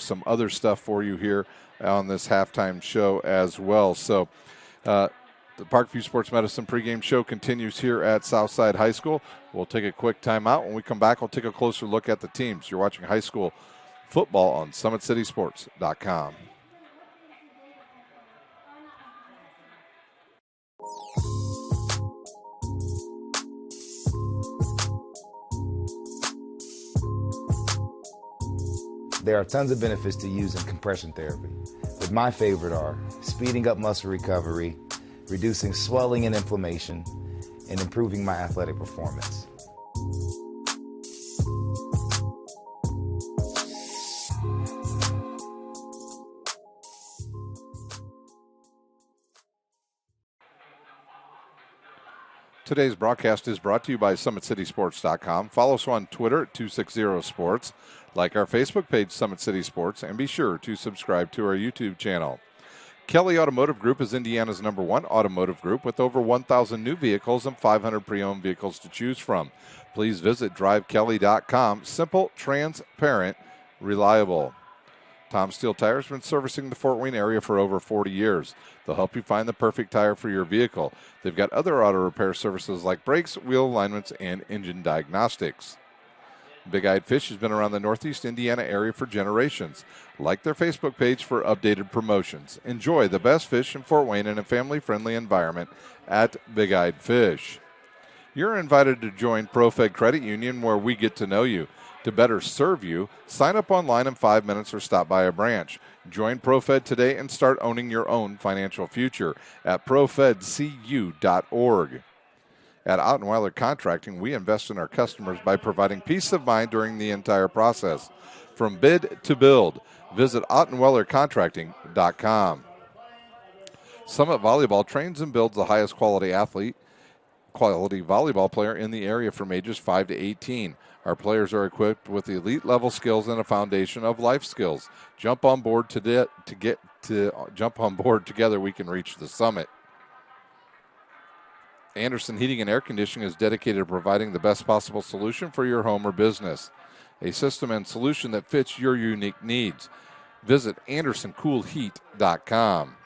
some other stuff for you here on this halftime show as well. So the Parkview Sports Medicine pregame show continues here at Southside High School. We'll take a quick timeout. When we come back, we'll take a closer look at the teams. You're watching high school football on SummitCitySports.com. There are tons of benefits to using compression therapy, but my favorite are speeding up muscle recovery, reducing swelling and inflammation, and improving my athletic performance. Today's broadcast is brought to you by SummitCitySports.com. Follow us on Twitter at 260sports. Like our Facebook page, Summit City Sports, and be sure to subscribe to our YouTube channel. Kelly Automotive Group is Indiana's #1 automotive group with over 1,000 new vehicles and 500 pre-owned vehicles to choose from. Please visit drivekelly.com. Simple, transparent, reliable. Tom Steel Tires has been servicing the Fort Wayne area for over 40 years. They'll help you find the perfect tire for your vehicle. They've got other auto repair services like brakes, wheel alignments, and engine diagnostics. Big Eyed Fish has been around the Northeast Indiana area for generations. Like their Facebook page for updated promotions. Enjoy the best fish in Fort Wayne in a family-friendly environment at Big Eyed Fish. You're invited to join ProFed Credit Union, where we get to know you. To better serve you, sign up online in 5 minutes or stop by a branch. Join ProFed today and start owning your own financial future at profedcu.org. At Ottenweiler Contracting, we invest in our customers by providing peace of mind during the entire process. From bid to build, visit OttenweilerContracting.com. Summit Volleyball trains and builds the highest quality volleyball player in the area from ages 5 to 18. Our players are equipped with elite level skills and a foundation of life skills. Jump on board together we can reach the summit. Anderson Heating and Air Conditioning is dedicated to providing the best possible solution for your home or business. A system and solution that fits your unique needs. Visit AndersonCoolHeat.com.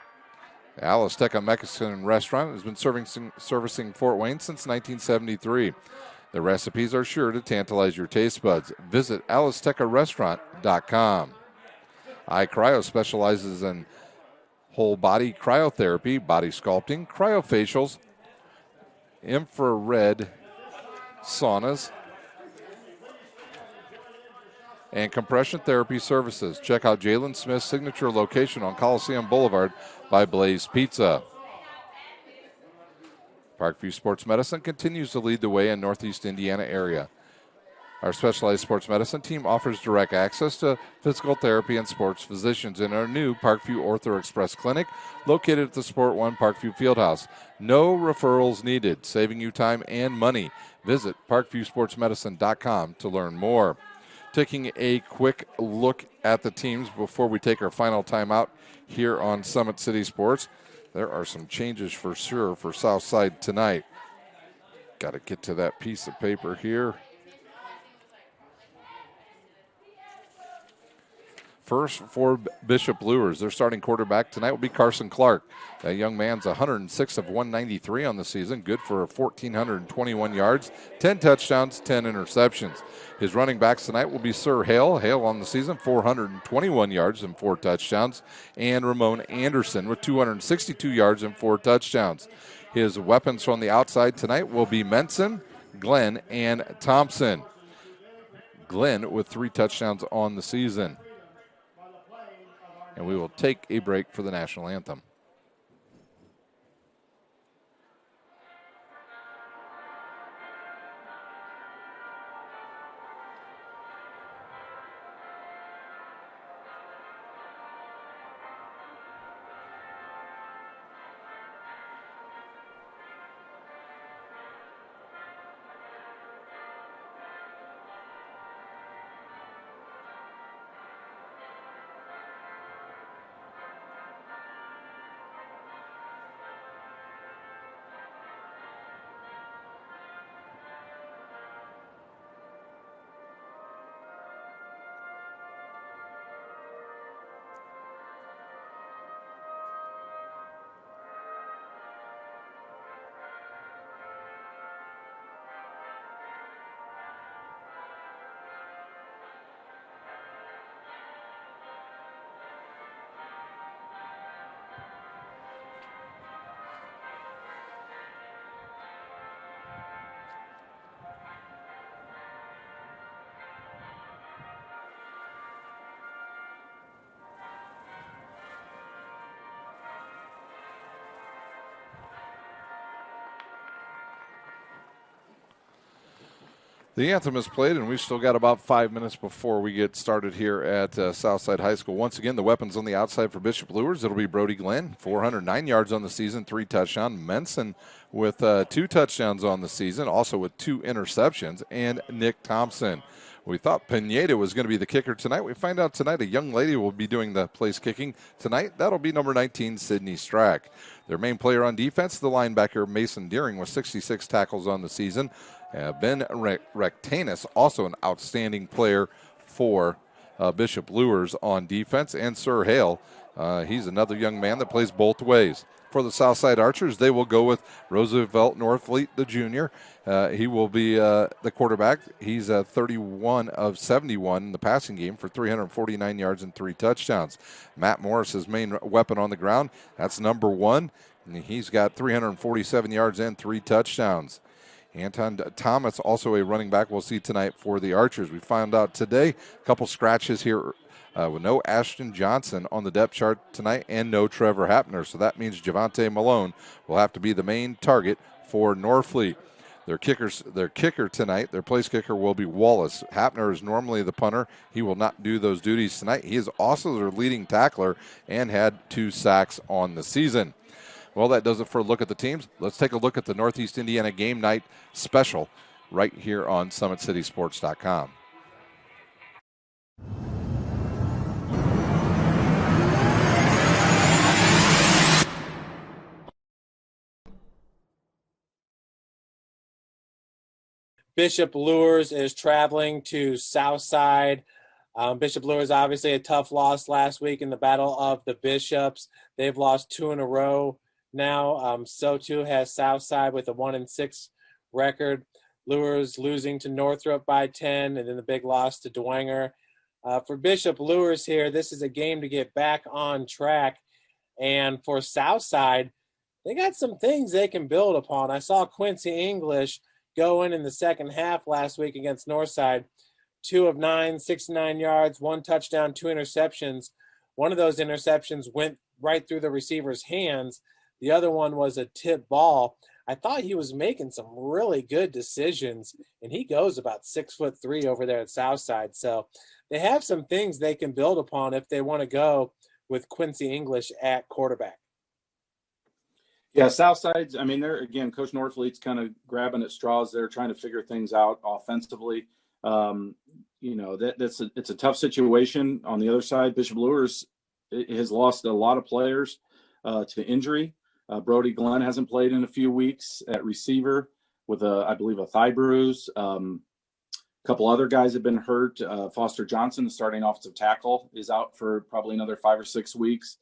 Alice Teca Mexican Restaurant has been servicing Fort Wayne since 1973. The recipes are sure to tantalize your taste buds. Visit AliceTecaRestaurant.com. iCryo specializes in whole body cryotherapy, body sculpting, cryofacials, infrared saunas, and compression therapy services. Check out Jalen Smith's signature location on Coliseum Boulevard by Blaze Pizza. Parkview Sports Medicine continues to lead the way in Northeast Indiana area. Our specialized sports medicine team offers direct access to physical therapy and sports physicians in our new Parkview Ortho Express Clinic located at the Sport One Parkview Fieldhouse. No referrals needed, saving you time and money. Visit ParkviewSportsMedicine.com to learn more. Taking a quick look at the teams before we take our final timeout here on Summit City Sports. There are some changes for sure for Southside tonight. Got to get to that piece of paper here. First for Bishop Luers, their starting quarterback tonight will be Carson Clark. That young man's 106 of 193 on the season, good for 1,421 yards, 10 touchdowns, 10 interceptions. His running backs tonight will be Sir Hale. Hale on the season, 421 yards and 4 touchdowns, and Ramon Anderson with 262 yards and 4 touchdowns. His weapons from the outside tonight will be Menson, Glenn, and Thompson. Glenn with 3 touchdowns on the season. And we will take a break for the national anthem. The anthem is played, and we've still got about 5 minutes before we get started here at Southside High School. Once again, the weapons on the outside for Bishop Luers. It'll be Brody Glenn, 409 yards on the season, 3 touchdowns. Menson with 2 touchdowns on the season, also with 2 interceptions, and Nick Thompson. We thought Pineda was going to be the kicker tonight. We find out tonight a young lady will be doing the place kicking tonight. That'll be number 19, Sydney Strack. Their main player on defense, the linebacker Mason Deering, with 66 tackles on the season. Ben Rectanus, also an outstanding player for Bishop Luers on defense. And Sir Hale, he's another young man that plays both ways. For the Southside Archers, they will go with Roosevelt Northfleet, the junior. He will be the quarterback. He's 31 of 71 in the passing game for 349 yards and 3 touchdowns. Matt Morris, his main weapon on the ground, that's number 1. And he's got 347 yards and 3 touchdowns. Anton Thomas, also a running back, we'll see tonight for the Archers. We found out today a couple scratches here with no Ashton Johnson on the depth chart tonight and no Trevor Hapner. So that means Javante Malone will have to be the main target for Northfleet. Their kicker tonight, their place kicker will be Wallace. Hapner is normally the punter. He will not do those duties tonight. He is also their leading tackler and had 2 sacks on the season. Well, that does it for a look at the teams. Let's take a look at the Northeast Indiana Game Night Special right here on SummitCitySports.com. Bishop Luers is traveling to Southside. Bishop Luers, obviously a tough loss last week in the Battle of the Bishops. They've lost 2 in a row now. So too has Southside with a 1-6 record. Luers losing to Northrop by 10, and then the big loss to Dwenger. For Bishop Luers here, this is a game to get back on track. And for Southside, they got some things they can build upon. I saw Quincy English go in the second half last week against Northside. 2 of 9, 69 yards, 1 touchdown, 2 interceptions. One of those interceptions went right through the receiver's hands. The other one was a tip ball. I thought he was making some really good decisions, and he goes about 6'3" over there at Southside. So they have some things they can build upon if they want to go with Quincy English at quarterback. Yeah, Southside's, I mean, they're, again, Coach Northfleet's kind of grabbing at straws. They're trying to figure things out offensively. You know, it's a tough situation. On the other side, Bishop Luers has lost a lot of players to injury. Brody Glenn hasn't played in a few weeks at receiver with, I believe, a thigh bruise. A couple other guys have been hurt. Foster Johnson, the starting offensive tackle, is out for probably another 5 or 6 weeks.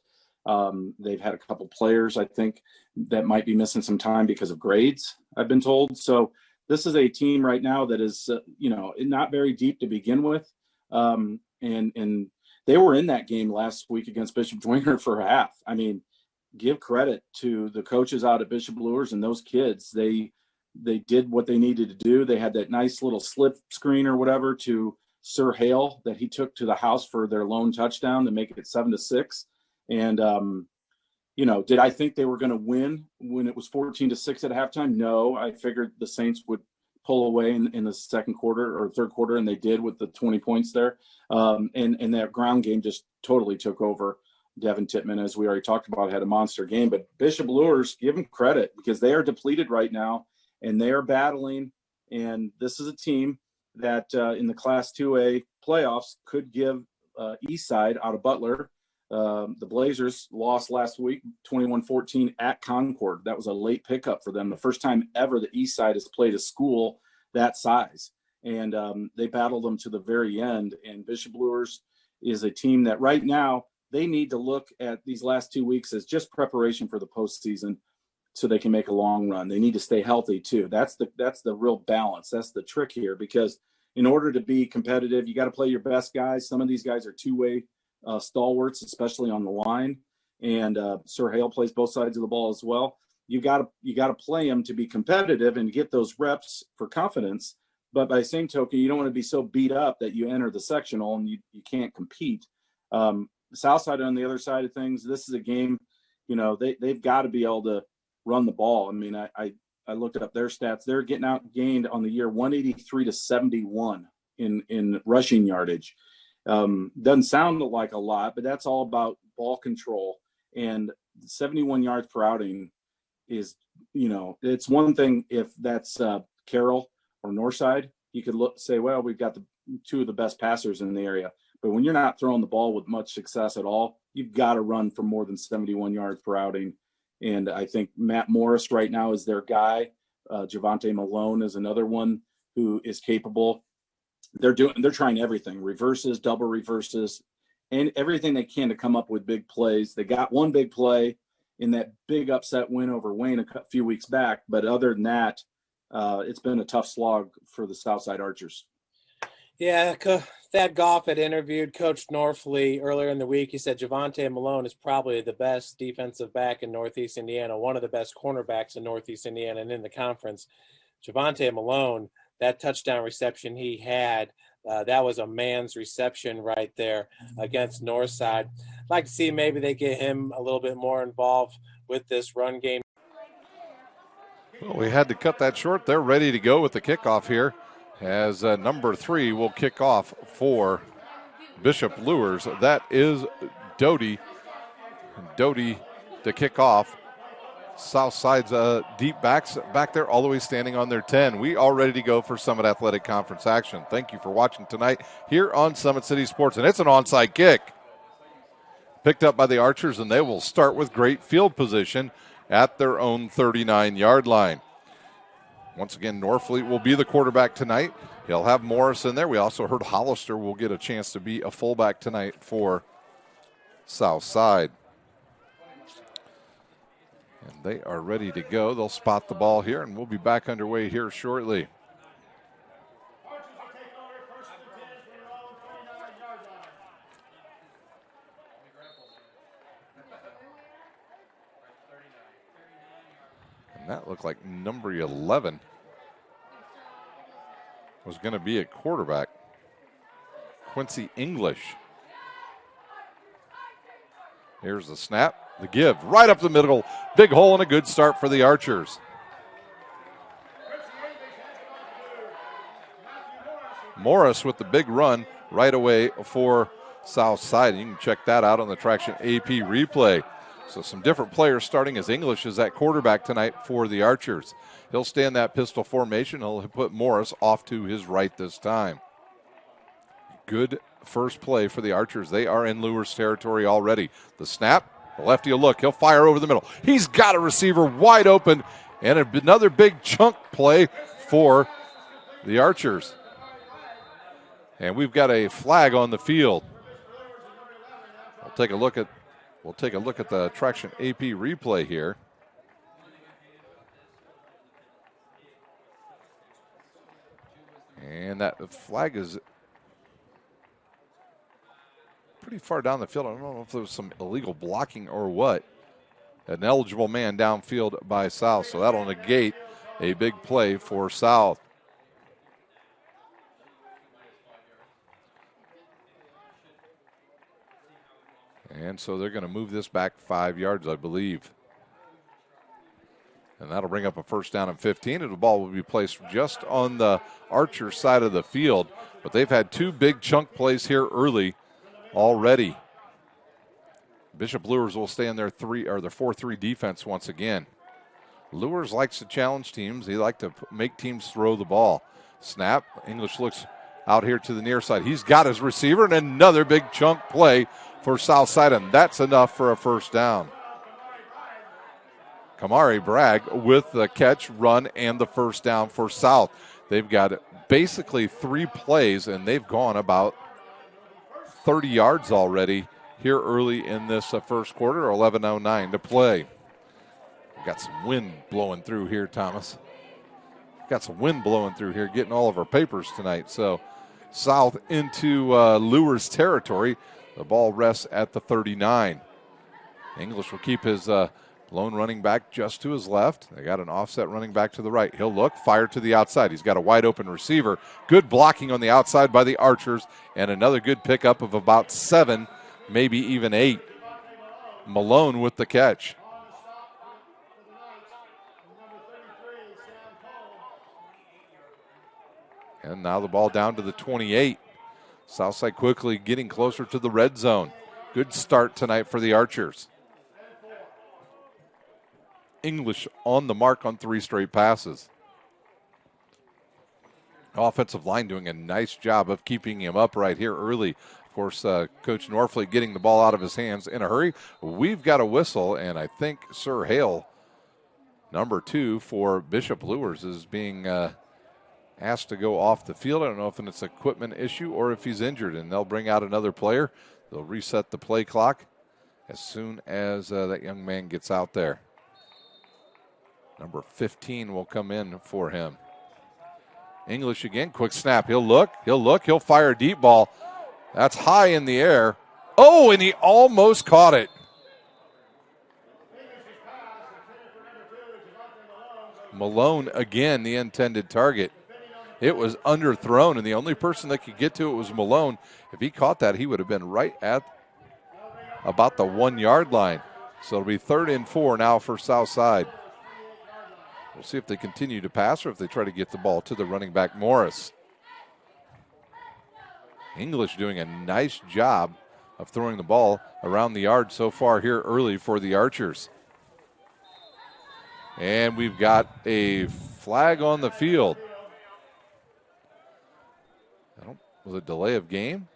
They've had a couple players, I think, that might be missing some time because of grades, I've been told. So this is a team right now that is, you know, not very deep to begin with. And they were in that game last week against Bishop Dwenger for a half. I mean, give credit to the coaches out at Bishop Luers and those kids. They did what they needed to do. They had that nice little slip screen or whatever to Sir Hale that he took to the house for their lone touchdown to make it 7-6. And, you know, did I think they were going to win when it was 14-6 at halftime? No, I figured the Saints would pull away in the second quarter or third quarter, and they did with the 20 points there. And that ground game just totally took over. Devin Tittman, as we already talked about, had a monster game. But Bishop Luers, give them credit because they are depleted right now, and they are battling. And this is a team that in the Class 2A playoffs could give Eastside out of Butler. The Blazers lost last week, 21-14 at Concord. That was a late pickup for them. The first time ever the East Side has played a school that size. And they battled them to the very end. And Bishop Luers is a team that right now they need to look at these last 2 weeks as just preparation for the postseason so they can make a long run. They need to stay healthy too. That's the real balance. That's the trick here, because in order to be competitive, you got to play your best guys. Some of these guys are two-way stalwarts, especially on the line, and Sir Hale plays both sides of the ball as well. You got to play them to be competitive and get those reps for confidence. But by the same token, you don't want to be so beat up that you enter the sectional and you can't compete. Southside on the other side of things, this is a game, you know, they've got to be able to run the ball. I mean, I I looked up their stats. They're getting outgained on the year 183 to 71 in rushing yardage. Doesn't sound like a lot, but that's all about ball control. And 71 yards per outing is, it's one thing if that's Carroll or Northside. You could say, well, we've got the two of the best passers in the area. But when you're not throwing the ball with much success at all, you've got to run for more than 71 yards per outing. And I think Matt Morris right now is their guy. Javante Malone is another one who is capable. They're trying everything, reverses, double reverses, and everything they can to come up with big plays. They got one big play in that big upset win over Wayne a few weeks back. But other than that, it's been a tough slog for the Southside Archers. Yeah, Thad Goff had interviewed Coach Norfleet earlier in the week. He said Javante Malone is probably the best defensive back in Northeast Indiana, one of the best cornerbacks in Northeast Indiana and in the conference. Javante Malone, that touchdown reception he had, that was a man's reception right there against Northside. I'd like to see maybe they get him a little bit more involved with this run game. Well, we had to cut that short. They're ready to go with the kickoff here, as number 3 will kick off for Bishop Luers. That is Doty. Doty to kick off. Southside's deep backs back there, all the way standing on their 10. We are ready to go for Summit Athletic Conference action. Thank you for watching tonight here on Summit City Sports. And it's an onside kick. Picked up by the Archers, and they will start with great field position at their own 39-yard line. Once again, Norfleet will be the quarterback tonight. He'll have Morris in there. We also heard Hollister will get a chance to be a fullback tonight for Southside. And they are ready to go. They'll spot the ball here, and we'll be back underway here shortly. And that looked like number 11 was going to be a quarterback. Quincy English. Here's the snap. The give, right up the middle. Big hole and a good start for the Archers. Morris with the big run right away for Southside. You can check that out on the Traction AP replay. So some different players starting as English is at quarterback tonight for the Archers. He'll stay in that pistol formation. He'll put Morris off to his right this time. Good first play for the Archers. They are in Luers territory already. The snap. The lefty will look. He'll fire over the middle. He's got a receiver wide open, and another big chunk play for the Archers. And we've got a flag on the field. We'll take a look at the Traction AP replay here. And that flag is pretty far down the field. I don't know if there was some illegal blocking or what. An eligible man downfield by South, so that'll negate a big play for South. And so they're going to move this back 5 yards, I believe. And that'll bring up a first down and 15. And the ball will be placed just on the Archer side of the field. But they've had 2 big chunk plays here early already. Bishop Luers will stay in their 4-3 defense once again. Luers likes to challenge teams. They like to make teams throw the ball. Snap. English looks out here to the near side. He's got his receiver, and another big chunk play for Southside, and that's enough for a first down. Kamari Bragg with the catch, run, and the first down for South. They've got basically 3 plays, and they've gone about 30 yards already here early in this first quarter, 11:09 to play. We've got some wind blowing through here, Thomas. Got some wind blowing through here, getting all of our papers tonight. So South into Luers territory. The ball rests at the 39. English will keep his lone running back just to his left. They got an offset running back to the right. He'll look, fire to the outside. He's got a wide open receiver. Good blocking on the outside by the Archers, and another good pickup of about 7, maybe even 8. Malone with the catch. And now the ball down to the 28. Southside quickly getting closer to the red zone. Good start tonight for the Archers. English on the mark on 3 straight passes. Offensive line doing a nice job of keeping him upright here early. Of course, Coach Norfleet getting the ball out of his hands in a hurry. We've got a whistle, and I think Sir Hale, number 2 for Bishop Luers, is being asked to go off the field. I don't know if it's an equipment issue or if he's injured, and they'll bring out another player. They'll reset the play clock as soon as that young man gets out there. Number 15 will come in for him. English again, quick snap. He'll look, he'll fire a deep ball. That's high in the air. Oh, and he almost caught it. Malone again, the intended target. It was underthrown, and the only person that could get to it was Malone. If he caught that, he would have been right at about the 1 yard line. So it'll be 3rd and 4 now for Southside. We'll see if they continue to pass or if they try to get the ball to the running back, Morris. English doing a nice job of throwing the ball around the yard so far here early for the Archers. And we've got a flag on the field. Was it delay of game?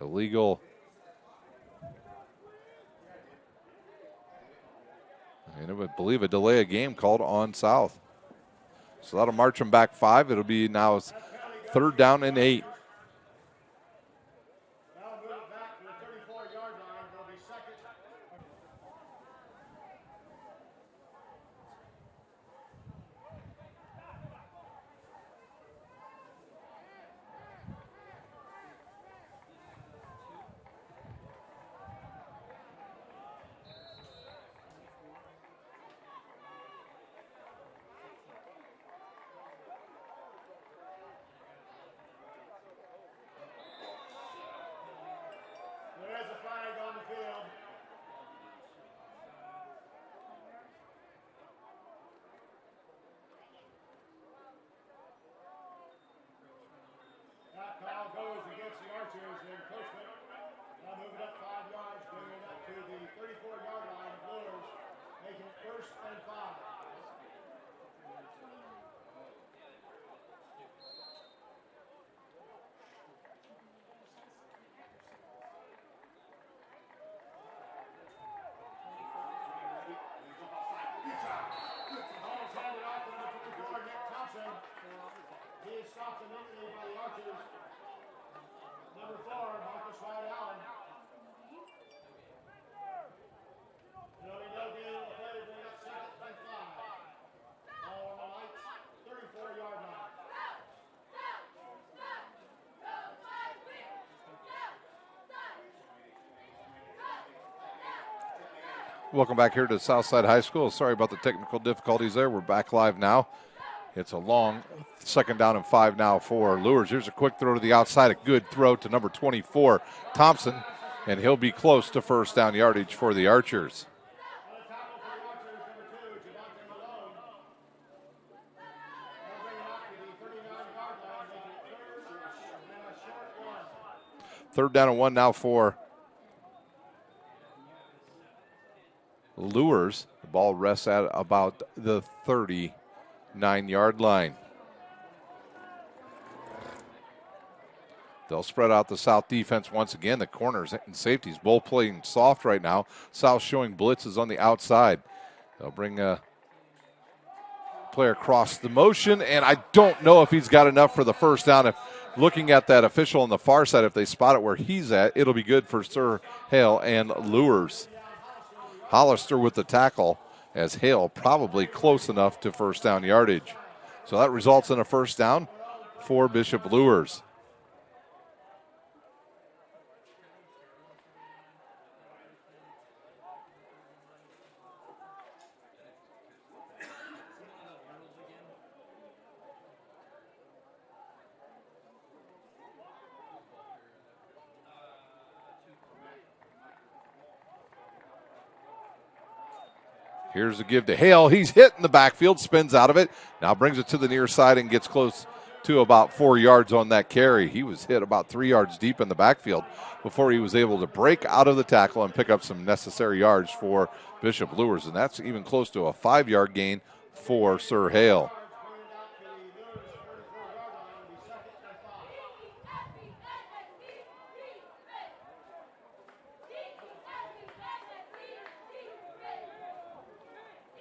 Illegal. And I would believe a delay of game called on South. So that'll march them back 5. It'll be now 3rd down and 8. Welcome back here to Southside High School. Sorry about the technical difficulties there. We're back live now. It's a long 2nd down and 5 now for Luers. Here's a quick throw to the outside. A good throw to number 24, Thompson. And he'll be close to 1st down yardage for the Archers. Third down and 1 now for Luers. The ball rests at about the 39-yard line. They'll spread out the South defense once again. The corners and safeties both playing soft right now. South showing blitzes on the outside. They'll bring a player across the motion, and I don't know if he's got enough for the 1st down. If looking at that official on the far side, if they spot it where he's at, it'll be good for Sir Hale and Luers. Hollister with the tackle, as Hale probably close enough to 1st down yardage. So that results in a 1st down for Bishop Luers. Here's a give to Hale. He's hit in the backfield, spins out of it. Now brings it to the near side and gets close to about 4 yards on that carry. He was hit about 3 yards deep in the backfield before he was able to break out of the tackle and pick up some necessary yards for Bishop Luers. And that's even close to a 5-yard gain for Sir Hale.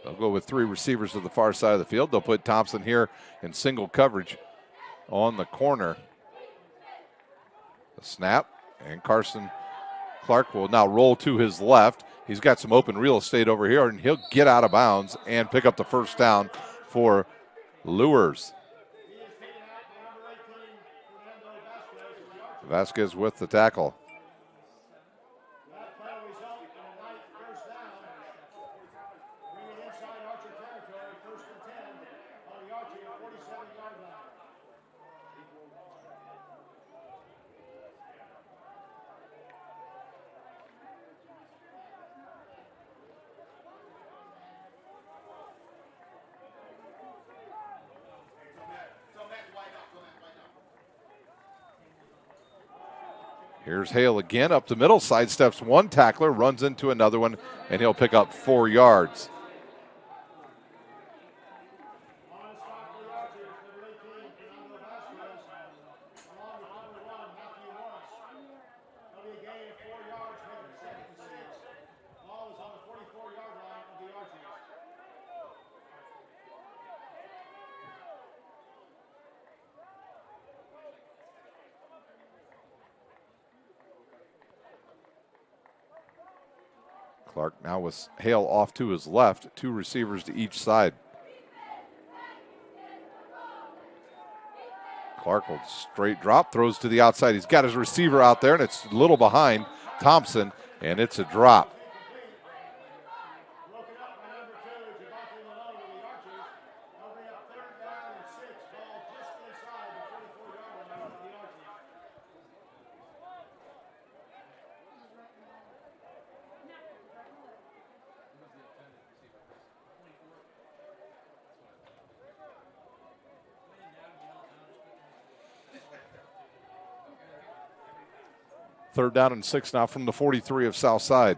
They'll go with 3 receivers to the far side of the field. They'll put Thompson here in single coverage on the corner. The snap, and Carson Clark will now roll to his left. He's got some open real estate over here, and he'll get out of bounds and pick up the first down for Luers. Vasquez with the tackle. Here's Hale again up the middle, sidesteps one tackler, runs into another one, and he'll pick up 4 yards. Clark now with Hale off to his left, 2 receivers to each side. Clark will straight drop, throws to the outside. He's got his receiver out there, and it's a little behind Thompson, and it's a drop. Third down and 6 now from the 43 of Southside.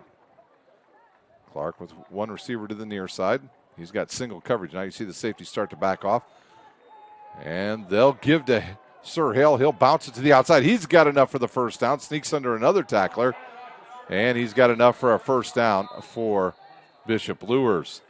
Clark with 1 receiver to the near side. He's got single coverage. Now you see the safety start to back off. And they'll give to Sir Hale. He'll bounce it to the outside. He's got enough for the first down. Sneaks under another tackler. And he's got enough for a first down for Bishop Luers.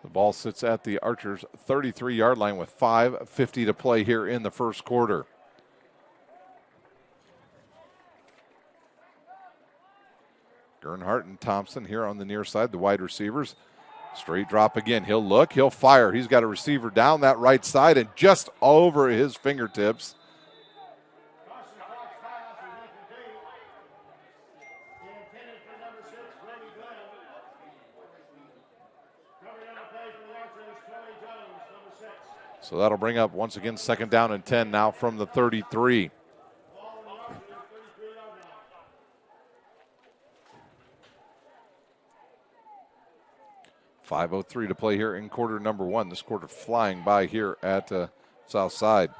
The ball sits at the Archers' 33-yard line with 5:50 to play here in the first quarter. Gernhardt and Thompson here on the near side, the wide receivers. Straight drop again. He'll look, he'll fire. He's got a receiver down that right side and just over his fingertips. So that'll bring up, once again, second down and 10 now from the 33. .503 to play here in quarter number 1. This quarter flying by here at Southside.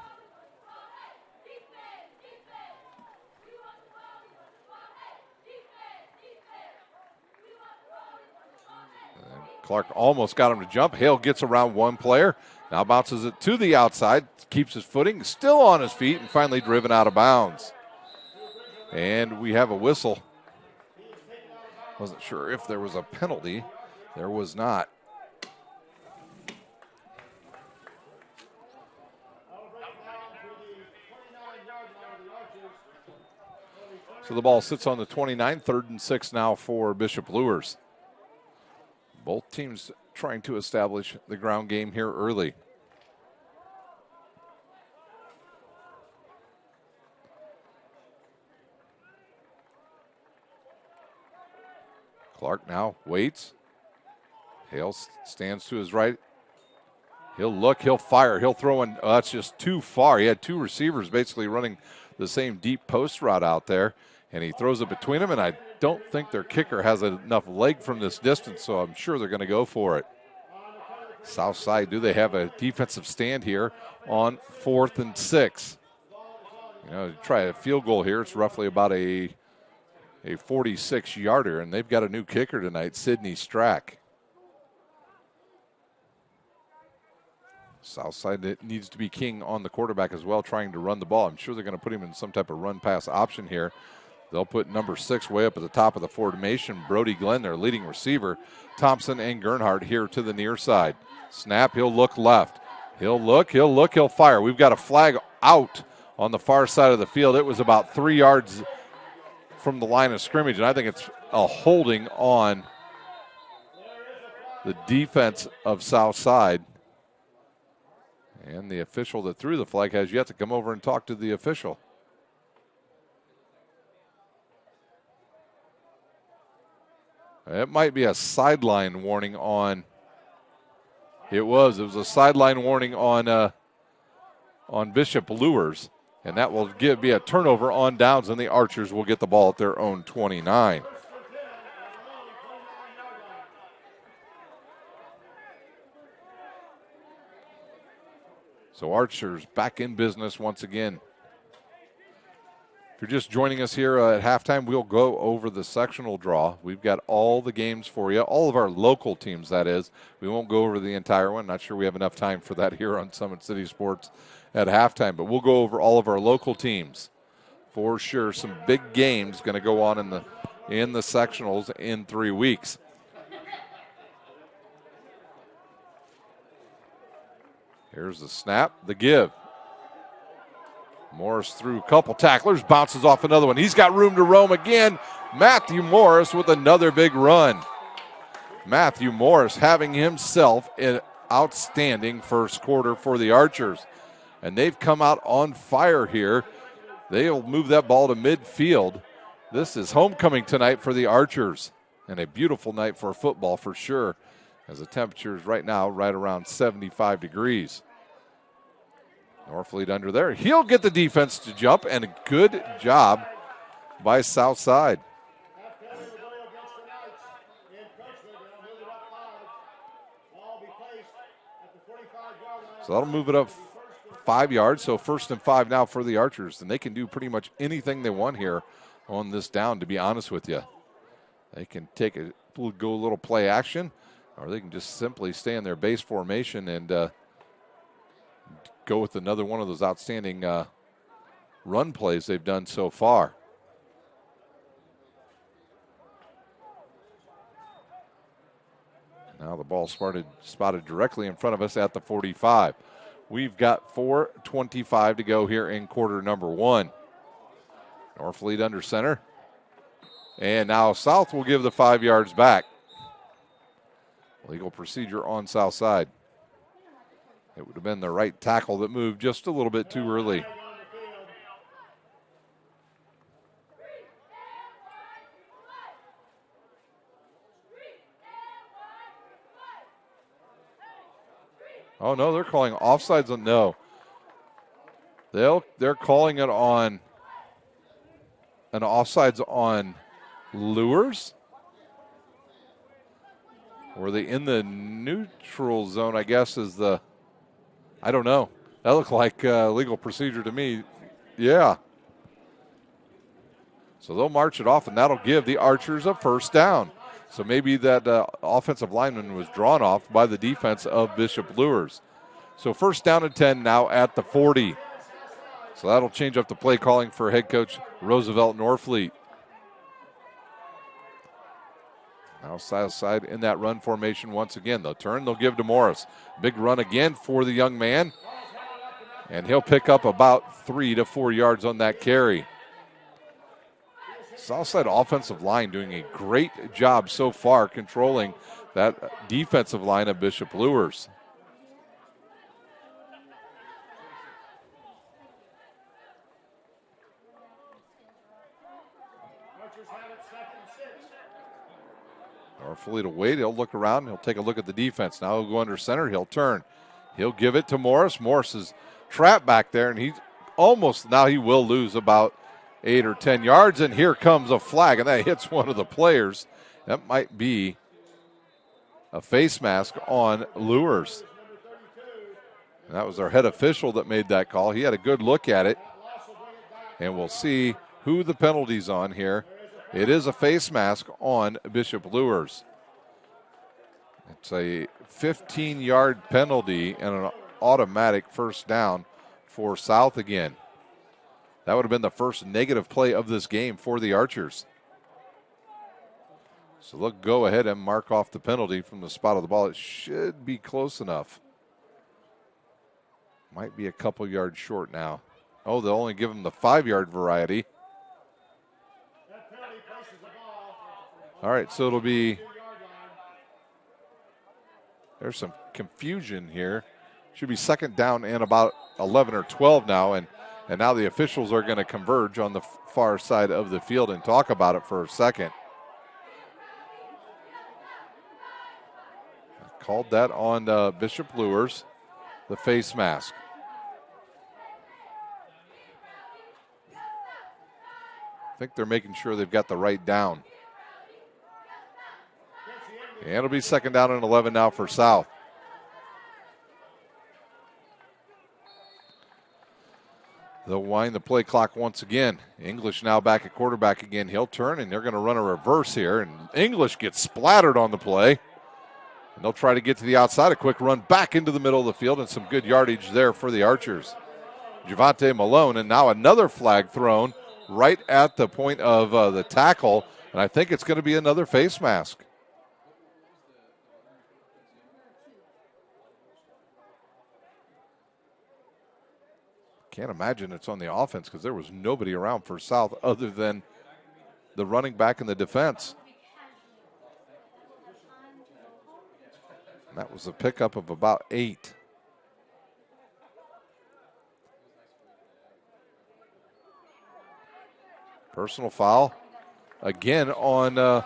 Clark almost got him to jump. Hale gets around one player. Now bounces it to the outside, keeps his footing, still on his feet, and finally driven out of bounds. And we have a whistle. Wasn't sure if there was a penalty. There was not. So the ball sits on the 29, 3rd and 6 now for Bishop Luers. Both teams trying to establish the ground game here early. Clark now waits. Hale stands to his right. He'll look, he'll fire, he'll throw in. That's just too far. He had two receivers basically running the same deep post route out there, and he throws it between them, and I don't think their kicker has enough leg from this distance, so I'm sure they're going to go for it. Southside, do they have a defensive stand here on 4th and 6? You know, to try a field goal here, it's roughly about a 46-yarder, and they've got a new kicker tonight, Sidney Strack. Southside needs to be king on the quarterback as well, trying to run the ball. I'm sure they're going to put him in some type of run-pass option here. They'll put number 6 way up at the top of the formation. Brody Glenn, their leading receiver. Thompson and Gernhardt here to the near side. Snap, he'll look left. He'll look, he'll fire. We've got a flag out on the far side of the field. It was about 3 yards from the line of scrimmage, and I think it's a holding on the defense of Southside. And the official that threw the flag has yet to come over and talk to the official. It might be a sideline warning on. It was a sideline warning on Bishop Luers, and that will be a turnover on downs, and the Archers will get the ball at their own 29. So Archers back in business once again. If you're just joining us here at halftime, we'll go over the sectional draw. We've got all the games for you, all of our local teams, that is. We won't go over the entire one. Not sure we have enough time for that here on Summit City Sports at halftime, but we'll go over all of our local teams for sure. Some big games going to go on in the sectionals in 3 weeks. Here's the snap, the give. Morris through a couple tacklers, bounces off another one. He's got room to roam again. Matthew Morris with another big run. Matthew Morris having himself an outstanding first quarter for the Archers. And they've come out on fire here. They'll move that ball to midfield. This is homecoming tonight for the Archers. And a beautiful night for football for sure, as the temperature is right now right around 75 degrees. Norfleet under there. He'll get the defense to jump, and a good job by Southside. So that'll move it up 5 yards. So 1st and 5 now for the Archers, and they can do pretty much anything they want here on this down, to be honest with you. They can go a little play action, or they can just simply stay in their base formation and go with another one of those outstanding run plays they've done so far. Now the ball spotted directly in front of us at the 45. We've got 4:25 to go here in quarter number 1. Norfleet under center. And now South will give the 5 yards back. Legal procedure on South side. It would have been the right tackle that moved just a little bit too early. Oh, no, they're calling offsides on no. They're calling it on an offsides on Luers. Were they in the neutral zone, I guess, is the... I don't know. That looked like legal procedure to me. Yeah. So they'll march it off, and that'll give the Archers a first down. So maybe that offensive lineman was drawn off by the defense of Bishop Luers. So 1st down and 10 now at the 40. So that'll change up the play calling for head coach Roosevelt Norfleet. Now Southside in that run formation once again. They'll turn, they'll give to Morris. Big run again for the young man. And he'll pick up about 3 to 4 yards on that carry. Southside offensive line doing a great job so far controlling that defensive line of Bishop Luers. Hopefully to wait. He'll look around. He'll take a look at the defense. Now he'll go under center. He'll turn. He'll give it to Morris. Morris is trapped back there, and he's almost, now he will lose about 8 or 10 yards, and here comes a flag, and that hits one of the players. That might be a face mask on Luers. And that was our head official that made that call. He had a good look at it, and we'll see who the penalty's on here. It is a face mask on Bishop Luers. It's a 15-yard penalty and an automatic first down for South again. That would have been the first negative play of this game for the Archers. So they'll go ahead and mark off the penalty from the spot of the ball. It should be close enough. Might be a couple yards short now. Oh, they'll only give them the 5-yard variety. All right, so it'll be, there's some confusion here. Should be second down and about 11 or 12 now, and now the officials are going to converge on the far side of the field and talk about it for a second. I called that on Bishop Luers, the face mask. I think they're making sure they've got the right down. And it'll be second down and 11 now for South. They'll wind the play clock once again. English now back at quarterback again. He'll turn, and they're going to run a reverse here. And English gets splattered on the play. And they'll try to get to the outside. A quick run back into the middle of the field, and some good yardage there for the Archers. Javante Malone, and now another flag thrown right at the point of the tackle. And I think it's going to be another face mask. Can't imagine it's on the offense because there was nobody around for South other than the running back and the defense. And that was a pickup of about 8. Personal foul again on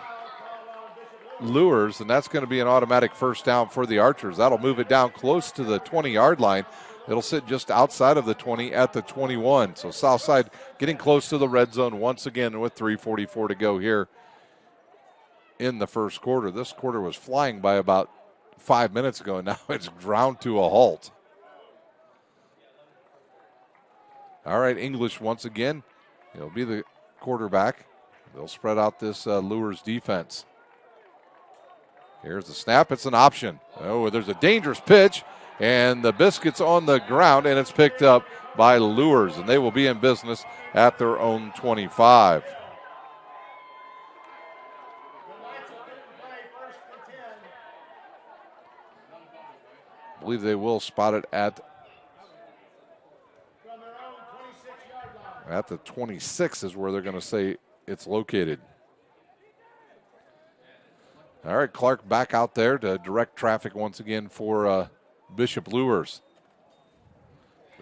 Luers, and that's going to be an automatic first down for the Archers. That'll move it down close to the 20-yard line. It'll sit just outside of the 20 at the 21. So Southside getting close to the red zone once again with 3:44 to go here in the first quarter. This quarter was flying by about 5 minutes ago, and now it's ground to a halt. All right, English once again. He'll be the quarterback. They'll spread out this Luers defense. Here's the snap. It's an option. Oh, there's a dangerous pitch. And the Biscuits on the ground, and it's picked up by Luers, and they will be in business at their own 25. I believe they will spot it at the 26 is where they're going to say it's located. All right, Clark back out there to direct traffic once again for Bishop Luers.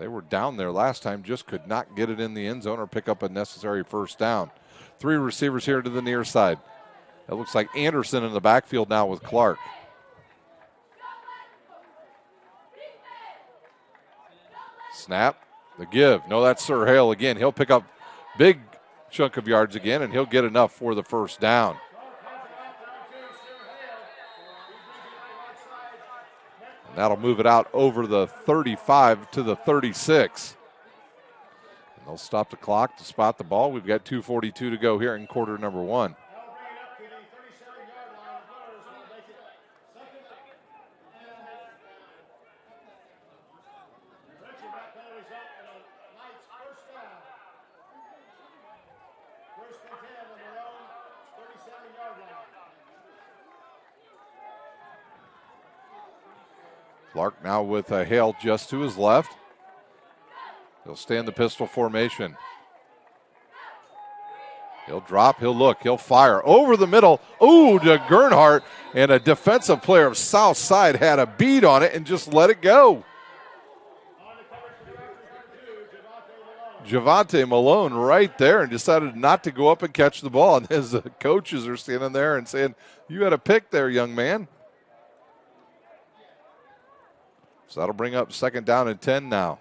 They were down there last time, just could not get it in the end zone or pick up a necessary first down. 3 receivers here to the near side. It looks like Anderson in the backfield now with Clark. Snap, the give. No, that's Sir Hale again. He'll pick up big chunk of yards again, and he'll get enough for the first down. That'll move it out over the 35 to the 36. And they'll stop the clock to spot the ball. We've got 2:42 to go here in quarter number 1. Clark now with Hale just to his left. He'll stay in the pistol formation. He'll drop, he'll look, he'll fire. Over the middle, ooh, to Gernhardt, and a defensive player of Southside had a bead on it and just let it go. Javante Malone right there and decided not to go up and catch the ball. And his coaches are standing there and saying, you had a pick there, young man. So that'll bring up 2nd down and 10 now.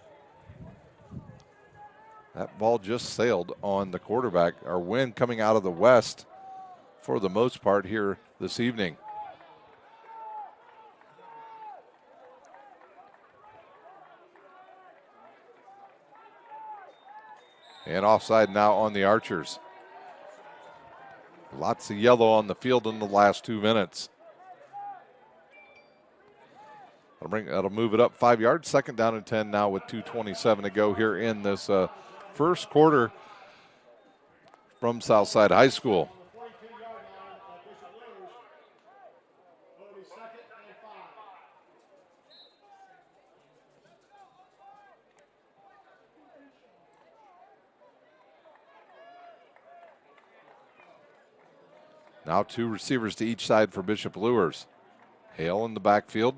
That ball just sailed on the quarterback. Our wind coming out of the west for the most part here this evening. And offside now on the Archers. Lots of yellow on the field in the last 2 minutes. That'll move it up 5 yards. 2nd down and 10 now with 2:27 to go here in this first quarter from Southside High School. Now 2 receivers to each side for Bishop Luers. Hale in the backfield.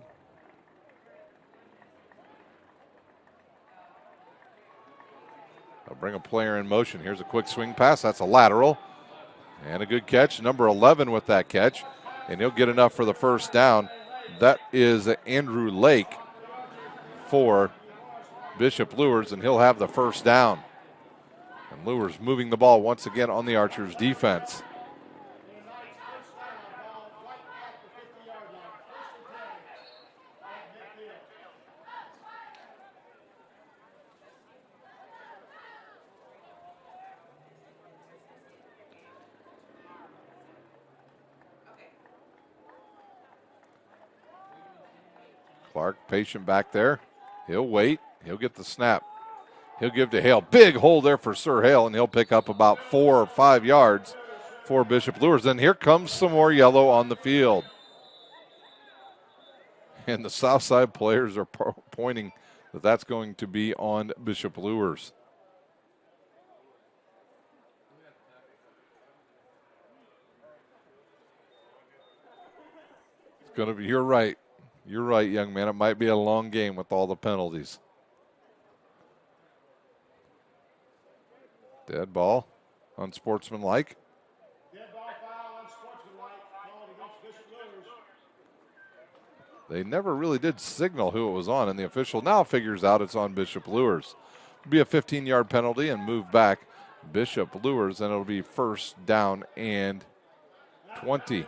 They'll bring a player in motion. Here's a quick swing pass. That's a lateral. And a good catch. Number 11 with that catch. And he'll get enough for the first down. That is Andrew Lake for Bishop Luers, and he'll have the first down. And Luers moving the ball once again on the Archers' defense. Clark patient back there. He'll wait. He'll get the snap. He'll give to Hale. Big hole there for Sir Hale, and he'll pick up about 4 or 5 yards for Bishop Luers. And here comes some more yellow on the field. And the Southside players are pointing that that's going to be on Bishop Luers. It's going to be, you're right. You're right, young man. It might be a long game with all the penalties. Dead ball, unsportsmanlike. Dead ball foul, unsportsmanlike, called against Bishop Luers. They never really did signal who it was on, and the official now figures out it's on Bishop Luers. It'll be a 15-yard penalty and move back Bishop Luers, and it'll be 1st down and 20.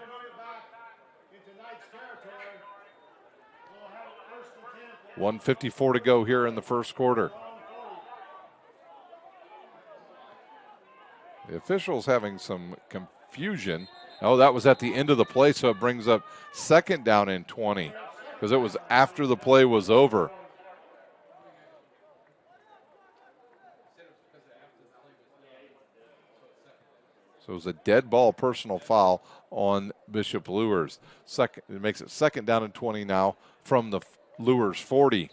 1:54 to go here in the first quarter. The officials having some confusion. Oh, that was at the end of the play, so it brings up 2nd down and 20 because it was after the play was over. So it was a dead ball personal foul on Bishop Luers. It makes it 2nd down and 20 now from the Luers 40.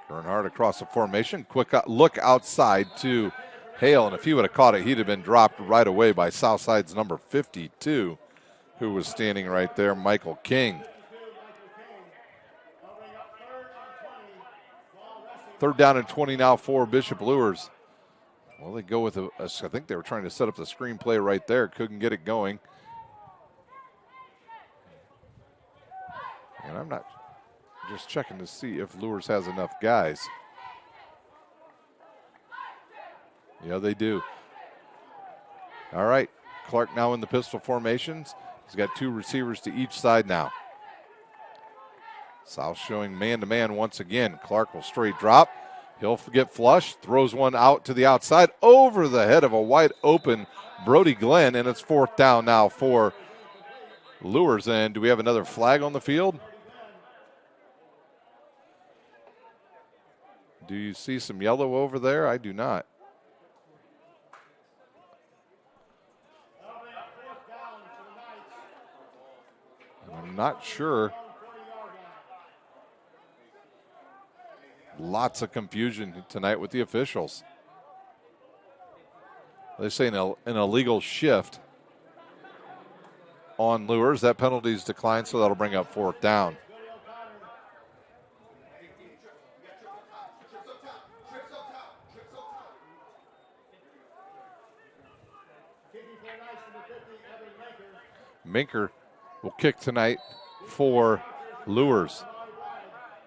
Bernhardt across the formation. Quick look outside to Hale, and if he would have caught it, he'd have been dropped right away by Southside's number 52, who was standing right there, Michael King. 3rd down and 20 now for Bishop Luers. Well, they go with I think they were trying to set up the screenplay right there. Couldn't get it going. And I'm not just checking to see if Luers has enough guys. Yeah, they do. All right. Clark now in the pistol formations. He's got 2 receivers to each side now. South showing man-to-man once again. Clark will straight drop. He'll get flush, throws one out to the outside over the head of a wide open Brody Glenn, and it's 4th down now for Luers. And do we have another flag on the field? Do you see some yellow over there? I do not. I'm not sure. Lots of confusion tonight with the officials. They say an illegal shift on Luers. That penalty's declined, so that'll bring up 4th down. Minker will kick tonight for Luers.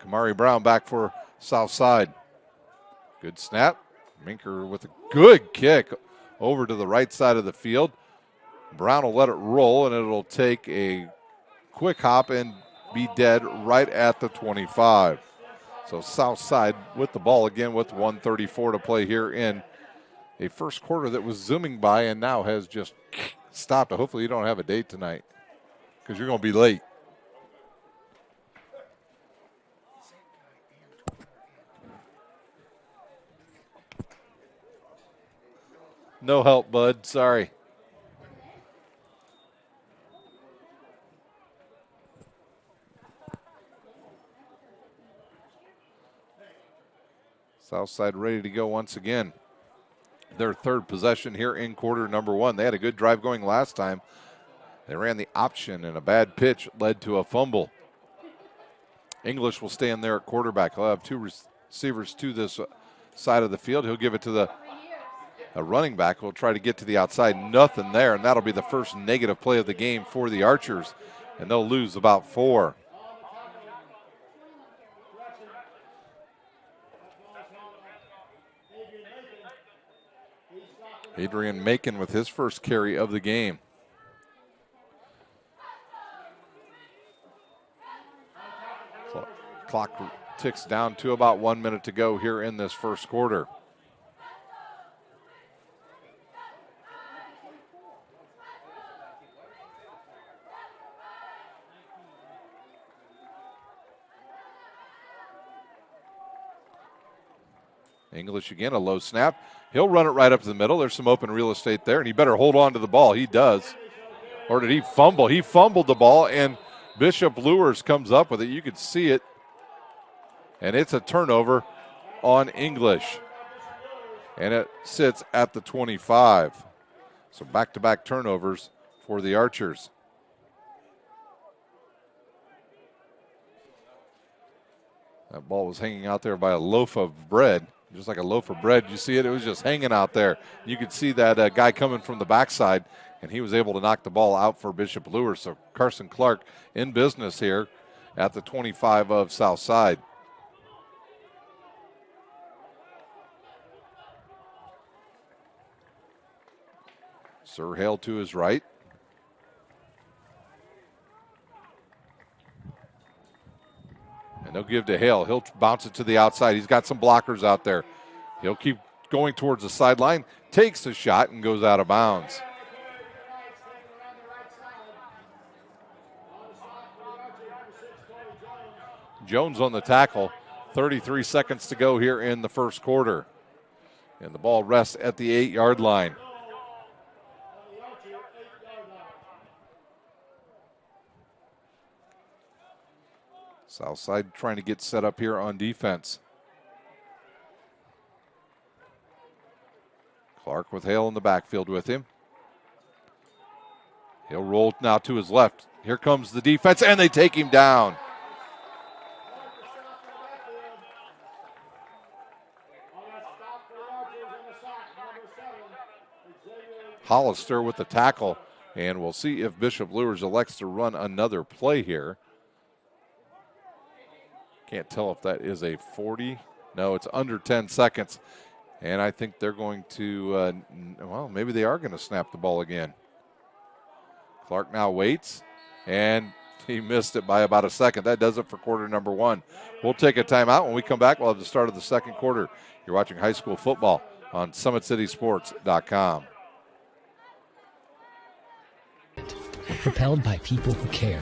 Kamari Brown back for Southside. Good snap. Minker with a good kick over to the right side of the field. Brown will let it roll, and it'll take a quick hop and be dead right at the 25. So Southside with the ball again with 1:34 to play here in a first quarter that was zooming by and now has just stopped. Hopefully you don't have a date tonight because you're going to be late. No help, bud. Sorry. Southside ready to go once again. Their 3rd possession here in quarter number 1. They had a good drive going last time. They ran the option, and a bad pitch led to a fumble. English will stand there at quarterback. He'll have 2 receivers to this side of the field. He'll give it to a running back who will try to get to the outside. Nothing there, and that'll be the first negative play of the game for the Archers, and they'll lose about 4. Adrian Macon with his first carry of the game. Clock ticks down to about 1 minute to go here in this first quarter. English again, a low snap. He'll run it right up to the middle. There's some open real estate there, and he better hold on to the ball. He does. Or did he fumble? He fumbled the ball, and Bishop Luers comes up with it. You could see it. And it's a turnover on English. And it sits at the 25. So back-to-back turnovers for the Archers. That ball was hanging out there by a loaf of bread. Just like a loaf of bread. You see it? It was just hanging out there. You could see that guy coming from the backside, and he was able to knock the ball out for Bishop Luers. So Carson Clark in business here at the 25 of Southside. Sir Hale to his right. And they'll give to Hale. He'll bounce it to the outside. He's got some blockers out there. He'll keep going towards the sideline, takes a shot, and goes out of bounds. Jones on the tackle. 33 seconds to go here in the first quarter. And the ball rests at the 8-yard line. Southside trying to get set up here on defense. Clark with Hale in the backfield with him. He'll roll now to his left. Here comes the defense, and they take him down. Hollister with the tackle, and we'll see if Bishop Luers elects to run another play here. Can't tell if that is a 40. No, it's under 10 seconds. And I think they're going to, well, maybe they are going to snap the ball again. Clark now waits, and he missed it by about a second. That does it for quarter number 1. We'll take a timeout. When we come back, we'll have the start of the second quarter. You're watching high school football on SummitCitySports.com. We're propelled by people who care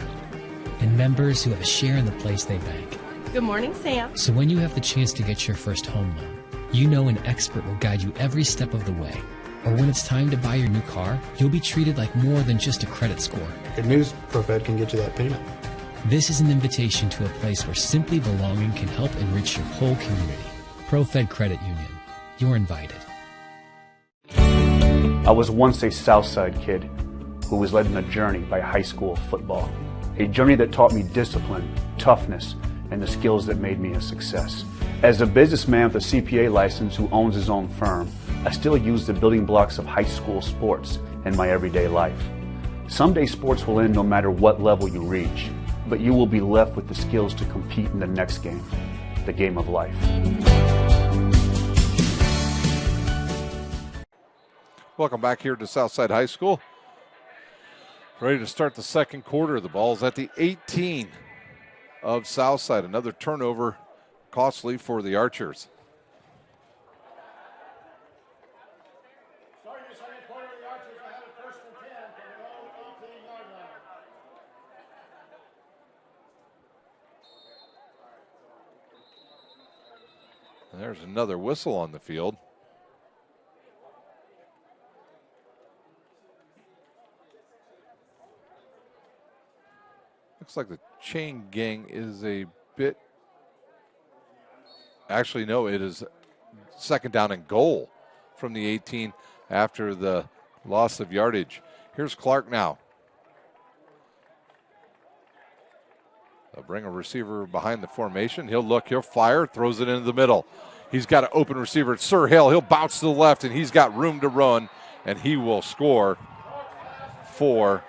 and members who have a share in the place they bank. Good morning, Sam. So when you have the chance to get your first home loan, you know an expert will guide you every step of the way. Or when it's time to buy your new car, you'll be treated like more than just a credit score. Good news, ProFed can get you that payment. This is an invitation to a place where simply belonging can help enrich your whole community. ProFed Credit Union. You're invited. I was once a Southside kid who was led on a journey by high school football. A journey that taught me discipline, toughness, and the skills that made me a success. As a businessman with a CPA license who owns his own firm, I still use the building blocks of high school sports in my everyday life. Someday sports will end no matter what level you reach, but you will be left with the skills to compete in the next game, the game of life. Welcome back here to Southside High School. Ready to start the second quarter. The ball's at the 18 of Southside. Another turnover, costly for the Archers. Starting the second quarter, the Archers have a first and 10 from their own 18-yard line. There's another whistle on the field. Looks like the chain gang is a bit. Actually, no, it is second down and goal from the 18 after the loss of yardage. Here's Clark now. They'll bring a receiver behind the formation. He'll look, he'll fire, throws it into the middle. He's got an open receiver. It's Sir Hale. He'll bounce to the left, and he's got room to run, and he will score for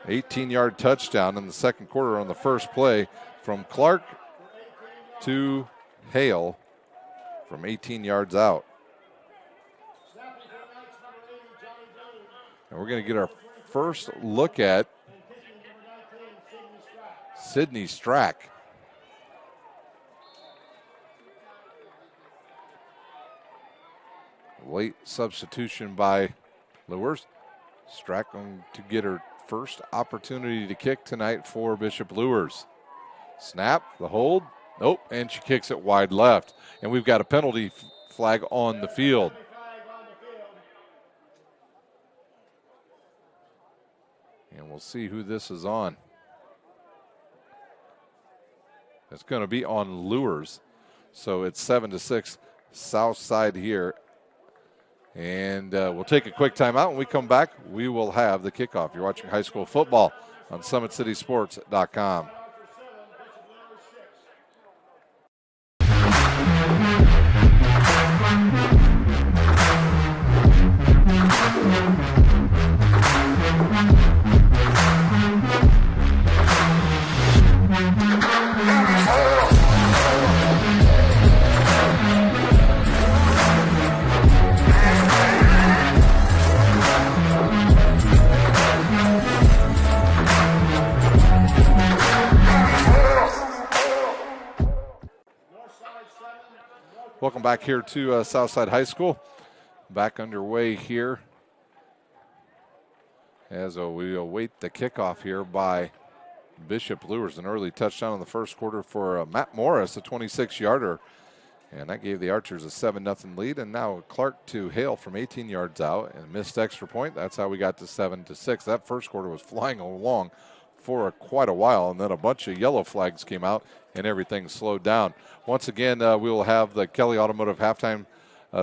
18-yard touchdown in the second quarter on the first play from Clark to Hale from 18 yards out. And we're going to get our first look at Sydney Strack. Late substitution by Luers. Strack going to get her first opportunity to kick tonight for Bishop Luers. Snap, the hold, nope, and she kicks it wide left. And we've got a penalty flag on the field. And we'll see who this is on. It's going to be on Luers. So it's 7-6 South Side here. And we'll take a quick timeout. When we come back, we will have the kickoff. You're watching high school football on SummitCitySports.com. Welcome back here to Southside High School. Back underway here as we await the kickoff here by Bishop Luers. An early touchdown in the first quarter for Matt Morris, a 26-yarder. And that gave the Archers a 7-0 lead. And now Clark to Hale from 18 yards out and missed extra point. That's how we got to 7-6. That first quarter was flying along for quite a while, and then a bunch of yellow flags came out and everything slowed down. Once again, we will have the Kelly Automotive halftime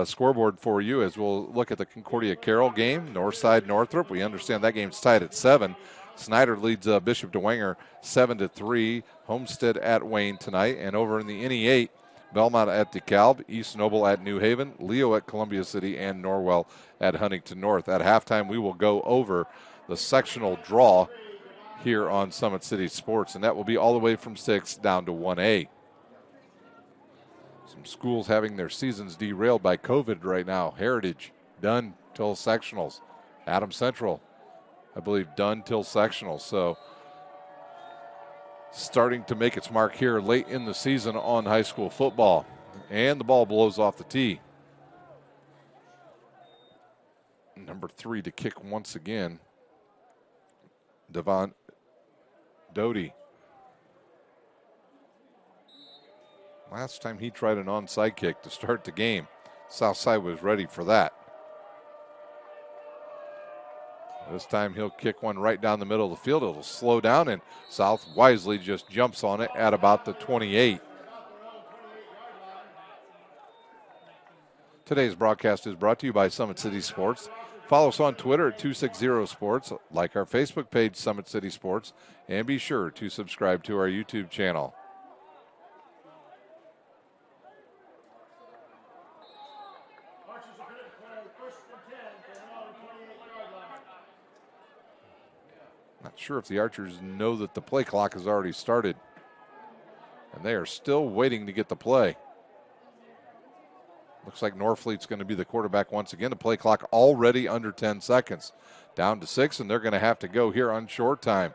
scoreboard for you as we'll look at the Concordia Carroll game, Northside Northrop. We understand that game's tied at 7. Snyder leads Bishop DeWanger 7-3. Homestead at Wayne tonight, and over in the NE8, Belmont at DeKalb, East Noble at New Haven, Leo at Columbia City, and Norwell at Huntington North. At halftime, we will go over the sectional draw here on Summit City Sports, and that will be all the way from 6 down to 1A. Some schools having their seasons derailed by COVID right now. Heritage, done till sectionals. Adams Central, I believe, done till sectionals. So starting to make its mark here late in the season on high school football. And the ball blows off the tee. Number 3 to kick once again, Devon Doty. Last time he tried an onside kick to start the game, Southside was ready for that. This time he'll kick one right down the middle of the field. It'll slow down, and South wisely just jumps on it at about the 28. Today's broadcast is brought to you by Summit City Sports. Follow us on Twitter at 260 Sports, like our Facebook page, Summit City Sports, and be sure to subscribe to our YouTube channel. Archers are going to play first and 10 for their own 28-yard line. Not sure if the Archers know that the play clock has already started, and they are still waiting to get the play. Looks like Norfleet's going to be the quarterback once again. The play clock already under 10 seconds. Down to 6, and they're going to have to go here on short time.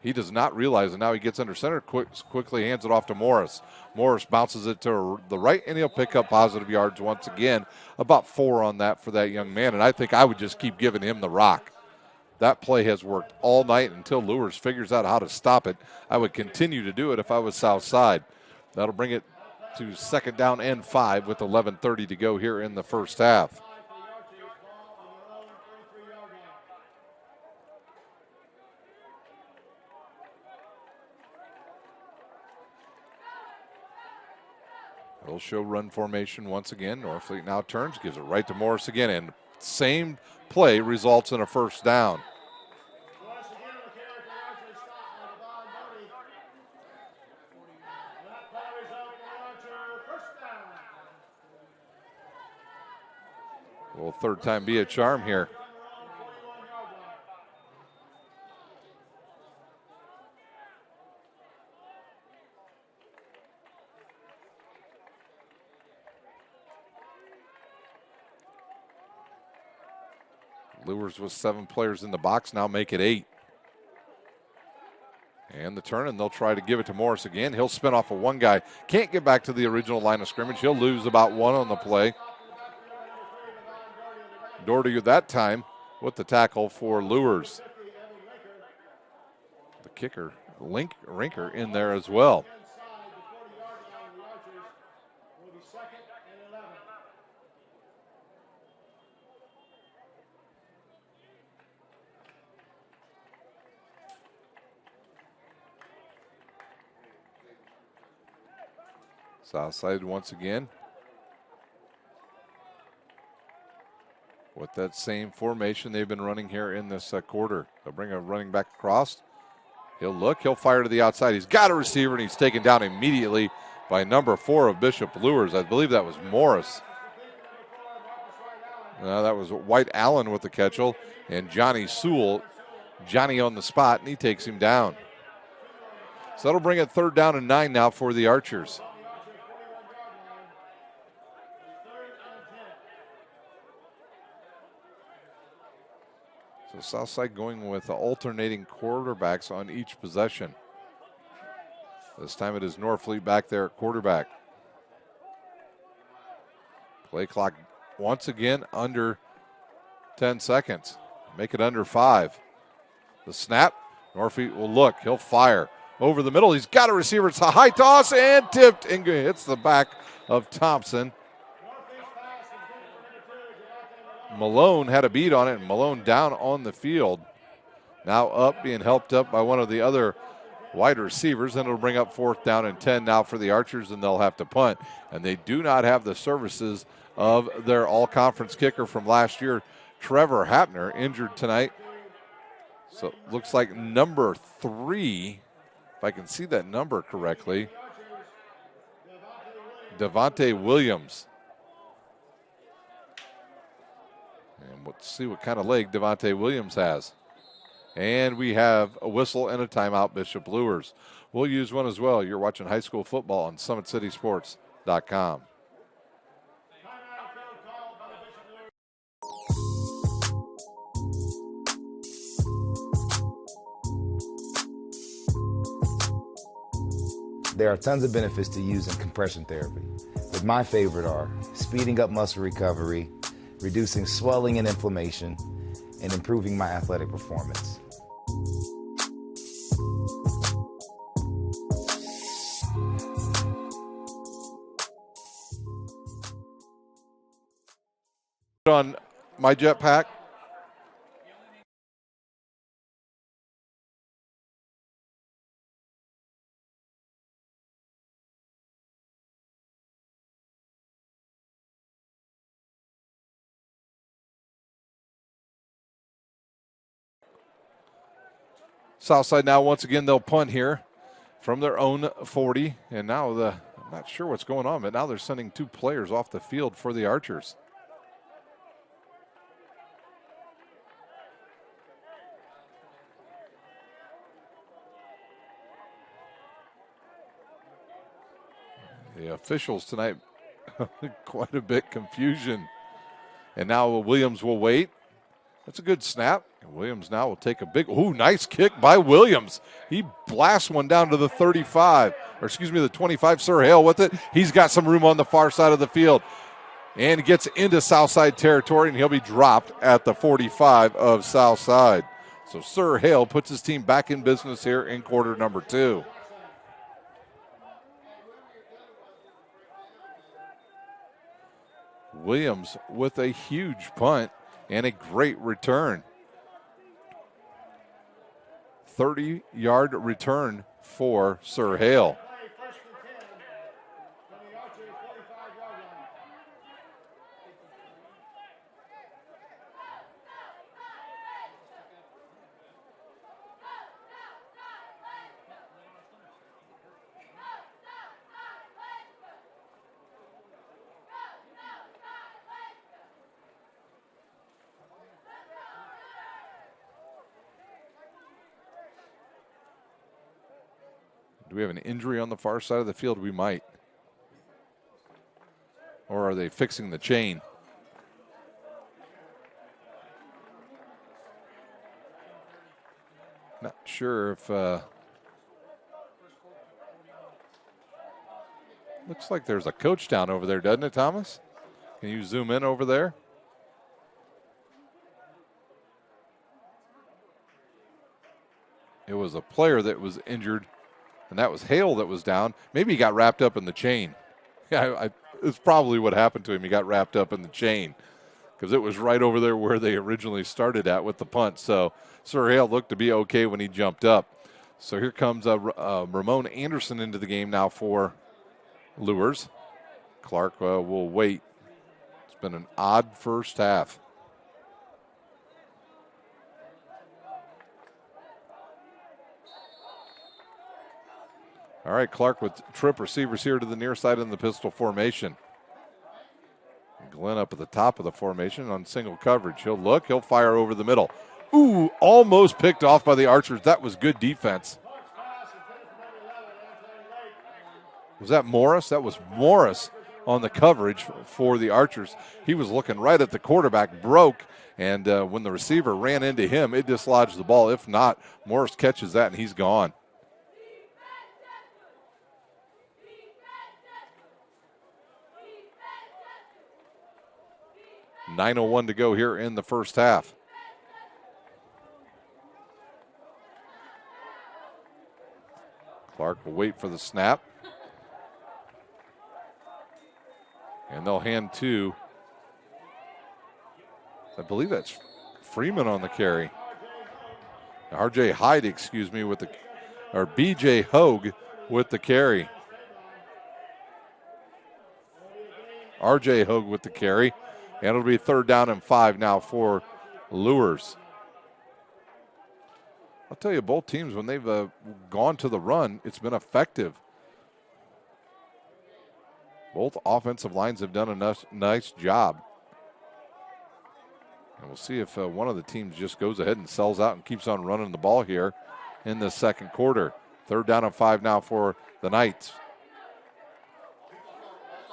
He does not realize it. Now he gets under center, quickly hands it off to Morris. Morris bounces it to the right, and he'll pick up positive yards once again. About 4 on that for that young man, and I think I would just keep giving him the rock. That play has worked all night until Luers figures out how to stop it. I would continue to do it if I was south side. That'll bring it to second down and 5 with 11:30 to go here in the first half. They'll show run formation once again. Norfleet now turns, gives it right to Morris again, and same play results in a first down. Morris again on the carry for the Archers, stopped by Mahoney. That play result for the Archer, first down. Will third time be a charm here. Luers with 7 players in the box, now make it 8. And the turn, and they'll try to give it to Morris again. He'll spin off of one guy. Can't get back to the original line of scrimmage. He'll lose about 1 on the play. Doherty that time with the tackle for Luers. The kicker, Rinker, in there as well. Southside once again with that same formation they've been running here in this quarter. They'll bring a running back across. He'll look. He'll fire to the outside. He's got a receiver, and he's taken down immediately by number 4 of Bishop Luers. I believe that was Morris. No, that was White Allen with the catch-all, and Johnny Sewell, Johnny on the spot, and he takes him down. So that'll bring it third down and 9 now for the Archers. So Southside going with alternating quarterbacks on each possession. This time it is Norfleet back there at quarterback. Play clock once again under 10 seconds. Make it under 5. The snap. Norfleet will look. He'll fire. Over the middle. He's got a receiver. It's a high toss and tipped. And hits the back of Thompson. Malone had a beat on it, and Malone down on the field. Now up, being helped up by one of the other wide receivers, and it'll bring up fourth down and 10 now for the Archers, and they'll have to punt. And they do not have the services of their all-conference kicker from last year, Trevor Hapner, injured tonight. So it looks like number 3, if I can see that number correctly, Devontae Williams. And we'll see what kind of leg Devontae Williams has. And we have a whistle and a timeout, Bishop Luers. We'll use one as well. You're watching high school football on SummitCitySports.com. There are tons of benefits to using compression therapy, but my favorite are speeding up muscle recovery, reducing swelling and inflammation, and improving my athletic performance. On my jetpack. Southside now, once again, they'll punt here from their own 40. And now I'm not sure what's going on, but now they're sending 2 players off the field for the Archers. The officials tonight, quite a bit confusion. And now Williams will wait. That's a good snap. And Williams now will take a big, nice kick by Williams. He blasts one down to the 35, the 25. Sir Hale with it. He's got some room on the far side of the field and gets into Southside territory, and he'll be dropped at the 45 of Southside. So Sir Hale puts his team back in business here in quarter number 2. Williams with a huge punt and a great return. 30-yard return for Sir Hale. First and 10 from the Archer 45-yard line. Do we have an injury on the far side of the field? We might. Or are they fixing the chain? Not sure if... looks like there's a coach down over there, doesn't it, Thomas? Can you zoom in over there? It was a player that was injured, and that was Hale that was down. Maybe he got wrapped up in the chain. Yeah, it's probably what happened to him. He got wrapped up in the chain because it was right over there where they originally started at with the punt. So Sir Hale looked to be okay when he jumped up. So here comes Ramon Anderson into the game now for Luers. Clark will wait. It's been an odd first half. All right, Clark with trip receivers here to the near side in the pistol formation. Glenn up at the top of the formation on single coverage. He'll look, he'll fire over the middle. Ooh, almost picked off by the Archers. That was good defense. Was that Morris? That was Morris on the coverage for the Archers. He was looking right at the quarterback, broke, and when the receiver ran into him, it dislodged the ball. If not, Morris catches that, and he's gone. .9:01 to go here in the first half. Clark will wait for the snap. And they'll hand to, I believe that's Freeman on the carry. R.J. Hyde, or B.J. Hogue with the carry. R.J. Hogue with the carry. And it'll be 3rd down and 5 now for Luers. I'll tell you, both teams, when they've gone to the run, it's been effective. Both offensive lines have done a nice job. And we'll see if one of the teams just goes ahead and sells out and keeps on running the ball here in the second quarter. 3rd down and 5 now for the Knights.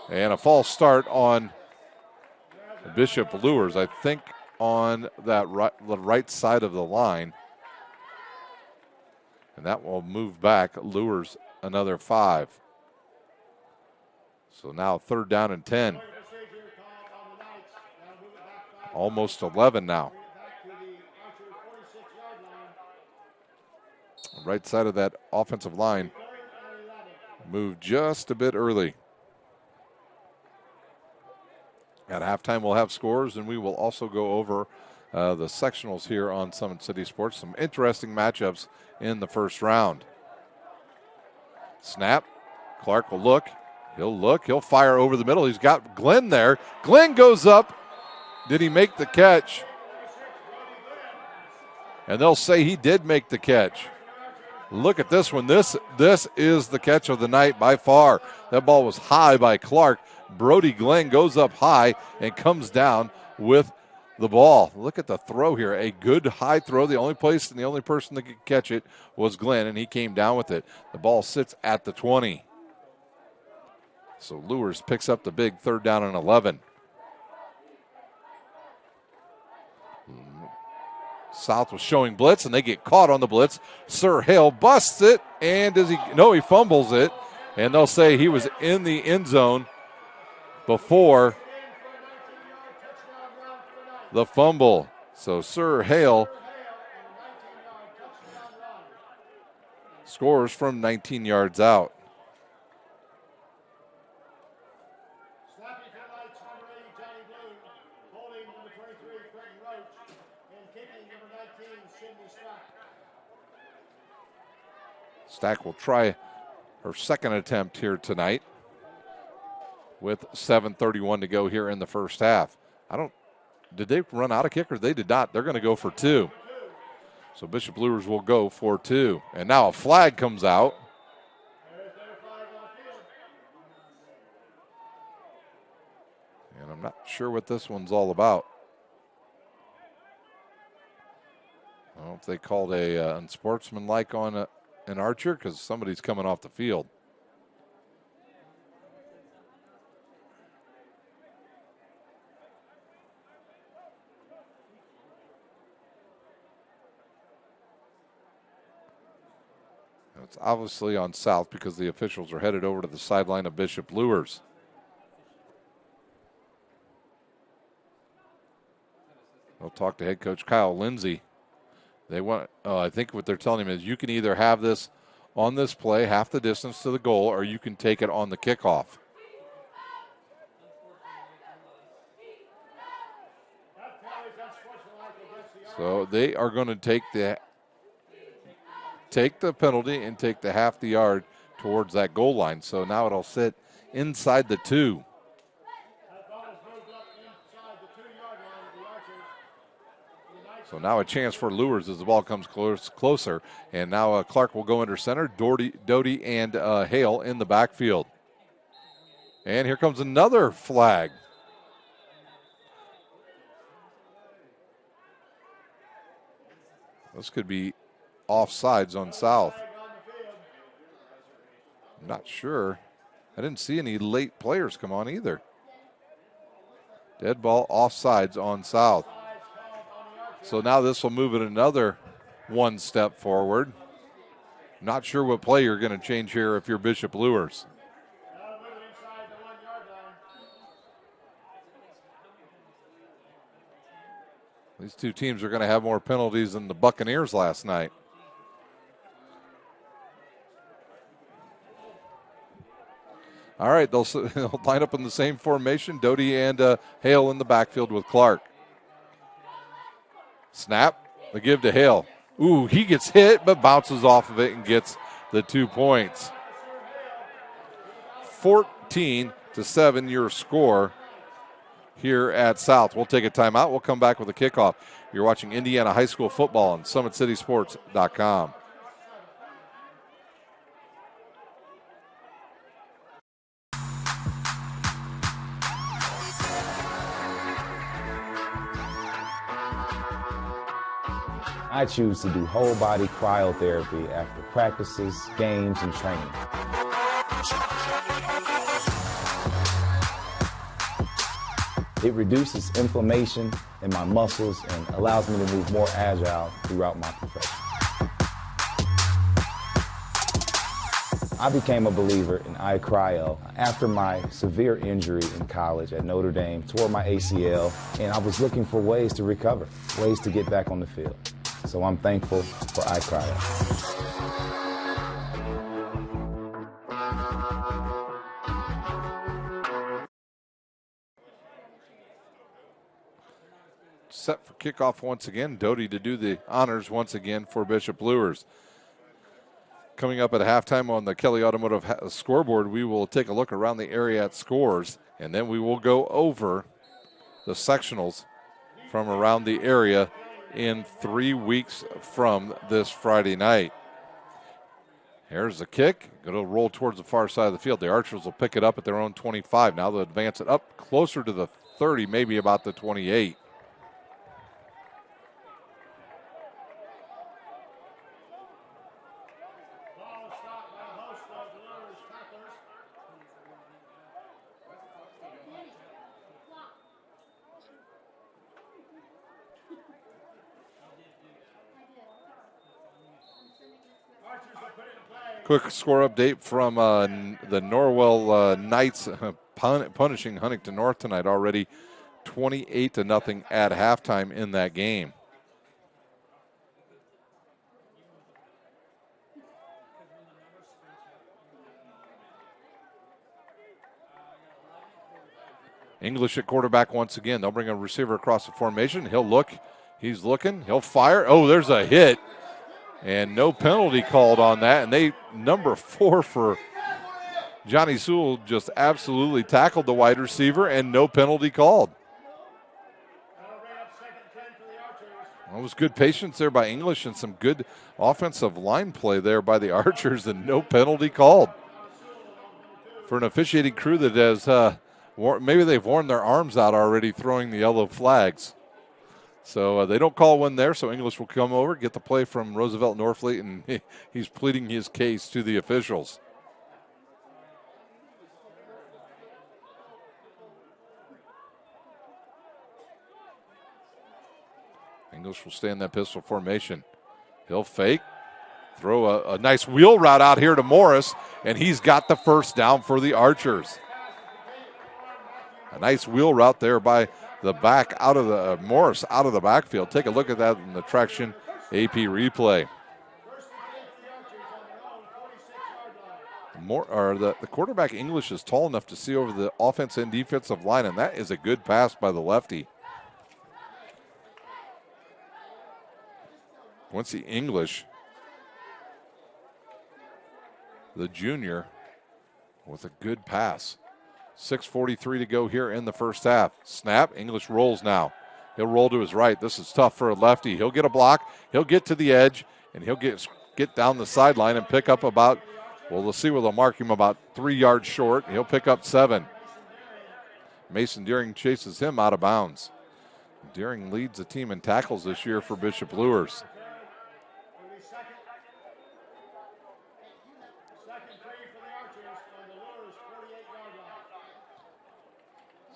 And a false start on Bishop Luers, I think, on that the right side of the line. And that will move back Luers another 5. So now 3rd down and 10. Almost 11 now. Right side of that offensive line moved just a bit early. At halftime, we'll have scores, and we will also go over the sectionals here on Summit City Sports. Some interesting matchups in the first round. Snap. Clark will look. He'll fire over the middle. He's got Glenn there. Glenn goes up. Did he make the catch? And they'll say he did make the catch. Look at this one. This is the catch of the night by far. That ball was high by Clark. Brody Glenn goes up high and comes down with the ball. Look at the throw here. A good high throw. The only place and the only person that could catch it was Glenn, and he came down with it. The ball sits at the 20. So Luers picks up the big 3rd down and 11. South was showing blitz, and they get caught on the blitz. Sir Hale busts it, and he fumbles it, and they'll say he was in the end zone before the fumble. So Sir Hale scores from 19 yards out. Stack will try her second attempt here tonight with 7:31 to go here in the first half. Did they run out of kickers? They did not. They're going to go for 2. So Bishop Luers will go for 2. And now a flag comes out. And I'm not sure what this one's all about. I don't know if they called a unsportsmanlike on an archer because somebody's coming off the field. It's obviously on South because the officials are headed over to the sideline of Bishop Luers. They'll talk to head coach Kyle Lindsay. They want. I think what they're telling him is you can either have this on this play, half the distance to the goal, or you can take it on the kickoff. So they are going to take the penalty and take the half the yard towards that goal line. So now it'll sit inside the 2. So now a chance for Luers as the ball comes closer. And now Clark will go under center. Doty and Hale in the backfield. And here comes another flag. This could be offsides on South. I'm not sure. I didn't see any late players come on either. Dead ball, offsides on South. So now this will move it another 1 step forward. Not sure what play you're going to change here if you're Bishop Luers. These two teams are going to have more penalties than the Buccaneers last night. All right, they'll line up in the same formation. Doty and Hale in the backfield with Clark. Snap, the give to Hale. Ooh, he gets hit, but bounces off of it and gets the 2 points. 14-7 your score here at South. We'll take a timeout. We'll come back with a kickoff. You're watching Indiana High School football on SummitCitySports.com. I choose to do whole body cryotherapy after practices, games, and training. It reduces inflammation in my muscles and allows me to move more agile throughout my profession. I became a believer in iCryo after my severe injury in college at Notre Dame, tore my ACL, and I was looking for ways to recover, ways to get back on the field. So I'm thankful for iCryo. Set for kickoff once again. Doty to do the honors once again for Bishop Luers. Coming up at halftime on the Kelly Automotive scoreboard, we will take a look around the area at scores, and then we will go over the sectionals from around the area in 3 weeks from this Friday night. Here's the kick. Going to roll towards the far side of the field. The Archers will pick it up at their own 25. Now they'll advance it up closer to the 30, maybe about the 28. Ball stopped by the host of the Luers tacklers. Archers will put it in play. Quick score update from the Norwell Knights punishing Huntington North tonight already 28-0 at halftime in that game. English at quarterback once again. They'll bring a receiver across the formation. He'll look. He's looking. He'll fire. Oh, there's a hit. And no penalty called on that. And they, number 4 for Johnny Sewell, just absolutely tackled the wide receiver and no penalty called. That'll bring up 2nd and 10 for the Archers. Well, it was good patience there by English and some good offensive line play there by the Archers and no penalty called. For an officiating crew that has, maybe they've worn their arms out already throwing the yellow flags. So they don't call one there, so English will come over, get the play from Roosevelt Norfleet, and he's pleading his case to the officials. English will stay in that pistol formation. He'll fake, throw a nice wheel route out here to Morris, and he's got the first down for the Archers. A nice wheel route there by the back out of the Morris out of the backfield. Take a look at that in the Traction AP replay. The quarterback English is tall enough to see over the offense and defensive line, and that is a good pass by the lefty. Quincy English, the junior, with a good pass. 6:43 to go here in the first half. Snap, English rolls now. He'll roll to his right. This is tough for a lefty. He'll get a block. He'll get to the edge, and he'll get down the sideline and pick up about, well, we'll see where they'll mark him about 3 yards short. He'll pick up 7. Mason Deering chases him out of bounds. Deering leads the team in tackles this year for Bishop Luers.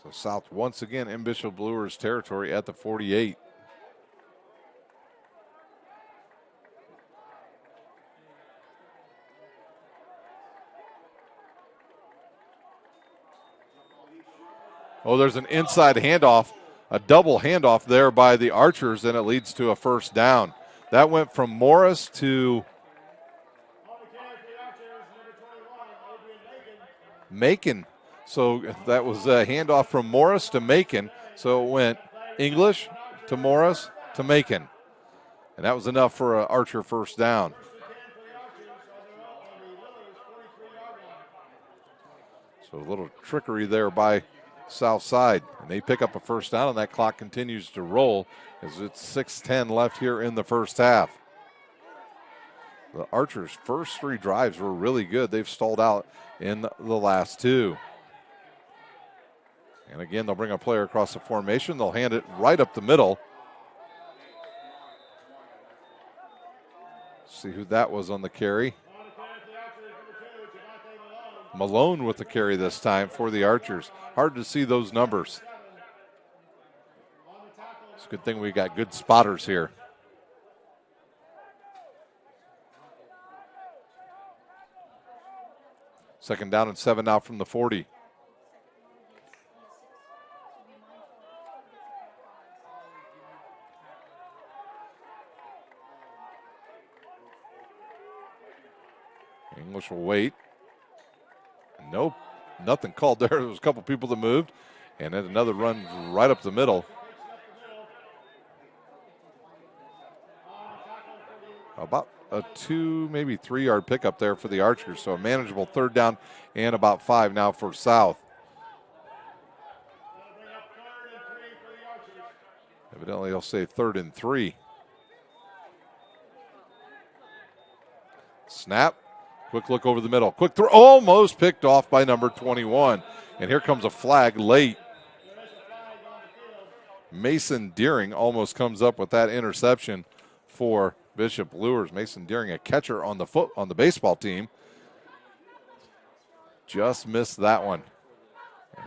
So South once again in Bishop Luers territory at the 48. Oh, there's an inside handoff, a double handoff there by the Archers, and it leads to a first down. That went from Morris to Macon. So that was a handoff from Morris to Macon. So it went English to Morris to Macon. And that was enough for an Archer first down. So a little trickery there by Southside. And they pick up a first down, and that clock continues to roll as it's 6:10 left here in the first half. The Archers' first 3 drives were really good. They've stalled out in the last 2. And again, they'll bring a player across the formation. They'll hand it right up the middle. See who that was on the carry. Malone with the carry this time for the Archers. Hard to see those numbers. It's a good thing we got good spotters here. Second down and 7 now from the 40. English will wait. Nope, nothing called there. There was a couple people that moved, and then another run right up the middle. About a 2, maybe 3 yard pickup there for the Archers. So a manageable third down and about 5 now for South. Evidently, they'll say 3rd and 3. Snap. Quick look over the middle. Quick throw. Almost picked off by number 21. And here comes a flag late. Mason Deering almost comes up with that interception for Bishop Luers. Mason Deering, a catcher on the baseball team, just missed that one. And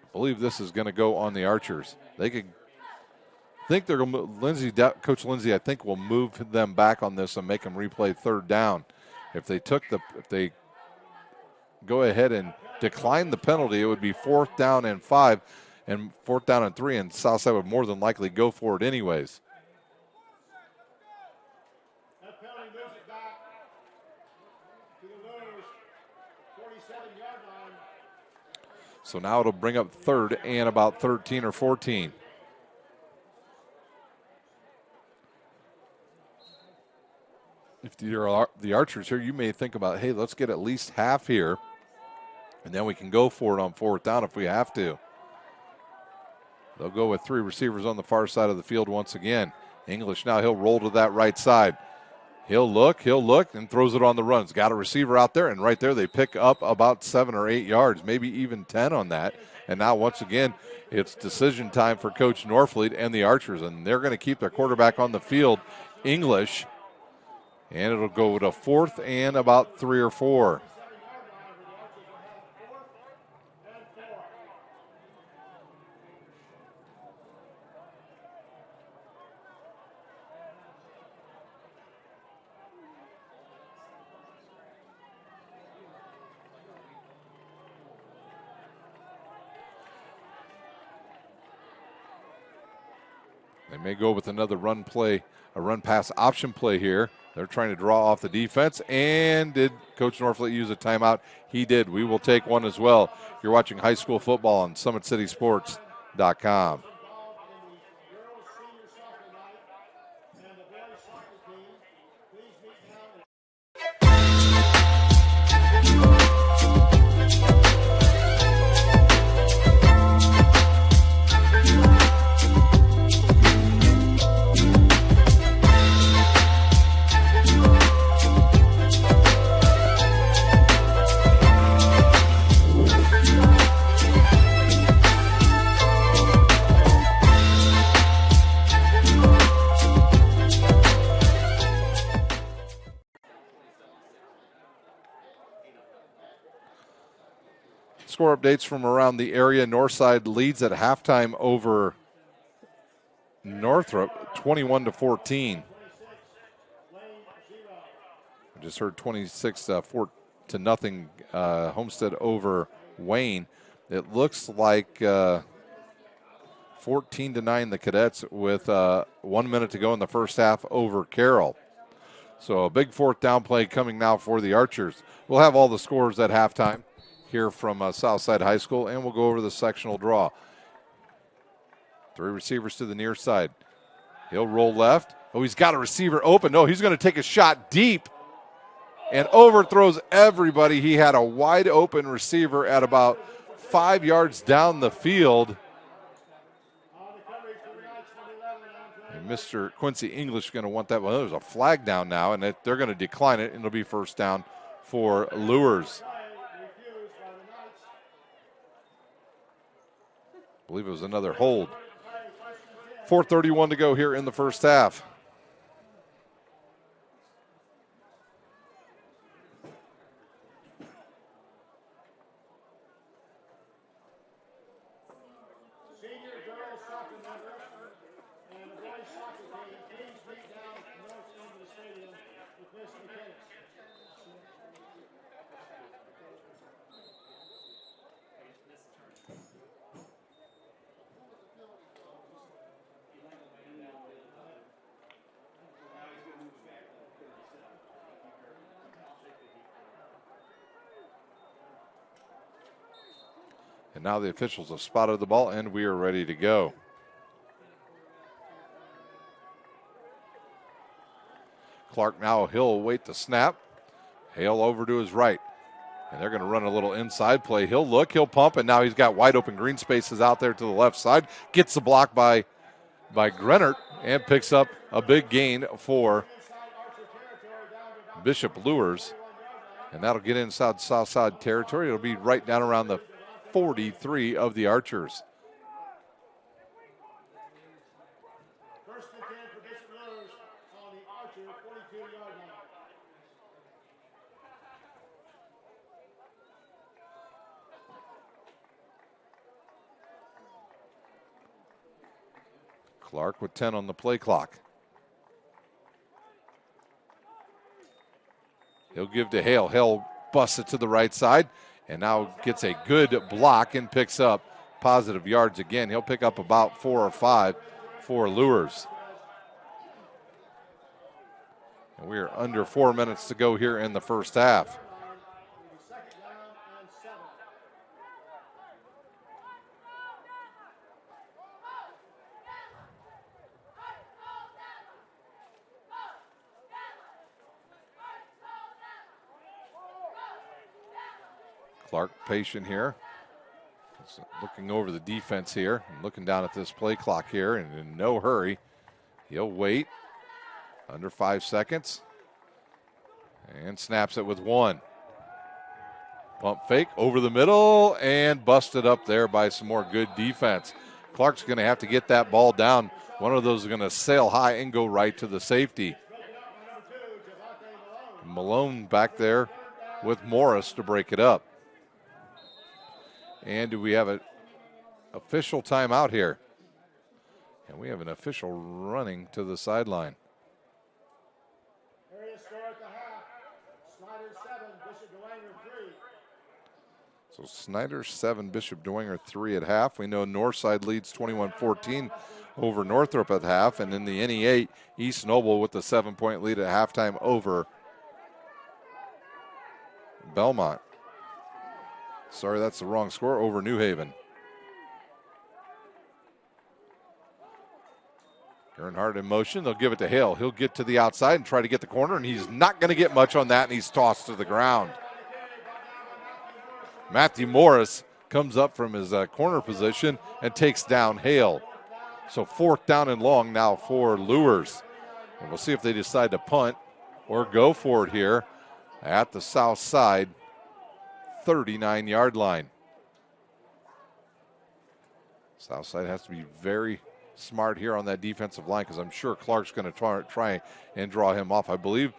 I believe this is going to go on the Archers. They could think they're going to Coach Lindsay, I think, will move them back on this and make them replay third down. If they go ahead and decline the penalty, it would be 4th down and 5 and 4th down and 3, and Southside would more than likely go for it anyways. That penalty moves it back to the Luers 47-yard line. So now it'll bring up 3rd and about 13 or 14. If you're the Archers here, you may think about, hey, let's get at least half here, and then we can go for it on 4th down if we have to. They'll go with 3 receivers on the far side of the field once again. English now, he'll roll to that right side. He'll look, and throws it on the runs. Got a receiver out there, and right there they pick up about 7 or 8 yards, maybe even 10 on that. And now once again, it's decision time for Coach Norfleet and the Archers, and they're going to keep their quarterback on the field, English. And it'll go to 4th and about 3 or 4. They may go with another run pass option play here. They're trying to draw off the defense. And did Coach Norfleet use a timeout? He did. We will take one as well. You're watching high school football on SummitCitySports.com. Score updates from around the area. Northside leads at halftime over Northrop, 21-14. I just heard 26-4 to nothing. Homestead over Wayne. It looks like 14-9 the Cadets with 1 minute to go in the first half over Carroll. So a big 4th down play coming now for the Archers. We'll have all the scores at halftime here from Southside High School, and we'll go over the sectional draw. 3 receivers to the near side. He'll roll left. Oh, he's got a receiver open. No, he's going to take a shot deep and overthrows everybody. He had a wide open receiver at about 5 yards down the field. And Mr. Quincy English is going to want that. Well, there's a flag down now, and they're going to decline it, and it'll be first down for Luers. I believe it was another hold. 4:31 to go here in the first half. Senior girls soccer members and the boys soccer team, please meet down at the north end of the stadium with Miss McKinnis. And now the officials have spotted the ball, and we are ready to go. Clark now, he'll await the snap. Hale over to his right. And they're going to run a little inside play. He'll look, he'll pump, and now he's got wide open green spaces out there to the left side. Gets the block by Grenert and picks up a big gain for Bishop Luers. And that'll get inside Southside territory. It'll be right down around the 43 of the Archers. First and 10 for Bishop Luers on the Archer 42-yard line. Clark with 10 on the play clock. He'll give to Hale. Hale busts it to the right side and now gets a good block and picks up positive yards again. He'll pick up about 4 or 5 for Luers. And we are under 4 minutes to go here in the first half. Second down and 7. Clark patient here. He's looking over the defense here and looking down at this play clock here, and in no hurry. He'll wait under 5 seconds and snaps it with 1. Pump fake over the middle and busted up there by some more good defense. Clark's going to have to get that ball down. One of those is going to sail high and go right to the safety. Malone back there with Morris to break it up. And do we have an official timeout here? And we have an official running to the sideline. Area score at the half. Snyder 7, Bishop Dwenger 3. So Snyder 7, Bishop Dwenger 3 at half. We know Northside leads 21-14 over Northrop at half. And in the NE8, East Noble with the 7-point lead at halftime over Belmont. Sorry, that's the wrong score, over New Haven. Earnhardt in motion. They'll give it to Hale. He'll get to the outside and try to get the corner, and he's not going to get much on that, and he's tossed to the ground. Matthew Morris comes up from his corner position and takes down Hale. So 4th down and long now for Luers. And we'll see if they decide to punt or go for it here at the south side 39-yard line. Southside has to be very smart here on that defensive line because I'm sure Clark's going to try and draw him off. I believe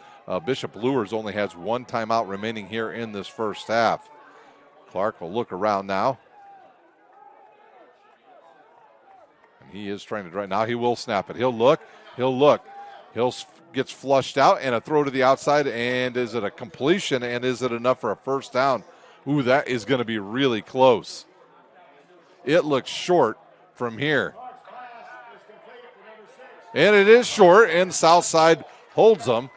Bishop Luers only has 1 timeout remaining here in this first half. Clark will look around now. And he is trying to drive. Now he will snap it. He'll look. Gets flushed out and a throw to the outside. And is it a completion? And is it enough for a first down? Ooh, that is going to be really close. It looks short from here. And it is short, and Southside holds them.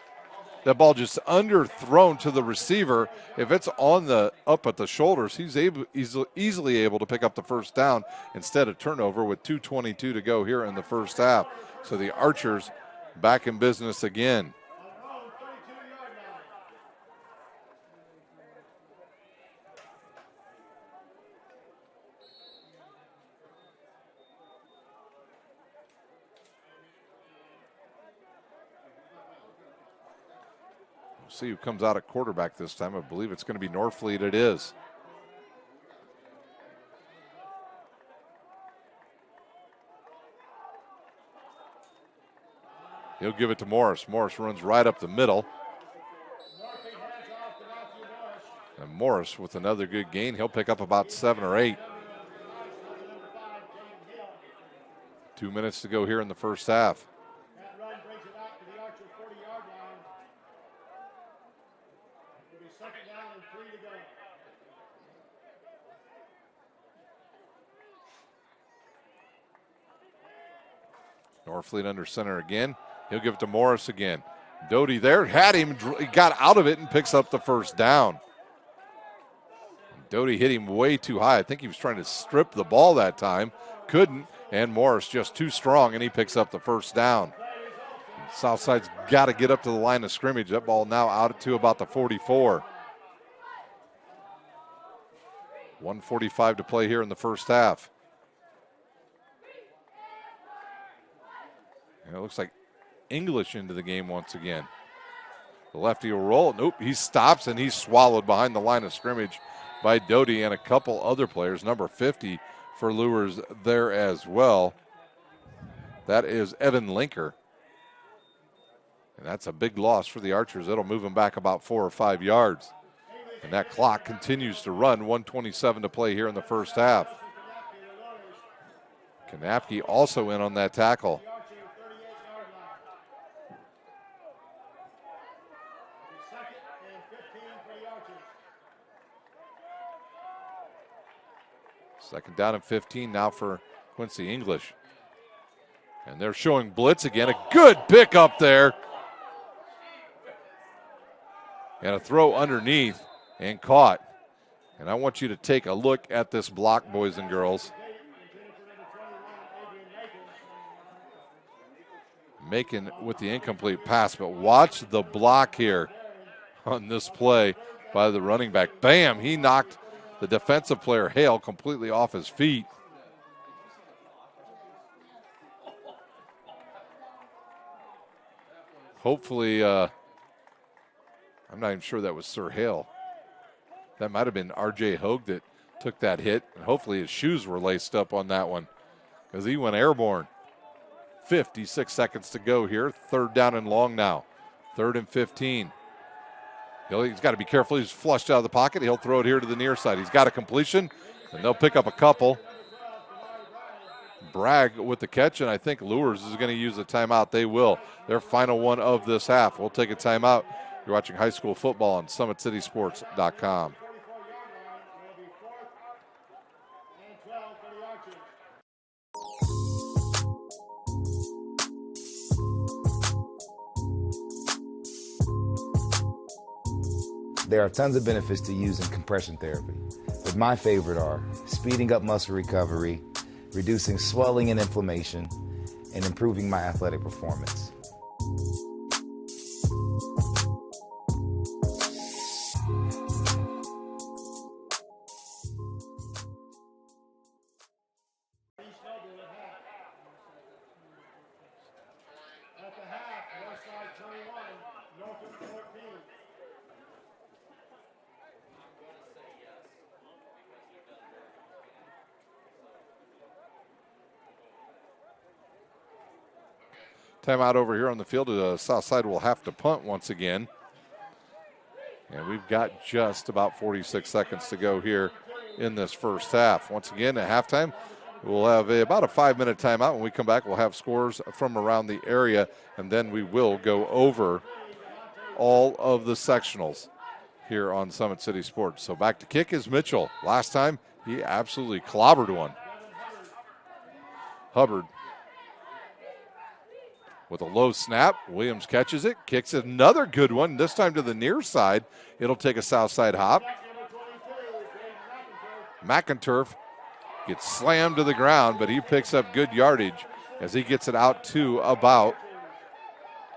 That ball just underthrown to the receiver. If it's on the up at the shoulders, he's easily able to pick up the first down instead of turnover with 2:22 to go here in the first half. So the Archers back in business again. See who comes out at quarterback this time. I believe it's going to be Norfleet. It is. He'll give it to Morris. Morris runs right up the middle. And Morris with another good gain. He'll pick up about 7 or 8. 2 minutes to go here in the first half. Norfleet under center again. He'll give it to Morris again. Doty there, had him, got out of it and picks up the first down. Doty hit him way too high. I think he was trying to strip the ball that time. Couldn't, and Morris just too strong, and he picks up the first down. Southside's got to get up to the line of scrimmage. That ball now out to about the 44. 1:45 to play here in the first half. And it looks like English into the game once again. The lefty will roll. Nope, he stops and he's swallowed behind the line of scrimmage by Doty and a couple other players. Number 50 for Luers there as well. That is Evan Linker. And that's a big loss for the Archers. It'll move them back about 4 or 5 yards. And that clock continues to run. 1:27 to play here in the first half. Kanapke also in on that tackle. Second down and 15 now for Quincy English. And they're showing blitz again. A good pick up there. And a throw underneath and caught. And I want you to take a look at this block, boys and girls. Making with the incomplete pass, but watch the block here on this play by the running back. Bam, he knocked the defensive player, Hale, completely off his feet. Hopefully, I'm not even sure that was Sir Hale. That might have been R.J. Hogue that took that hit. And hopefully his shoes were laced up on that one because he went airborne. 56 seconds to go here. Third down and long now. 3rd and 15. He's got to be careful. He's flushed out of the pocket. He'll throw it here to the near side. He's got a completion, and they'll pick up a couple. Bragg with the catch, and I think Luers is going to use a timeout. They will. Their final one of this half. We'll take a timeout. You're watching high school football on SummitCitySports.com. There are tons of benefits to using compression therapy, but my favorite are speeding up muscle recovery, reducing swelling and inflammation, and improving my athletic performance. At the half, Westside 21, Milton 14. Timeout over here on the field. South Side will have to punt once again. And we've got just about 46 seconds to go here in this first half. Once again, at halftime, we'll have about a 5-minute timeout. When we come back, we'll have scores from around the area, and then we will go over all of the sectionals here on Summit City Sports. So back to kick is Mitchell. Last time, he absolutely clobbered one. Hubbard with a low snap. Williams catches it, kicks it, another good one, this time to the near side. It'll take a south side hop. McInturf gets slammed to the ground, but he picks up good yardage as he gets it out to about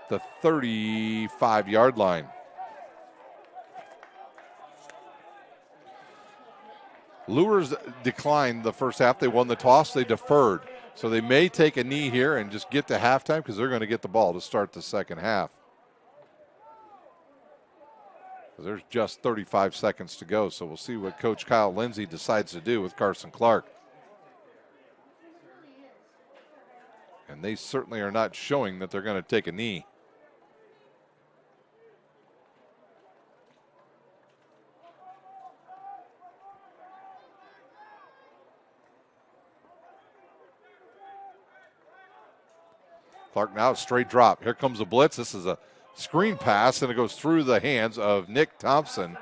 the 35-yard line. Luers declined the first half. They won the toss. They deferred. So they may take a knee here and just get to halftime because they're going to get the ball to start the second half. There's just 35 seconds to go, so we'll see what Coach Kyle Lindsay decides to do with Carson Clark. And they certainly are not showing that they're going to take a knee. Clark now, straight drop. Here comes a blitz. This is a screen pass, and it goes through the hands of Nick Thompson.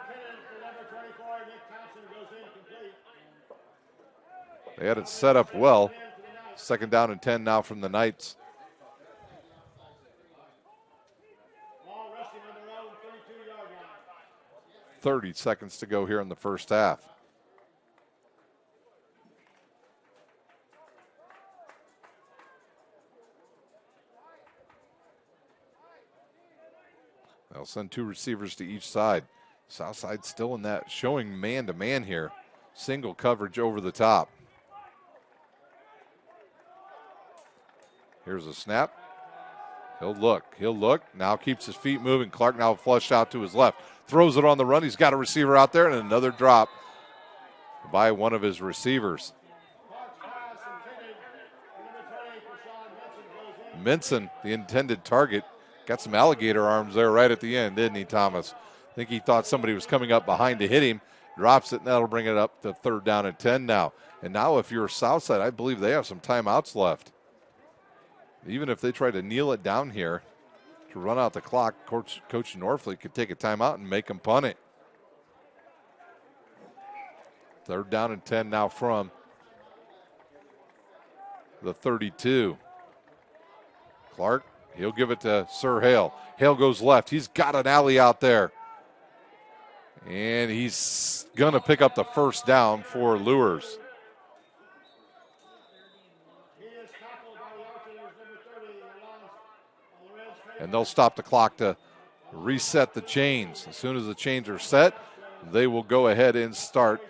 They had it set up well. Second down and 10 now from the Knights. Ball resting on their own 32-yard line. 30 seconds to go here in the first half. They'll send two receivers to each side. Southside still in that, showing man-to-man here. Single coverage over the top. Here's a snap. He'll look. Now keeps his feet moving. Clark now flush out to his left. Throws it on the run. He's got a receiver out there, and another drop by one of his receivers. Minson, the intended target, got some alligator arms there right at the end, didn't he, Thomas? I think he thought somebody was coming up behind to hit him. Drops it, and that'll bring it up to 3rd down and 10 now. And now if you're Southside, I believe they have some timeouts left. Even if they try to kneel it down here to run out the clock, Coach Norfleet could take a timeout and make them punt it. 3rd down and 10 now from the 32. Clark, he'll give it to Sir Hale. Hale goes left. He's got an alley out there. And he's going to pick up the 1st down for Luers. And they'll stop the clock to reset the chains. As soon as the chains are set, they will go ahead and start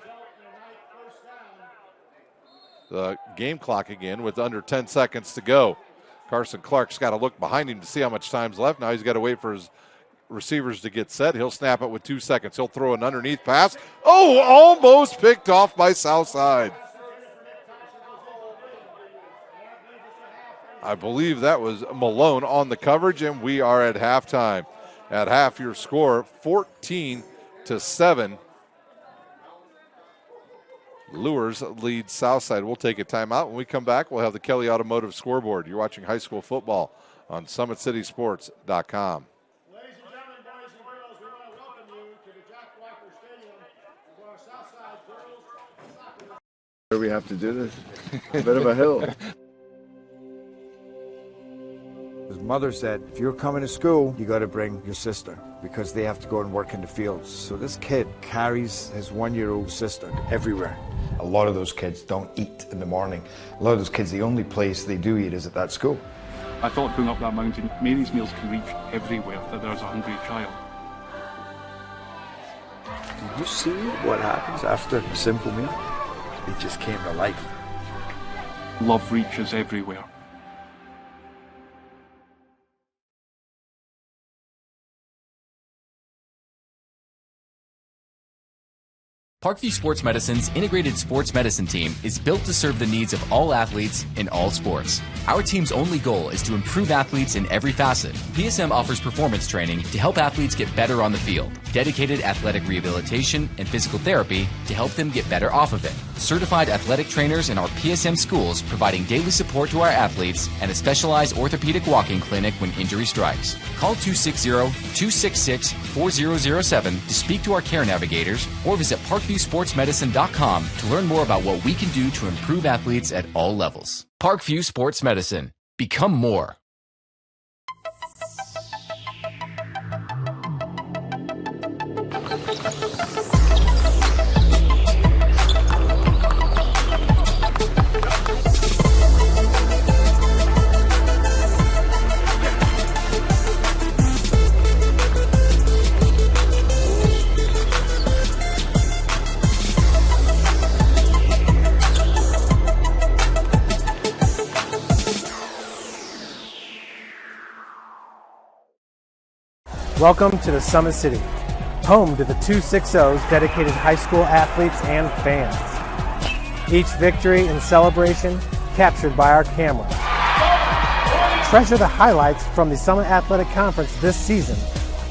the game clock again with under 10 seconds to go. Carson Clark's got to look behind him to see how much time's left. Now he's got to wait for his receivers to get set. He'll snap it with 2 seconds. He'll throw an underneath pass. Oh, almost picked off by Southside. I believe that was Malone on the coverage, and we are at halftime. At half, your score 14-7. Luers leads Southside. We'll take a timeout. When we come back, we'll have the Kelly Automotive scoreboard. You're watching high school football on SummitCitySports.com. Ladies and gentlemen, boys and girls, we want to welcome you to the Jack Walker Stadium for our Southside girls soccer. We have to do this. A bit of a hill. His mother said, if you're coming to school, you got to bring your sister because they have to go and work in the fields. So this kid carries his 1-year-old sister everywhere. A lot of those kids don't eat in the morning. A lot of those kids, the only place they do eat is at that school. I thought going up that mountain, Mary's meals can reach everywhere that there's a hungry child. Do you see what happens after a simple meal? It just came to life. Love reaches everywhere. Parkview Sports Medicine's integrated sports medicine team is built to serve the needs of all athletes in all sports. Our team's only goal is to improve athletes in every facet. PSM offers performance training to help athletes get better on the field, dedicated athletic rehabilitation and physical therapy to help them get better off of it, certified athletic trainers in our PSM schools providing daily support to our athletes, and a specialized orthopedic walking clinic when injury strikes. Call 260-266-4007 to speak to our care navigators or visit ParkviewSportsMedicine.com to learn more about what we can do to improve athletes at all levels. Parkview Sports Medicine. Become more. Welcome to the Summit City, home to the 260's dedicated high school athletes and fans. Each victory and celebration captured by our camera. Treasure the highlights from the Summit Athletic Conference this season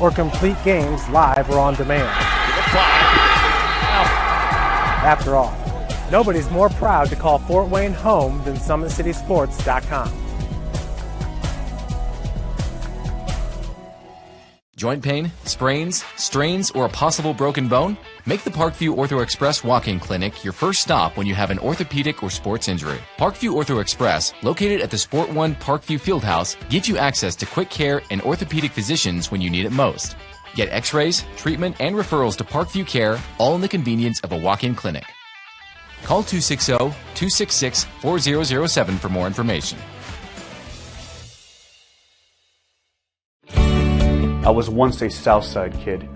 or complete games live or on demand. After all, nobody's more proud to call Fort Wayne home than SummitCitySports.com. Joint pain, sprains, strains, or a possible broken bone? Make the Parkview Ortho Express Walk-In Clinic your first stop when you have an orthopedic or sports injury. Parkview Ortho Express, located at the Sport One Parkview Fieldhouse, gives you access to quick care and orthopedic physicians when you need it most. Get x-rays, treatment, and referrals to Parkview Care, all in the convenience of a walk-in clinic. Call 260-266-4007 for more information. I was once a Southside kid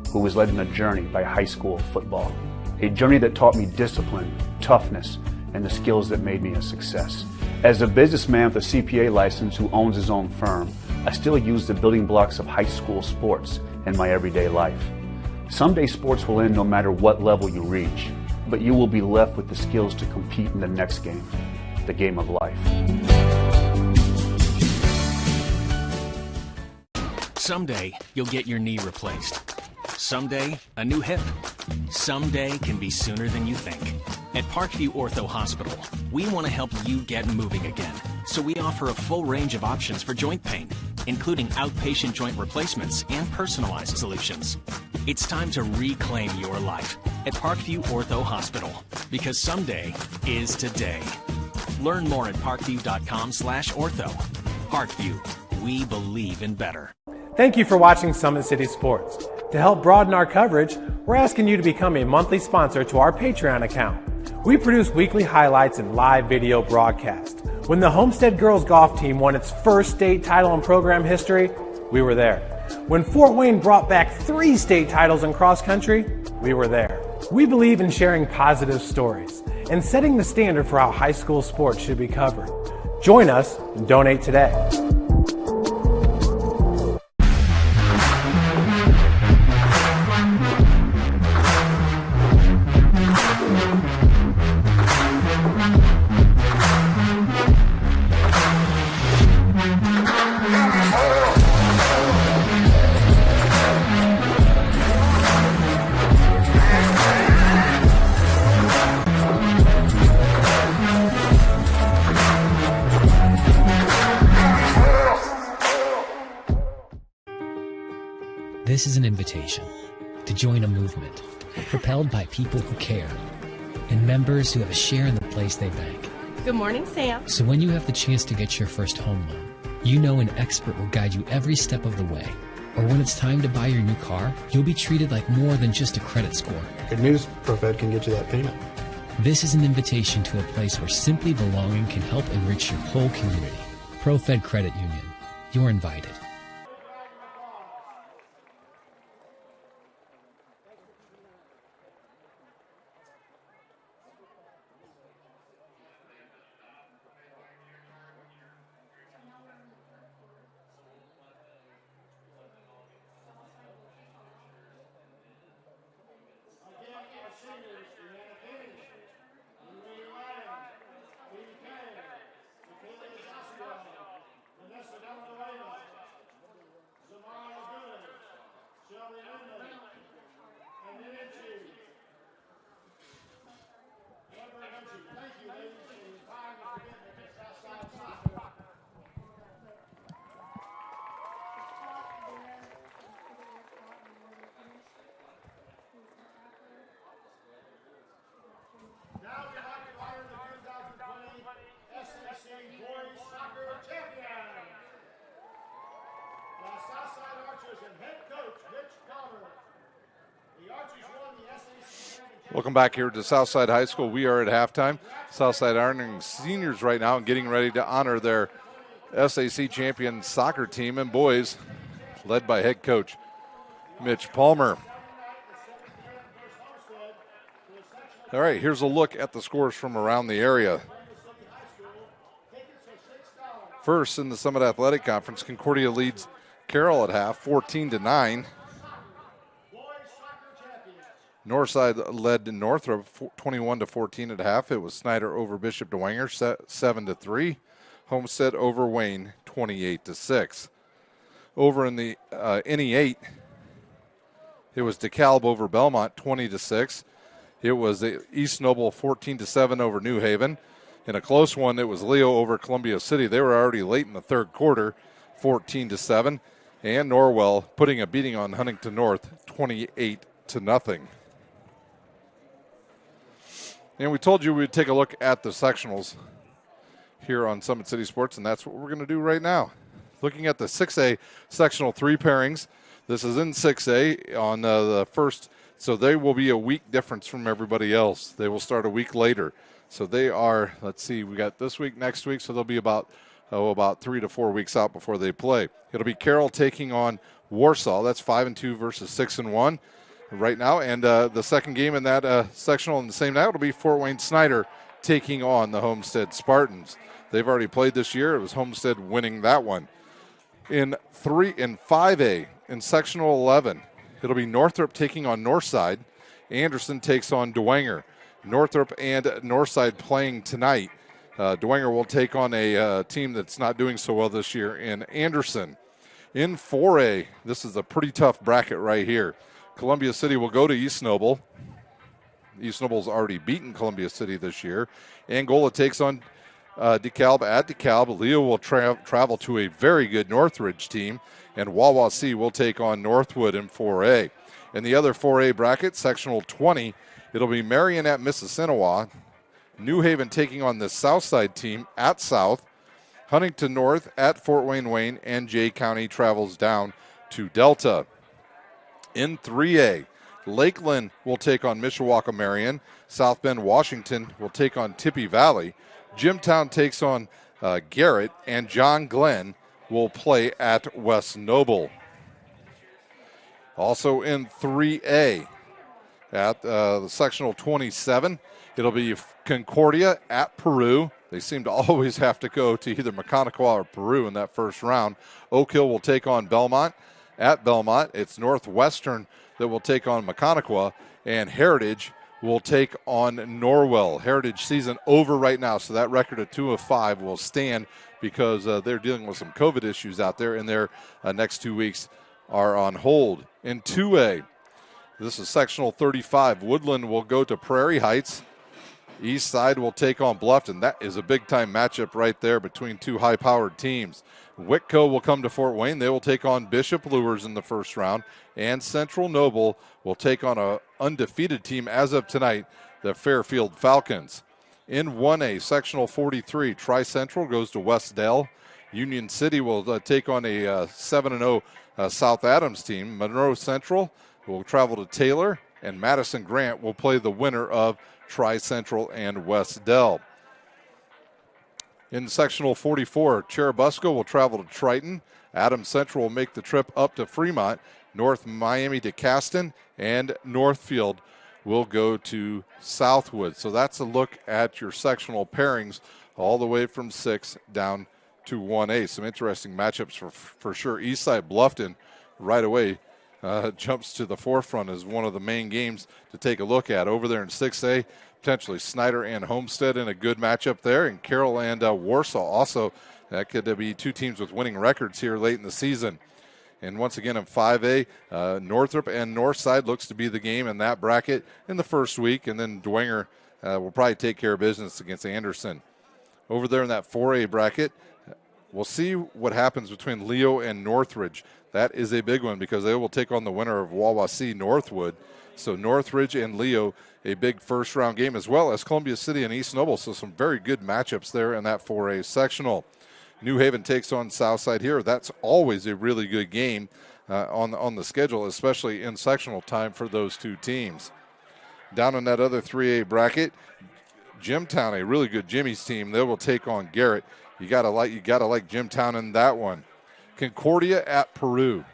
who was led on a journey by high school football. A journey that taught me discipline, toughness, and the skills that made me a success. As a businessman with a CPA license who owns his own firm, I still use the building blocks of high school sports in my everyday life. Someday sports will end no matter what level you reach, but you will be left with the skills to compete in the next game, the game of life. Someday, you'll get your knee replaced. Someday, a new hip. Someday can be sooner than you think. At Parkview Ortho Hospital, we want to help you get moving again. So we offer a full range of options for joint pain, including outpatient joint replacements and personalized solutions. It's time to reclaim your life at Parkview Ortho Hospital, because someday is today. Learn more at parkview.com/ortho. Parkview, we believe in better. Thank you for watching Summit City Sports. To help broaden our coverage, we're asking you to become a monthly sponsor to our Patreon account. We produce weekly highlights and live video broadcasts. When the Homestead girls golf team won its first state title in program history, we were there. When Fort Wayne brought back 3 state titles in cross country, we were there. We believe in sharing positive stories and setting the standard for how high school sports should be covered. Join us and donate today. This is an invitation to join a movement propelled by people who care and members who have a share in the place they bank. Good morning, Sam. So when you have the chance to get your first home loan, you know an expert will guide you every step of the way. Or when it's time to buy your new car, you'll be treated like more than just a credit score. Good news, ProFed can get you that payment. This is an invitation to a place where simply belonging can help enrich your whole community. ProFed Credit Union. You're invited. Now we'd like to honor the 2020 SEC Boys Soccer Champions, the Southside Archers and head coach Rich Calder. The Archers won the SEC Championship. Welcome back here to Southside High School. We are at halftime. Southside honoring seniors right now and getting ready to honor their SAC champion soccer team and boys, led by head coach Mitch Palmer. All right, here's a look at the scores from around the area. First in the Summit Athletic Conference, Concordia leads Carroll at half, 14-9. Northside led Northrop 21-14 at half. It was Snyder over Bishop DeWanger 7-3. Homestead over Wayne 28-6. Over in the NE8, it was DeKalb over Belmont 20-6. It was East Noble 14-7 over New Haven. In a close one, it was Leo over Columbia City. They were already late in the third quarter, 14-7. And Norwell putting a beating on Huntington North, 28-0. And we told you we'd take a look at the sectionals here on Summit City Sports, and that's what we're going to do right now. Looking at the 6A sectional 3 pairings. This is in 6A on the first, so they will be a week difference from everybody else. They will start a week later. So they are, let's see, we got this week, next week, so they'll be about 3 to 4 weeks out before they play. It'll be Carroll taking on Warsaw. That's 5-2 versus 6-1 right now. And the second game in that sectional on the same night will be Fort Wayne Snyder taking on the Homestead Spartans. They've already played this year. It was Homestead winning that one. In 5A, in sectional 11, it'll be Northrop taking on Northside. Anderson takes on Dwenger. Northrop and Northside playing tonight. Dwenger will take on a team that's not doing so well this year in Anderson. In 4A, this is a pretty tough bracket right here. Columbia City will go to East Noble. East Noble's already beaten Columbia City this year. Angola takes on DeKalb at DeKalb. Leo will travel to a very good Northridge team, and Wawasee will take on Northwood in 4A. In the other 4A bracket, sectional 20, it'll be Marion at Mississinewa. New Haven taking on the Southside team at South. Huntington North at Fort Wayne, and Jay County travels down to Delta. In 3A, Lakeland will take on Mishawaka Marion. South Bend, Washington will take on Tippy Valley. Jimtown takes on Garrett, and John Glenn will play at West Noble. Also in 3A, at the sectional 27, it'll be Concordia at Peru. They seem to always have to go to either Maconaquah or Peru in that first round. Oak Hill will take on Belmont at Belmont. It's Northwestern that will take on Maconaquah, and Heritage will take on Norwell. Heritage season over right now, so that record of 2-5 will stand because they're dealing with some COVID issues out there, and their next 2 weeks are on hold. In 2A, this is sectional 35. Woodland will go to Prairie Heights. East Side will take on Bluffton. That is a big-time matchup right there between two high-powered teams. Whitco will come to Fort Wayne. They will take on Bishop Luers in the first round. And Central Noble will take on an undefeated team as of tonight, the Fairfield Falcons. In 1A, sectional 43, Tri-Central goes to Westdale. Union City will take on a 7-0 South Adams team. Monroe Central will travel to Taylor, and Madison Grant will play the winner of Tri-Central and Westdale. In sectional 44, Cherubusco will travel to Triton. Adams Central will make the trip up to Fremont. North Miami to Caston, and Northfield will go to Southwood. So that's a look at your sectional pairings all the way from 6 down to 1A. Some interesting matchups for sure. Eastside Bluffton right away jumps to the forefront as one of the main games to take a look at. Over there in 6A, potentially Snyder and Homestead in a good matchup there, and Carroll and Warsaw also. That could be two teams with winning records here late in the season. And once again in 5A, Northrop and Northside looks to be the game in that bracket in the first week, and then Dwenger will probably take care of business against Anderson. Over there in that 4A bracket, we'll see what happens between Leo and Northridge. That is a big one because they will take on the winner of Wawasee Northwood. So Northridge and Leo, a big first-round game, as well as Columbia City and East Noble. So some very good matchups there in that 4A sectional. New Haven takes on Southside here. That's always a really good game on the schedule, especially in sectional time for those two teams. Down in that other 3A bracket, Jimtown, a really good Jimmy's team. They will take on Garrett. You gotta like Jimtown in that one. Concordia at Peru,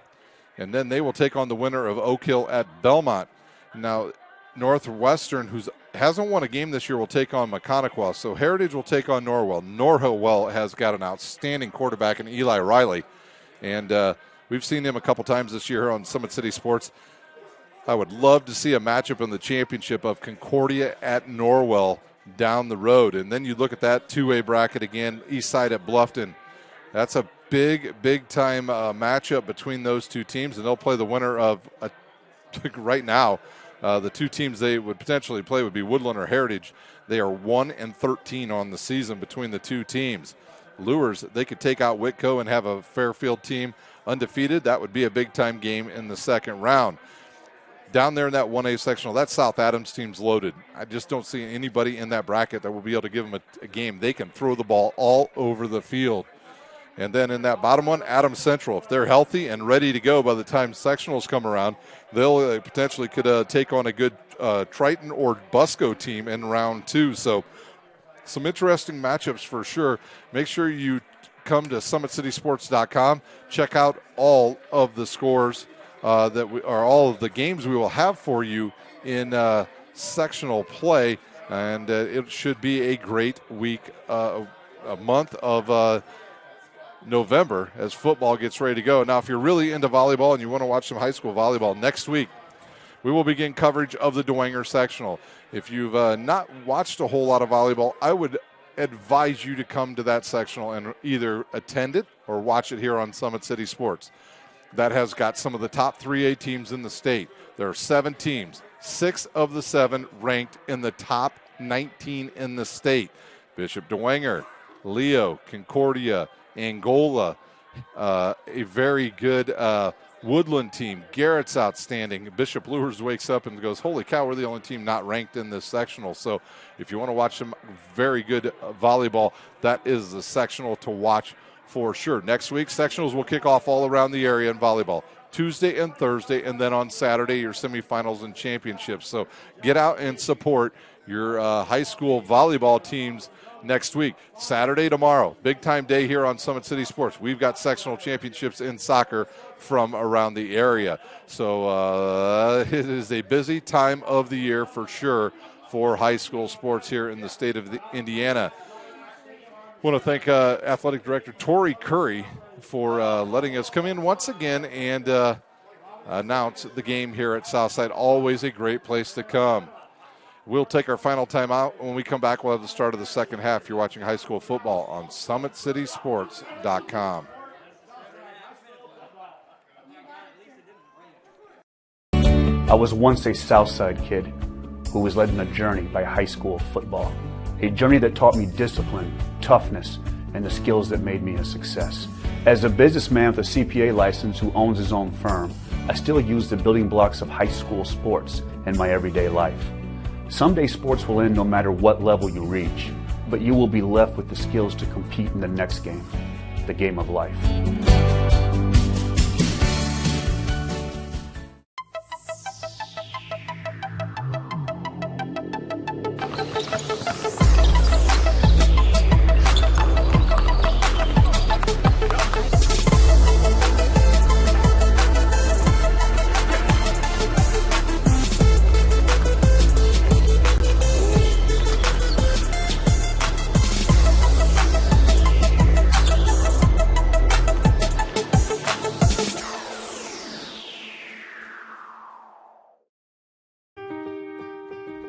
and then they will take on the winner of Oak Hill at Belmont. Now, Northwestern, who hasn't won a game this year, will take on Maconaquah. So Heritage will take on Norwell. Norwell has got an outstanding quarterback in Eli Riley, and we've seen him a couple times this year on Summit City Sports. I would love to see a matchup in the championship of Concordia at Norwell down the road. And then you look at that 2A bracket again, East Side at Bluffton. That's a big-time matchup between those two teams, and they'll play the winner of right now. The two teams they would potentially play would be Woodland or Heritage. They are 1-13 on the season between the two teams. Luers, they could take out Whitco and have a Fairfield team undefeated. That would be a big-time game in the second round. Down there in that 1A sectional, that South Adams team's loaded. I just don't see anybody in that bracket that will be able to give them a game. They can throw the ball all over the field. And then in that bottom one, Adams Central. If they're healthy and ready to go by the time sectionals come around, they'll potentially could take on a good Triton or Busco team in round 2. So some interesting matchups for sure. Make sure you come to SummitCitySports.com. Check out all of the scores all of the games we will have for you in sectional play, and it should be a great week, a month of November as football gets ready to go. Now, if you're really into volleyball and you want to watch some high school volleyball, next week we will begin coverage of the Dwenger sectional. If you've not watched a whole lot of volleyball, I would advise you to come to that sectional and either attend it or watch it here on Summit City Sports. That has got some of the top 3A teams in the state. There are 7 teams, 6 of the 7 ranked in the top 19 in the state. Bishop Dwenger, Leo, Concordia, Angola, a very good Woodland team. Garrett's outstanding. Bishop Luers wakes up and goes, holy cow, we're the only team not ranked in this sectional. So if you want to watch some very good volleyball, that is the sectional to watch for sure. Next week, sectionals will kick off all around the area in volleyball. Tuesday and Thursday, and then on Saturday, your semifinals and championships. So get out and support your high school volleyball teams next week. Saturday, tomorrow, big time day here on Summit City Sports. We've got sectional championships in soccer from around the area. So it is a busy time of the year for sure for high school sports here in the state of Indiana. I want to thank Athletic Director Tori Curry for letting us come in once again and announce the game here at Southside. Always a great place to come. We'll take our final time out. When we come back, we'll have the start of the second half. You're watching high school football on SummitCitySports.com. I was once a Southside kid who was led on a journey by high school football. A journey that taught me discipline, toughness, and the skills that made me a success. As a businessman with a CPA license who owns his own firm, I still use the building blocks of high school sports in my everyday life. Someday sports will end no matter what level you reach, but you will be left with the skills to compete in the next game, the game of life.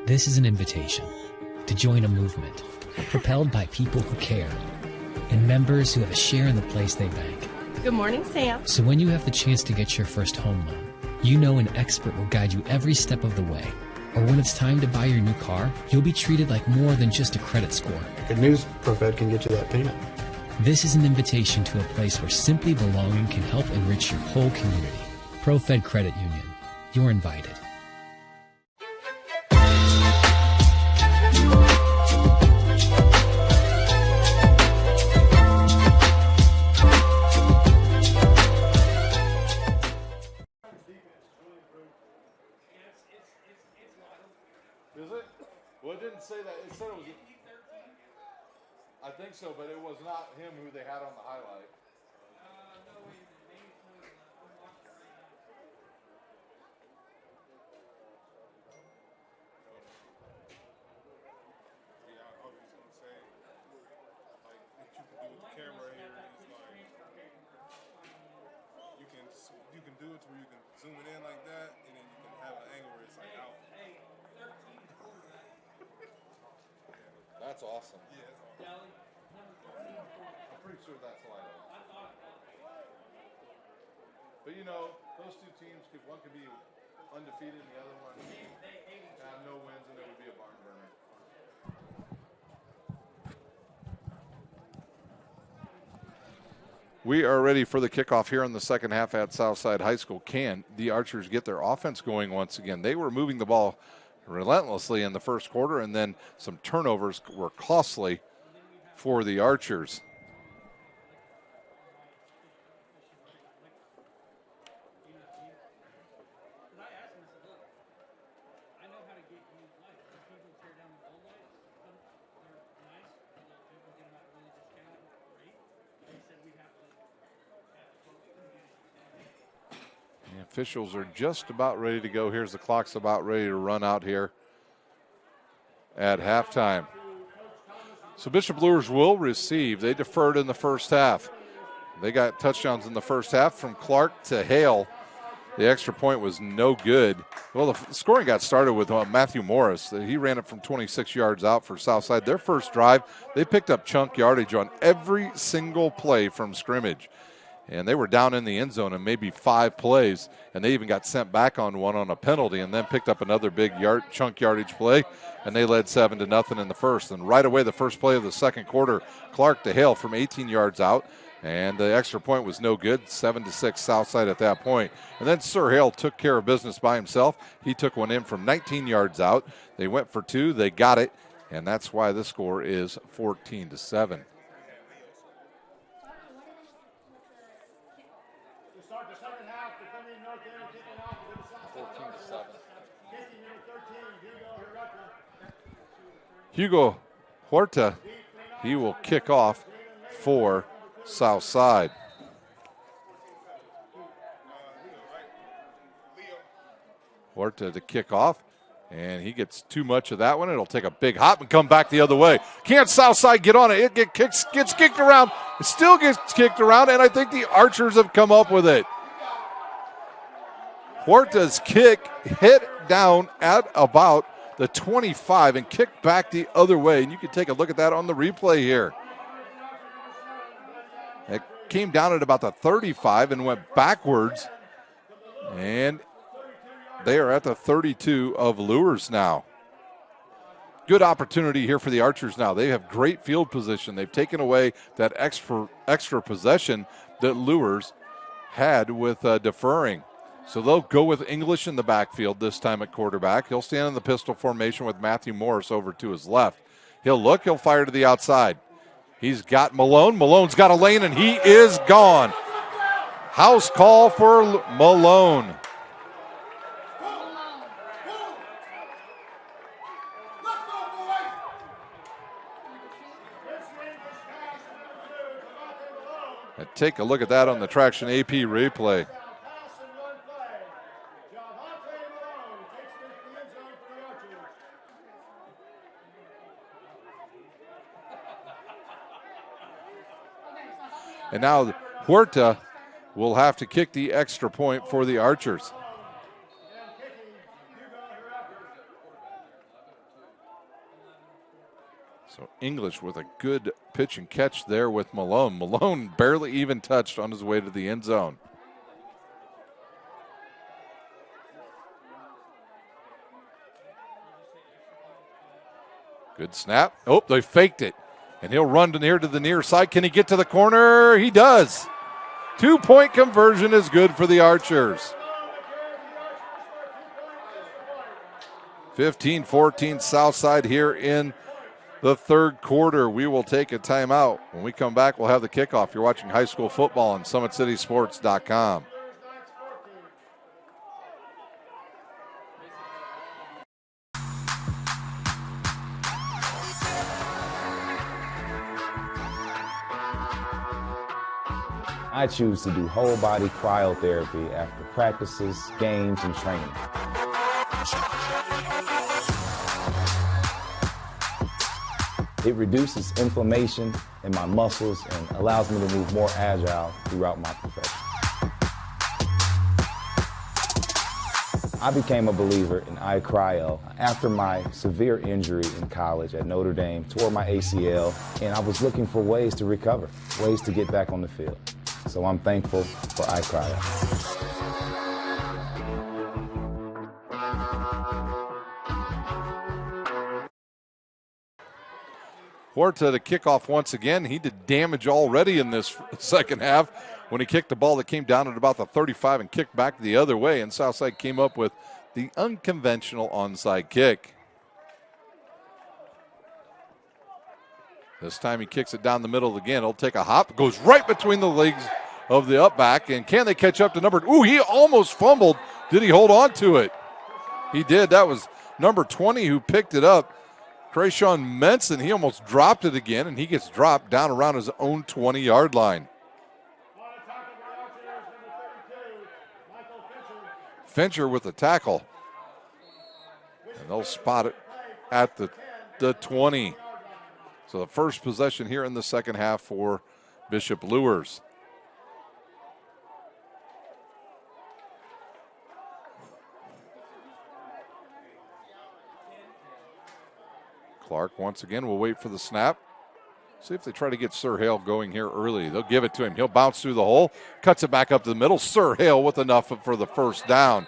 This is an invitation to join a movement propelled by people who care and members who have a share in the place they bank. Good morning, Sam. So when you have the chance to get your first home loan, you know an expert will guide you every step of the way. Or when it's time to buy your new car, you'll be treated like more than just a credit score. Good news, ProFed can get you that payment. This is an invitation to a place where simply belonging can help enrich your whole community. ProFed Credit Union. You're invited. I think so, but it was not him who they had on the highlight. You can do it to where you can zoom it in like that, and then you can have an angle where it's like out. That's awesome. Yeah, that's awesome. I'm pretty sure that's Lionel. But you know, those two teams, one could be undefeated and the other one have no wins, and it would be a barn burner. We are ready for the kickoff here in the second half at Southside High School. Can the Archers get their offense going once again? They were moving the ball relentlessly in the first quarter, and then some turnovers were costly for the Archers. The officials are just about ready to go. Here's the clock's about ready to run out here at halftime. So Bishop Luers will receive. They deferred in the first half. They got touchdowns in the first half from Clark to Hale. The extra point was no good. Well, the scoring got started with Matthew Morris. He ran it from 26 yards out for Southside. Their first drive, they picked up chunk yardage on every single play from scrimmage. And they were down in the end zone in maybe 5 plays, and they even got sent back on one on a penalty and then picked up another big chunk yardage play, and they led 7-0 in the first. And right away, the first play of the second quarter, Clark to Hale from 18 yards out. And the extra point was no good, 7-6 Southside at that point. And then Sir Hale took care of business by himself. He took one in from 19 yards out. They went for 2. They got it. And that's why the score is 14-7. To start the second half, defending North End, kicking off to the Southside. 14-7. Kicking number 13, Hugo Huerta, he will kick off for Southside. Huerta to kick off, and he gets too much of that one. It'll take a big hop and come back the other way. Can't Southside get on it? It gets kicked around. It still gets kicked around, and I think the Archers have come up with it. Huerta's kick hit down at about the 25 and kicked back the other way, and you can take a look at that on the replay here. It came down at about the 35 and went backwards, and they are at the 32 of Luers now. Good opportunity here for the Archers now. They have great field position. They've taken away that extra possession that Luers had with deferring. So they'll go with English in the backfield this time at quarterback. He'll stand in the pistol formation with Matthew Morris over to his left. He'll look, he'll fire to the outside. He's got Malone. Malone's got a lane, and he is gone. House call for Malone. And take a look at that on the Traction AP replay. And now Huerta will have to kick the extra point for the Archers. So English with a good pitch and catch there with Malone. Malone barely even touched on his way to the end zone. Good snap. Oh, they faked it. And he'll run to the near side. Can he get to the corner? He does. 2-point conversion is good for the Archers. 15-14 Southside here in the third quarter. We will take a timeout. When we come back, we'll have the kickoff. You're watching high school football on SummitCitySports.com. I choose to do whole body cryotherapy after practices, games, and training. It reduces inflammation in my muscles and allows me to move more agile throughout my profession. I became a believer in iCryo after my severe injury in college at Notre Dame, tore my ACL, and I was looking for ways to recover, ways to get back on the field. So I'm thankful for iCryo. Huerta to kick off once again. He did damage already in this second half when he kicked the ball that came down at about the 35 and kicked back the other way, and Southside came up with the unconventional onside kick. This time he kicks it down the middle again. He'll take a hop, goes right between the legs of the up back, and can they catch up to number? Ooh, he almost fumbled. Did he hold on to it? He did. That was number 20 who picked it up. Krayshawn Menson, he almost dropped it again, and he gets dropped down around his own 20-yard line. Fincher with the tackle. And they'll spot it at the 20. So the first possession here in the second half for Bishop Luers. Clark once again will wait for the snap. See if they try to get Sir Hale going here early. They'll give it to him. He'll bounce through the hole, cuts it back up to the middle. Sir Hale with enough for the first down.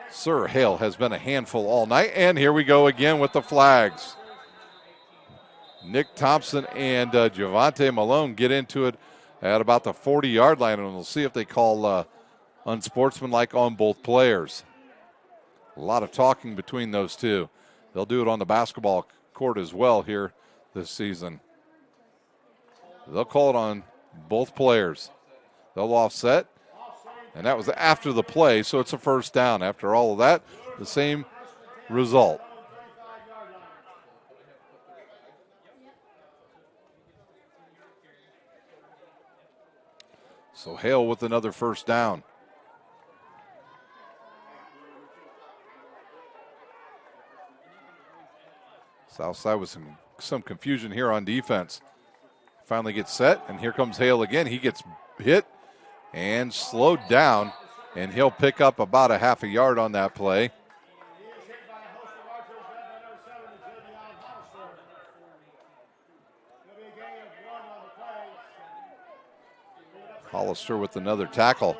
Sir Hale has been a handful all night, and here we go again with the flags. Nick Thompson and Javante Malone get into it at about the 40-yard line, and we'll see if they call unsportsmanlike on both players. A lot of talking between those two. They'll do it on the basketball court as well here this season. They'll call it on both players. They'll offset, and that was after the play, so it's a first down. After all of that, the same result. So Hale with another first down. Southside with some confusion here on defense. Finally gets set, and here comes Hale again. He gets hit and slowed down, and he'll pick up about a half a yard on that play. Hollister with another tackle.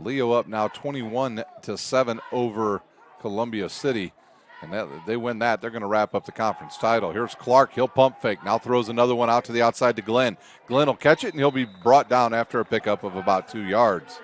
Leo up now 21-7 over Columbia City. And they win that, they're going to wrap up the conference title. Here's Clark. He'll pump fake. Now throws another one out to the outside to Glenn. Glenn will catch it, and he'll be brought down after a pickup of about 2 yards.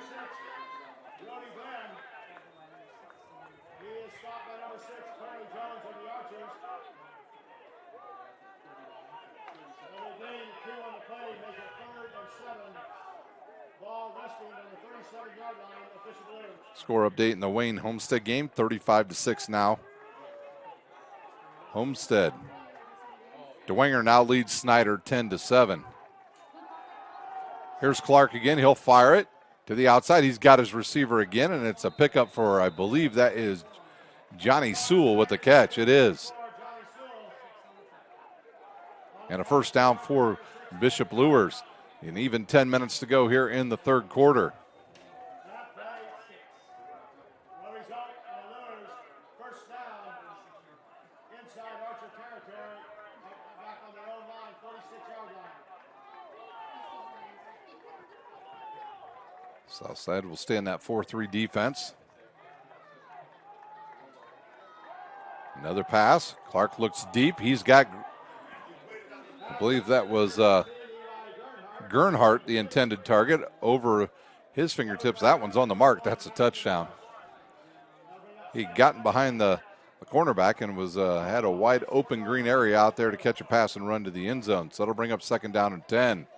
Score update in the Wayne Homestead game, 35-6 now. Homestead. DeWanger now leads Snyder 10-7. Here's Clark again. He'll fire it to the outside. He's got his receiver again, and it's a pickup for, I believe that is Johnny Sewell with the catch. It is. And a first down for Bishop Luers. And even 10 minutes to go here in the third quarter. Southside will stay in that 4-3 defense. Another pass. Clark looks deep. He's got, I believe that was Gernhardt, the intended target, over his fingertips. That one's on the mark. That's a touchdown. He got behind the cornerback and was had a wide open green area out there to catch a pass and run to the end zone. So that'll bring up second down and 10.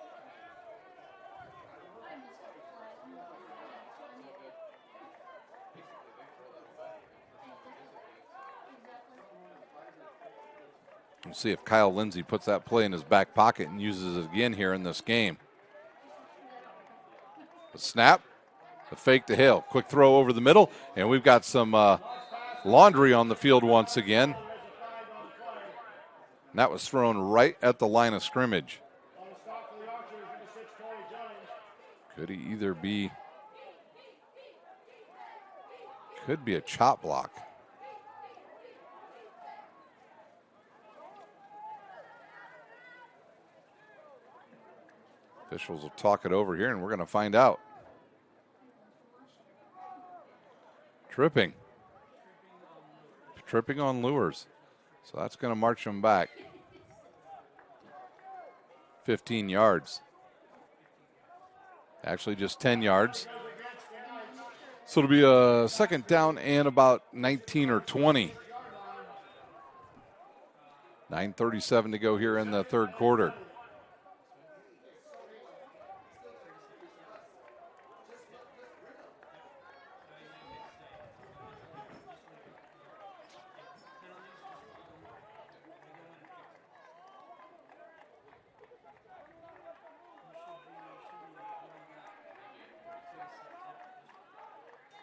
We'll see if Kyle Lindsay puts that play in his back pocket and uses it again here in this game. The snap, the fake to Hale. Quick throw over the middle, and we've got some laundry on the field once again. And that was thrown right at the line of scrimmage. Could he either be, could be a chop block. Officials will talk it over here, and we're going to find out. Tripping. Tripping on Luers. So that's going to march them back 15 yards. Actually, just 10 yards. So it'll be a second down and about 19 or 20. 9:37 to go here in the third quarter.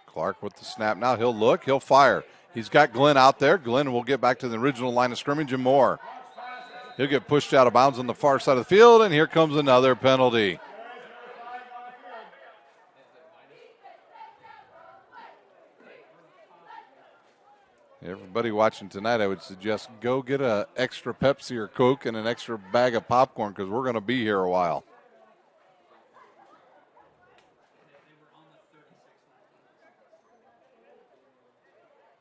Clark with the snap now. He'll look. He'll fire. He's got Glenn out there. Glenn will get back to the original line of scrimmage and more. He'll get pushed out of bounds on the far side of the field, and here comes another penalty. Everybody watching tonight, I would suggest go get an extra Pepsi or Coke and an extra bag of popcorn because we're going to be here a while.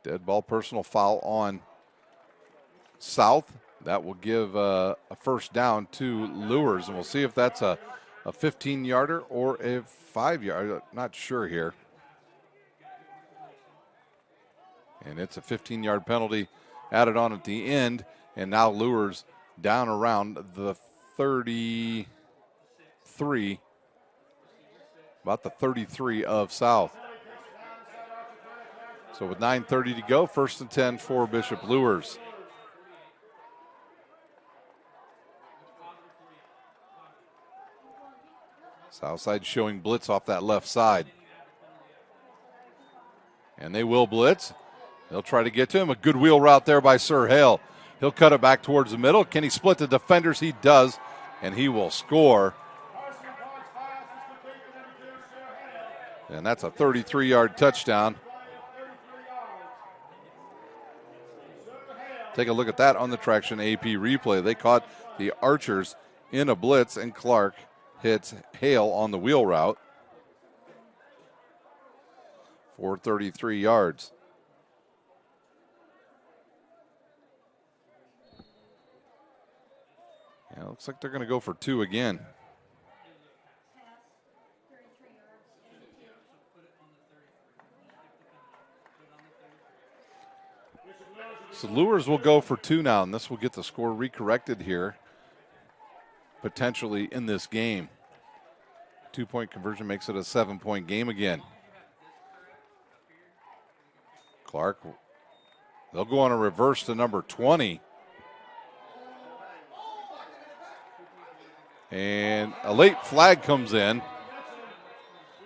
Dead ball personal foul on South. That will give a first down to Luers, and we'll see if that's a 15-yarder or a 5-yarder. Not sure here. And it's a 15-yard penalty added on at the end, and now Luers down around the 33, about the 33 of South. So with 9:30 to go, 1st and 10 for Bishop Luers. Southside showing blitz off that left side. And they will blitz. They'll try to get to him. A good wheel route there by Sir Hale. He'll cut it back towards the middle. Can he split the defenders? He does, and he will score. And that's a 33-yard touchdown. Take a look at that on the Traction AP replay. They caught the Archers in a blitz, and Clark hits Hale on the wheel route for 33 yards. Yeah, looks like they're going to go for 2 again. So Luers will go for 2 now, and this will get the score recorrected here, potentially in this game. 2-point conversion makes it a 7-point game again. Clark, they'll go on a reverse to number 20. And a late flag comes in.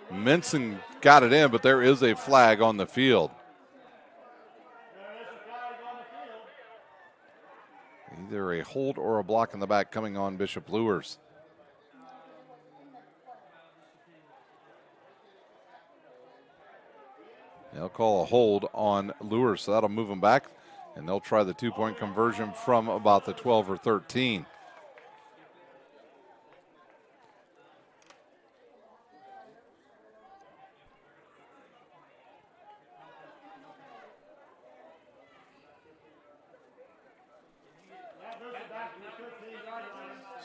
Minson got it in, but there is a flag on the field. Either a hold or a block in the back coming on Bishop Luers. They'll call a hold on Luers, so that'll move them back, and they'll try the 2-point conversion from about the 12 or 13.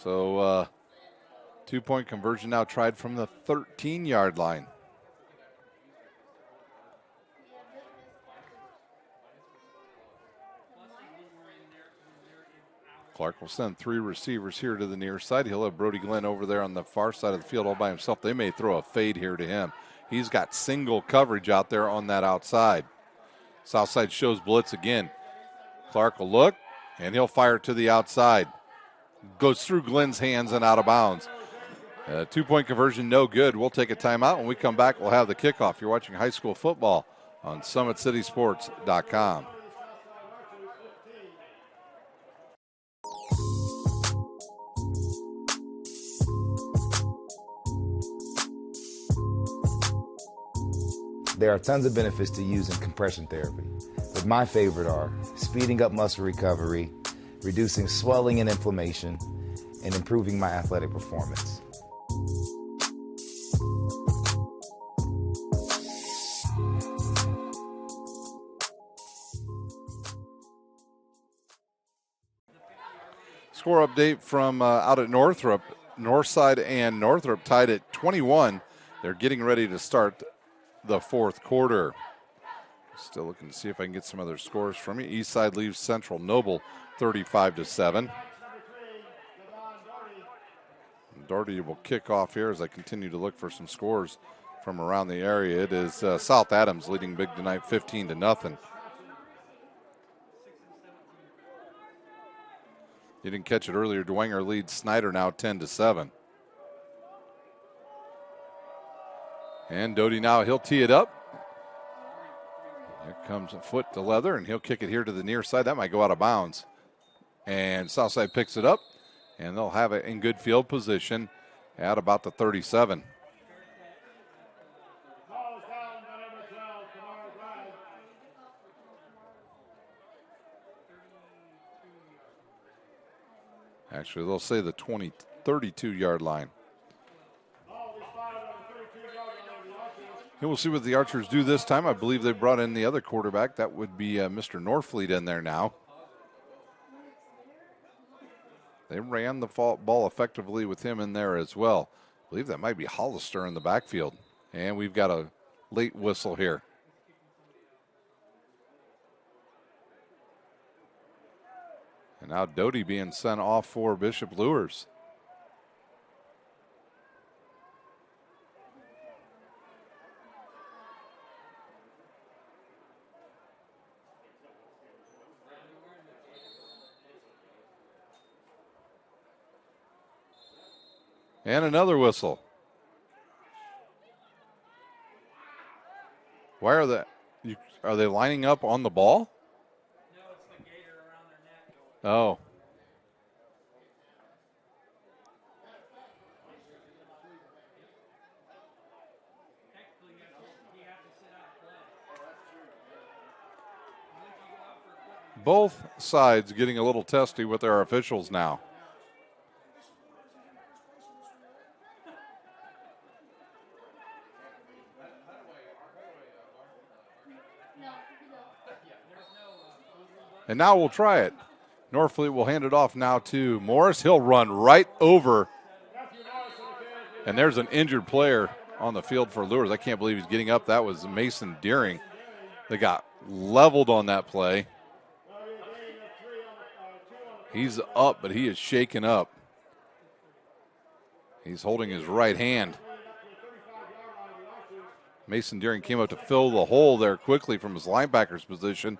So 2-point conversion now tried from the 13-yard line. Clark will send 3 receivers here to the near side. He'll have Brody Glenn over there on the far side of the field all by himself. They may throw a fade here to him. He's got single coverage out there on that outside. Southside shows blitz again. Clark will look, and he'll fire to the outside. Goes through Glenn's hands and out of bounds. 2-point conversion, no good. We'll take a timeout. When we come back, we'll have the kickoff. You're watching high school football on SummitCitySports.com. There are tons of benefits to using compression therapy, but my favorite are speeding up muscle recovery, reducing swelling and inflammation, and improving my athletic performance. Score update from out at Northrop. Northside and Northrop tied at 21. They're getting ready to start the 4th quarter. Still looking to see if I can get some other scores from you. Eastside leaves Central Noble 35-7. Doherty will kick off here as I continue to look for some scores from around the area. It is South Adams leading big tonight 15-0. You didn't catch it earlier. Dwenger leads Snyder now 10-7. And Doty now, he'll tee it up. Here comes a foot to leather, and he'll kick it here to the near side. That might go out of bounds. And Southside picks it up, and they'll have it in good field position at about the 37. Actually, they'll say the 32-yard line. And we'll see what the Archers do this time. I believe they brought in the other quarterback. That would be Mr. Norfleet in there now. They ran the ball effectively with him in there as well. I believe that might be Hollister in the backfield. And we've got a late whistle here. And now Doty being sent off for Bishop Luers. And another whistle. Why are they lining up on the ball? No, it's the gator around their neck. Oh. Both sides getting a little testy with their officials now. And now we'll try it. Norfleet will hand it off now to Morris. He'll run right over. And there's an injured player on the field for Luers. I can't believe he's getting up. That was Mason Deering. They got leveled on that play. He's up, but he is shaken up. He's holding his right hand. Mason Deering came up to fill the hole there quickly from his linebacker's position.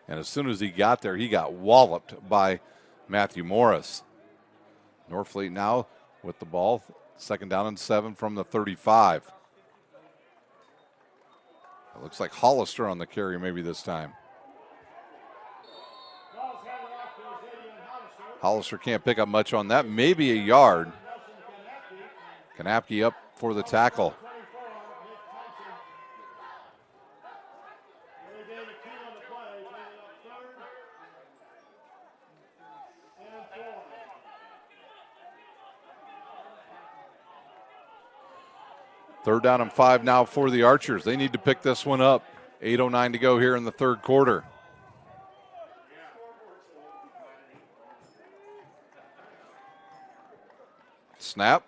And as soon as he got there, he got walloped by Matthew Morris. Norfleet now with the ball. 2nd down and 7 from the 35. It looks like Hollister on the carry maybe this time. Hollister can't pick up much on that. Maybe a yard. Kanapke up for the tackle. Third down and 5 now for the Archers. They need to pick this one up. 8:09 to go here in the third quarter. Snap,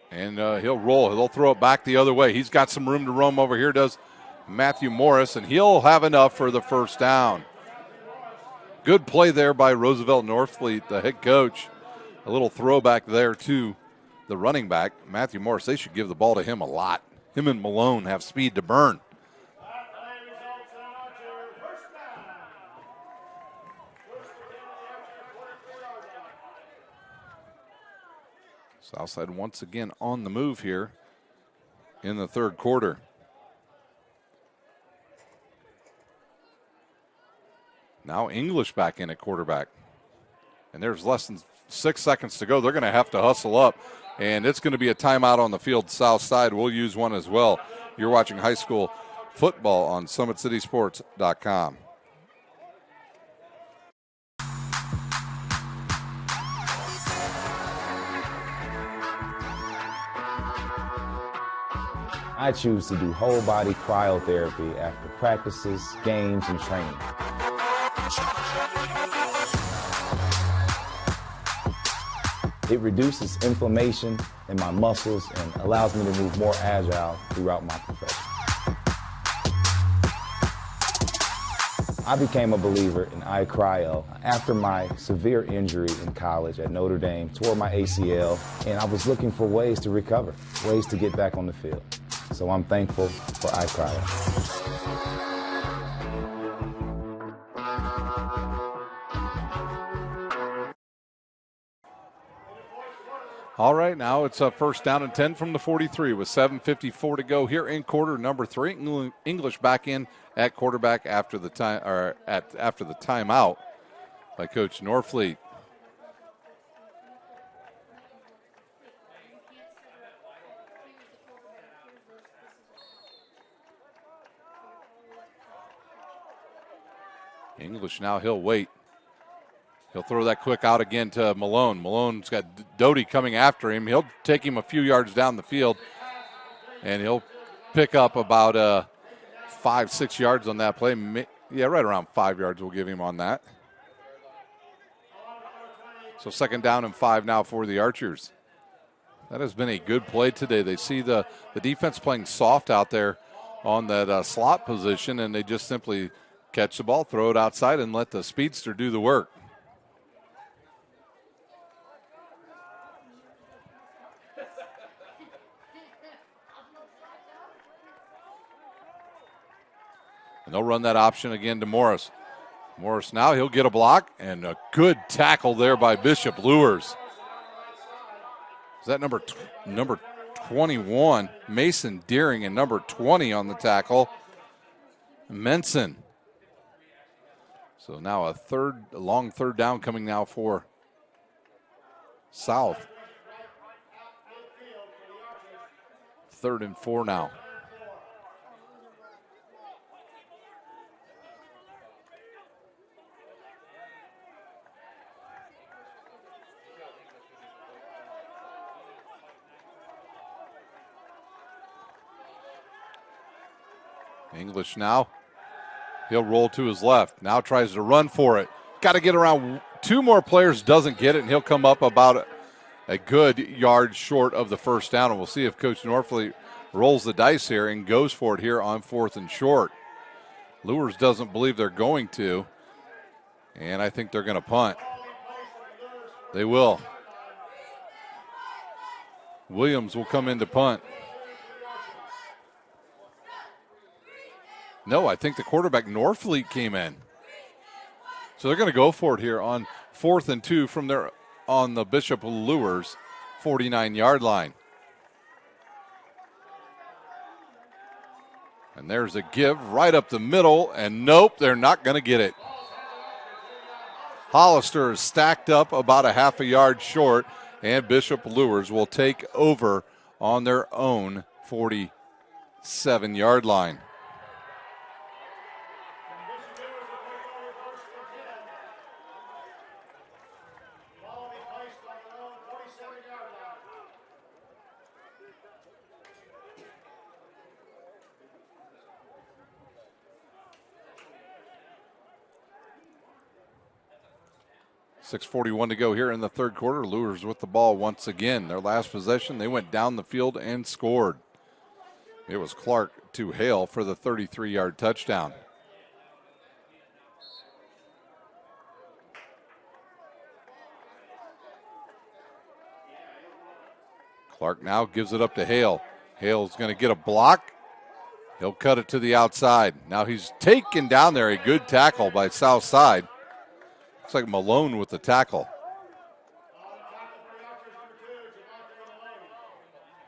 and he'll roll. He'll throw it back the other way. He's got some room to roam over here, does Matthew Morris, and he'll have enough for the first down. Good play there by Roosevelt Norfleet, the head coach. A little throwback there to the running back, Matthew Morris. They should give the ball to him a lot. Him and Malone have speed to burn. Southside once again on the move here in the third quarter. Now English back in at quarterback. And there's less than 6 seconds to go. They're going to have to hustle up. And it's going to be a timeout on the field south side. We'll use one as well. You're watching high school football on SummitCitySports.com. I choose to do whole body cryotherapy after practices, games, and training. It reduces inflammation in my muscles and allows me to move more agile throughout my profession. I became a believer in iCryo after my severe injury in college at Notre Dame, tore my ACL, and I was looking for ways to recover, ways to get back on the field. So I'm thankful for iCryo. All right, now it's a first down and 10 from the 43 with 7:54 to go here in quarter number 3. English back in at quarterback after the time after the timeout by Coach Norfleet. English now, he'll wait. He'll throw that quick out again to Malone. Malone's got Doty coming after him. He'll take him a few yards down the field, and he'll pick up about 5-6 yards on that play. Yeah, right around 5 yards we'll give him on that. So 2nd down and 5 now for the Archers. That has been a good play today. They see the defense playing soft out there on that slot position, and they just simply catch the ball, throw it outside, and let the speedster do the work. And they'll run that option again to Morris. Morris now, he'll get a block, and a good tackle there by Bishop Luers. Is that number 21, Mason Deering, and number 20 on the tackle, Menson. So now a long third down coming now for South. 3rd and 4 now. English now. He'll roll to his left. Now tries to run for it. Got to get around 2 more players, doesn't get it, and he'll come up about a good yard short of the 1st down. And we'll see if Coach Norfleet rolls the dice here and goes for it here on 4th and short. Luers doesn't believe they're going to, and I think they're going to punt. They will. Williams will come in to punt. No, I think the quarterback Norfleet came in. So they're going to go for it here on 4th and 2 from their on the Bishop Luers 49-yard line. And there's a give right up the middle, and nope, they're not going to get it. Hollister is stacked up about a half a yard short, and Bishop Luers will take over on their own 47-yard line. .6:41 to go here in the 3rd quarter. Luers with the ball once again. Their last possession, they went down the field and scored. It was Clark to Hale for the 33-yard touchdown. Clark now gives it up to Hale. Hale's going to get a block. He'll cut it to the outside. Now he's taken down there. A good tackle by Southside. Looks like Malone with the tackle.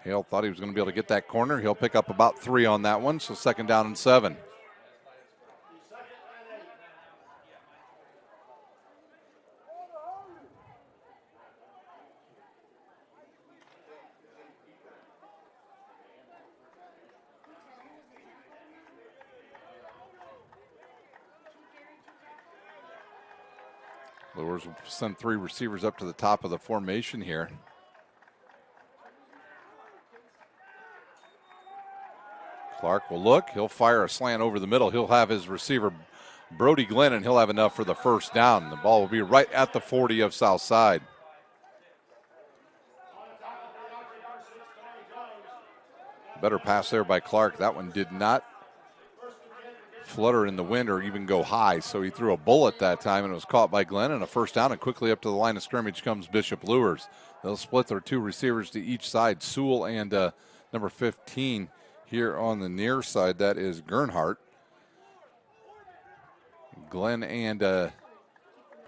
Hale thought he was going to be able to get that corner. He'll pick up about 3 on that one, so 2nd down and 7. Luers will send 3 receivers up to the top of the formation here. Clark will look. He'll fire a slant over the middle. He'll have his receiver, Brody Glenn, and he'll have enough for the 1st down. The ball will be right at the 40 of Southside. Better pass there by Clark. That one did not flutter in the wind or even go high, so he threw a bullet that time, and it was caught by Glenn, and a 1st down, and quickly up to the line of scrimmage comes Bishop Luers. They'll split their 2 receivers to each side, Sewell and number 15 here on the near side. That is Gernhardt. Glenn and I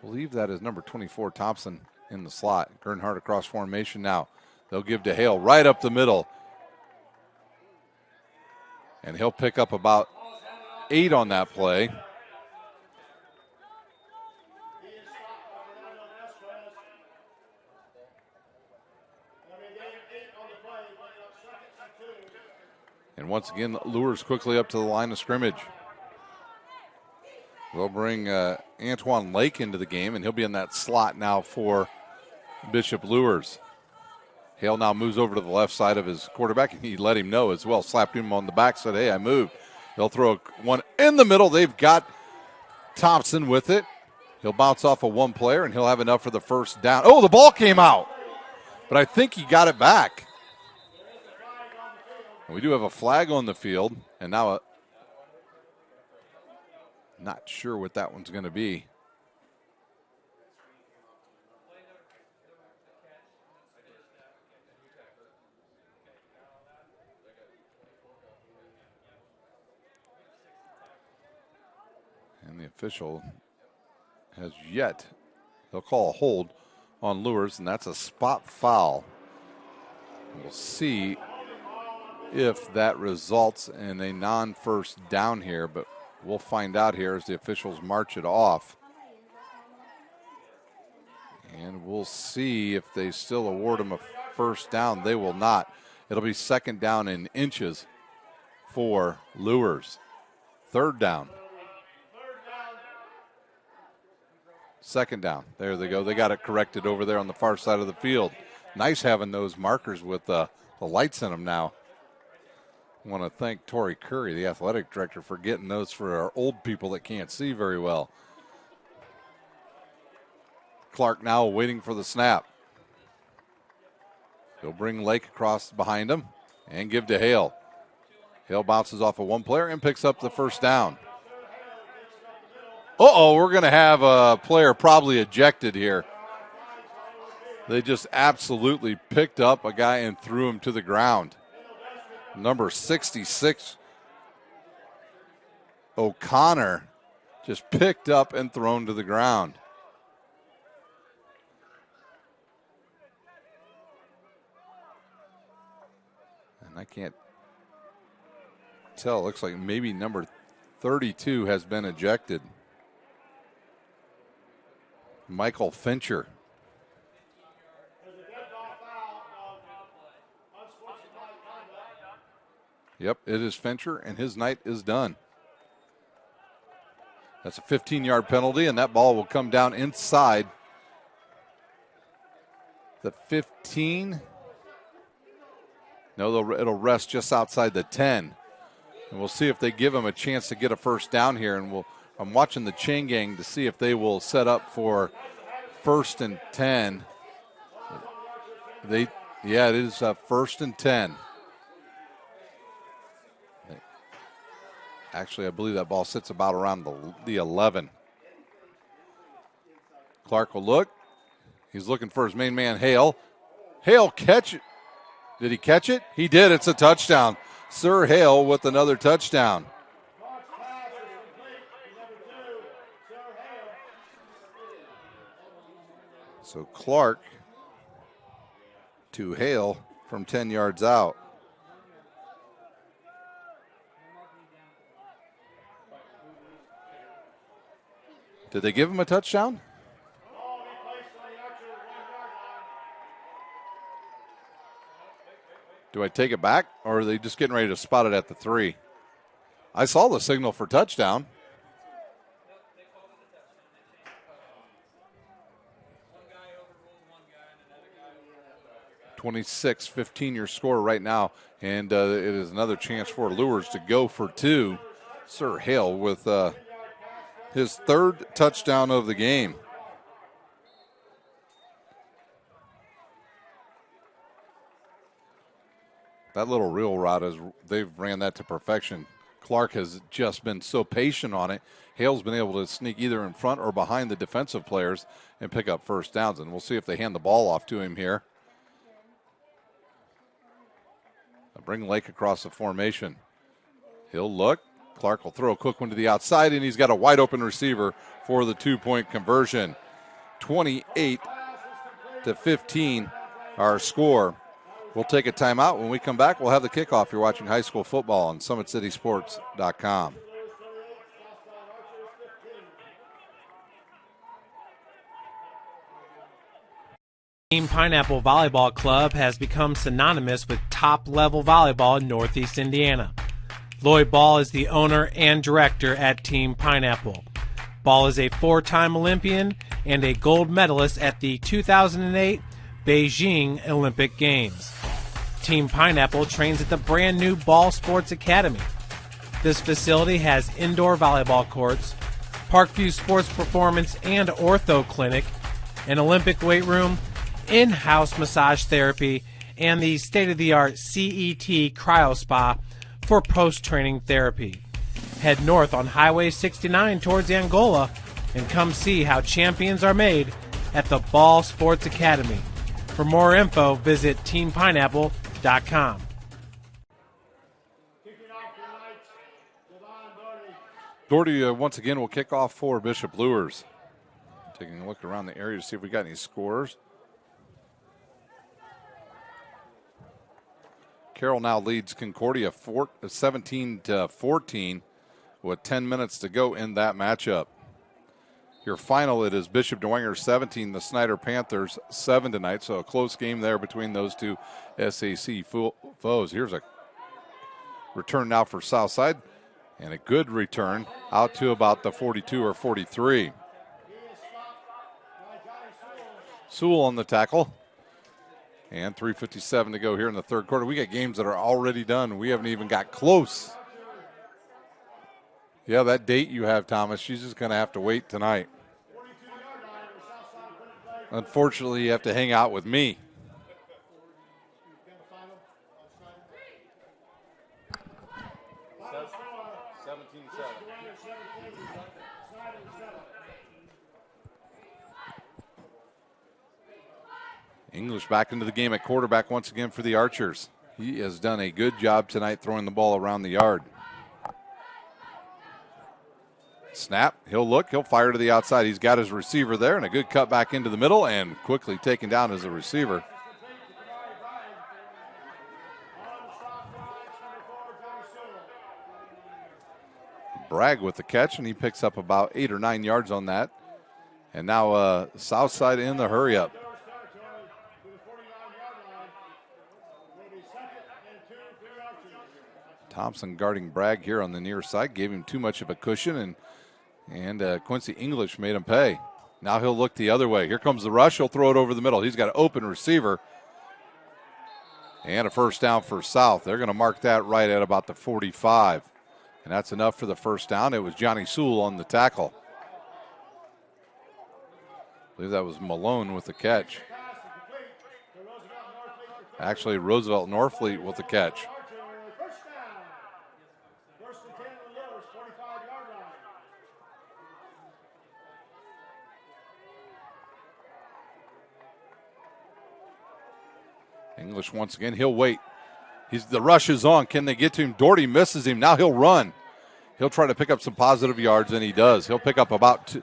believe that is number 24, Thompson, in the slot. Gernhardt across formation now. They'll give to Hale right up the middle, and he'll pick up about 8 on that play. And once again, Luers quickly up to the line of scrimmage. They'll bring Antoine Lake into the game, and he'll be in that slot now for Bishop Luers. Hale now moves over to the left side of his quarterback, and he let him know as well. Slapped him on the back, said, hey, I moved. They'll throw one in the middle. They've got Thompson with it. He'll bounce off of one player, and he'll have enough for the first down. Oh, the ball came out, but I think he got it back. And we do have a flag on the field, and now not sure what that one's going to be. And the official has yet, they'll call a hold on Luers, and that's a spot foul. We'll see if that results in a non-first down here, but we'll find out here as the officials march it off. And we'll see if they still award him a first down. They will not. It'll be second down in inches for Luers. Third down. Second down. There they go. They got it corrected over there on the far side of the field. Nice having those markers with the lights in them now. I want to thank Tori Curry, the athletic director, for getting those for our old people that can't see very well. Clark now waiting for the snap. He'll bring Lake across behind him and give to Hale. Hale bounces off of one player and picks up the first down. We're going to have a player probably ejected here. They just absolutely picked up a guy and threw him to the ground. Number 66, O'Connor, just picked up and thrown to the ground. And I can't tell. It looks like maybe number 32 has been ejected. Michael Fincher. Yep, it is Fincher, and his night is done. That's a 15-yard penalty, and that ball will come down inside the 15. No, it'll rest just outside the 10. And we'll see if they give him a chance to get a first down here, and I'm watching the chain gang to see if they will set up for 1st and 10. It is 1st and 10. Actually, I believe that ball sits about around the 11. Clark will look. He's looking for his main man, Hale. Hale catch it. Did he catch it? He did. It's a touchdown. Sir Hale with another touchdown. So Clark to Hale from 10 yards out. Did they give him a touchdown? Do I take it back, or are they just getting ready to spot it at the 3? I saw the signal for touchdown. (26-15) your score right now, and it is another chance for Luers to go for 2. Sir Hale with his 3rd touchdown of the game. That little reel route, they've ran that to perfection. Clark has just been so patient on it. Hale's been able to sneak either in front or behind the defensive players and pick up first downs, and we'll see if they hand the ball off to him here. I'll bring Lake across the formation. He'll look. Clark will throw a quick one to the outside, and he's got a wide open receiver for the 2-point conversion. 28-15, our score. We'll take a timeout. When we come back, we'll have the kickoff. You're watching high school football on SummitCitySports.com. Team Pineapple Volleyball Club has become synonymous with top-level volleyball in Northeast Indiana. Lloyd Ball is the owner and director at Team Pineapple. Ball is a 4-time Olympian and a gold medalist at the 2008 Beijing Olympic Games. Team Pineapple trains at the brand new Ball Sports Academy. This facility has indoor volleyball courts, Parkview Sports Performance and Ortho Clinic, an Olympic weight room, in-house massage therapy, and the state-of-the-art CET Cryo Spa for post-training therapy. Head north on Highway 69 towards Angola and come see how champions are made at the Ball Sports Academy. For more info, visit teampineapple.com. Doherty once again will kick off for Bishop Luers. Taking a look around the area to see if we got any scores. Carroll now leads Concordia 17-14 with 10 minutes to go in that matchup. Your final, it is Bishop Dwenger 17, the Snyder Panthers 7 tonight. So a close game there between those two SAC foes. Here's a return now for Southside, and a good return out to about the 42 or 43. Sewell on the tackle. And 3:57 to go here in the third quarter. We got games that are already done. We haven't even got close. Yeah, that date you have, Thomas, she's just going to have to wait tonight. Unfortunately, you have to hang out with me. English back into the game at quarterback once again for the Archers. He has done a good job tonight throwing the ball around the yard. Snap, he'll look, he'll fire to the outside. He's got his receiver there, and a good cut back into the middle, and quickly taken down as a receiver. Bragg with the catch, and he picks up about 8 or 9 yards on that. And now Southside in the hurry up. Thompson guarding Bragg here on the near side, gave him too much of a cushion, and Quincy English made him pay. Now he'll look the other way. Here comes the rush. He'll throw it over the middle. He's got an open receiver. And a first down for South. They're going to mark that right at about the 45. And that's enough for the first down. It was Johnny Sewell on the tackle. I believe that was Malone with the catch. Actually, Roosevelt Norfleet with the catch. English once again, he'll wait. The rush is on. Can they get to him? Doherty misses him. Now he'll run. He'll try to pick up some positive yards, and he does. He'll pick up about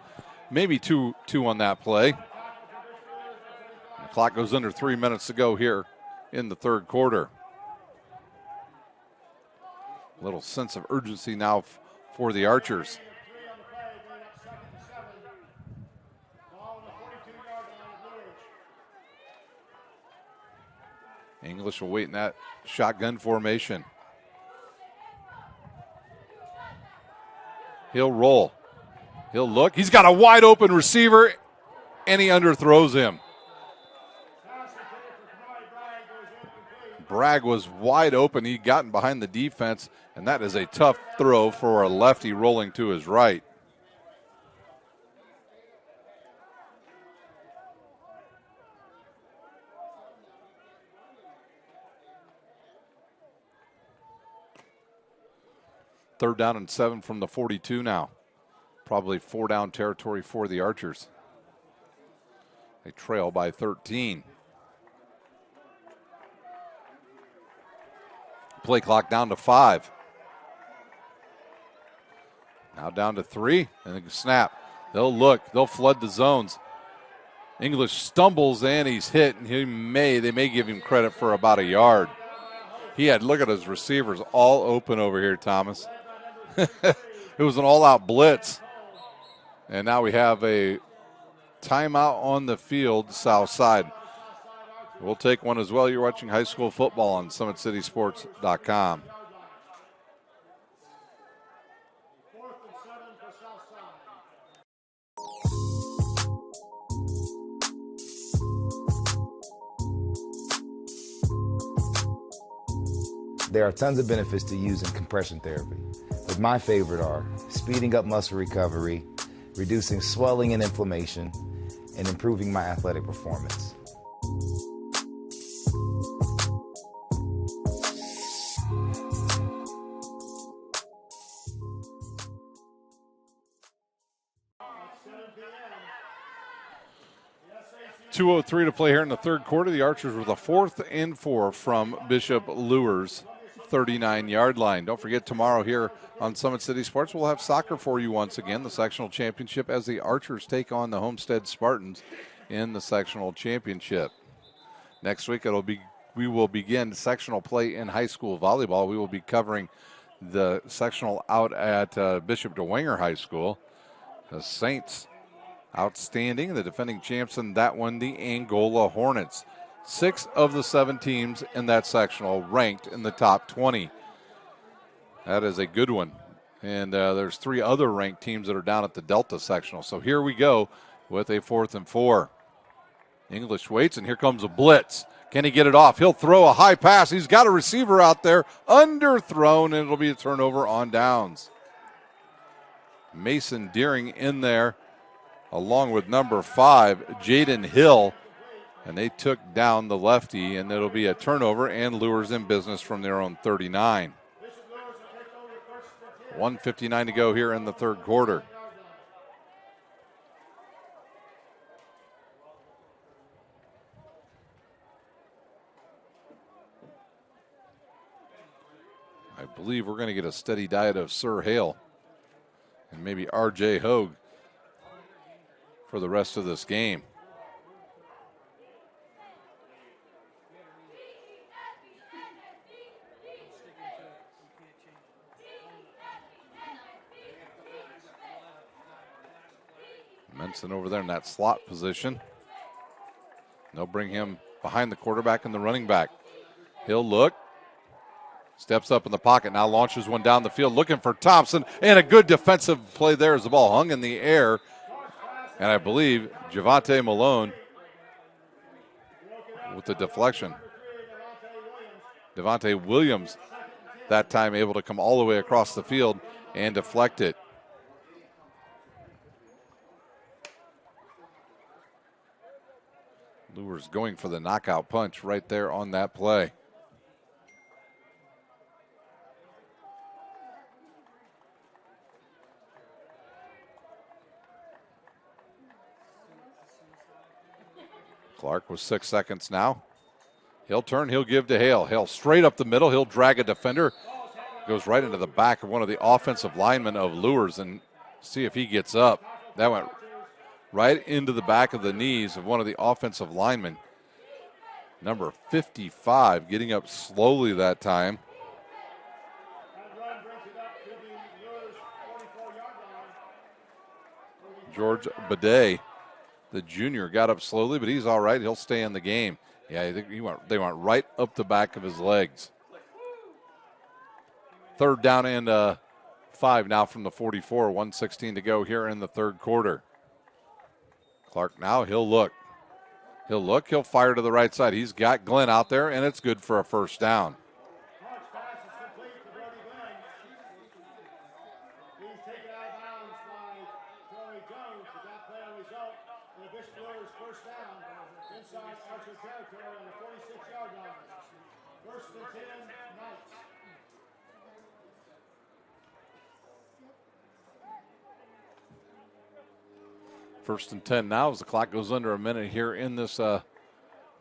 maybe two on that play. The clock goes under 3 minutes to go here in the third quarter. A little sense of urgency now for the Archers. English will wait in that shotgun formation. He'll roll. He'll look. He's got a wide open receiver, and he underthrows him. Bragg was wide open. He'd gotten behind the defense, and that is a tough throw for a lefty rolling to his right. Third down and 7 from the 42 now. Probably 4-down territory for the Archers. They trail by 13. Play clock down to 5. Now down to 3, and then snap. They'll look. They'll flood the zones. English stumbles, and he's hit, and they may give him credit for about a yard. Look at his receivers all open over here, Thomas. It was an all-out blitz. And now we have a timeout on the field, south side. We'll take one as well. You're watching high school football on SummitCitySports.com. There are tons of benefits to using compression therapy, but my favorite are speeding up muscle recovery, reducing swelling and inflammation, and improving my athletic performance. .203 to play here in the third quarter. The Archers with a 4th and 4 from Bishop Luers' 39-yard line. Don't forget, tomorrow here on Summit City Sports, we'll have soccer for you once again, the sectional championship, as the Archers take on the Homestead Spartans in the sectional championship. Next week, we will begin sectional play in high school volleyball. We will be covering the sectional out at Bishop DeWanger High School. The Saints outstanding. The defending champs in that one, the Angola Hornets. 6 of the 7 teams in that sectional ranked in the top 20. That is a good one. And there's 3 other ranked teams that are down at the Delta sectional. So here we go with a 4th and 4. English waits, and here comes a blitz. Can he get it off? He'll throw a high pass. He's got a receiver out there, underthrown, and it'll be a turnover on downs. Mason Deering in there, along with number 5, Jaden Hill, and they took down the lefty, and it'll be a turnover and Luers in business from their own 39. 1:59 to go here in the third quarter. I believe we're going to get a steady diet of Sir Hale and maybe R.J. Hogue for the rest of this game. Menson over there in that slot position. They'll bring him behind the quarterback and the running back. He'll look. Steps up in the pocket, now launches one down the field, looking for Thompson, and a good defensive play there as the ball hung in the air. And I believe Javante Malone with the deflection. Devontae Williams that time able to come all the way across the field and deflect it. Luers going for the knockout punch right there on that play. Clark with 6 seconds now. He'll turn, he'll give to Hale. Hale straight up the middle. He'll drag a defender. Goes right into the back of one of the offensive linemen of Luers and see if he gets up. That went right into the back of the knees of one of the offensive linemen. Number 55 getting up slowly that time. George Bidet, the junior, got up slowly, but he's all right. He'll stay in the game. Yeah, I think they went right up the back of his legs. 3rd down and 5 now from the 44. 1:16 to go here in the third quarter. Clark now, he'll look. He'll look, he'll fire to the right side. He's got Glenn out there, and it's good for a first down. First and 10 now as the clock goes under a minute here in this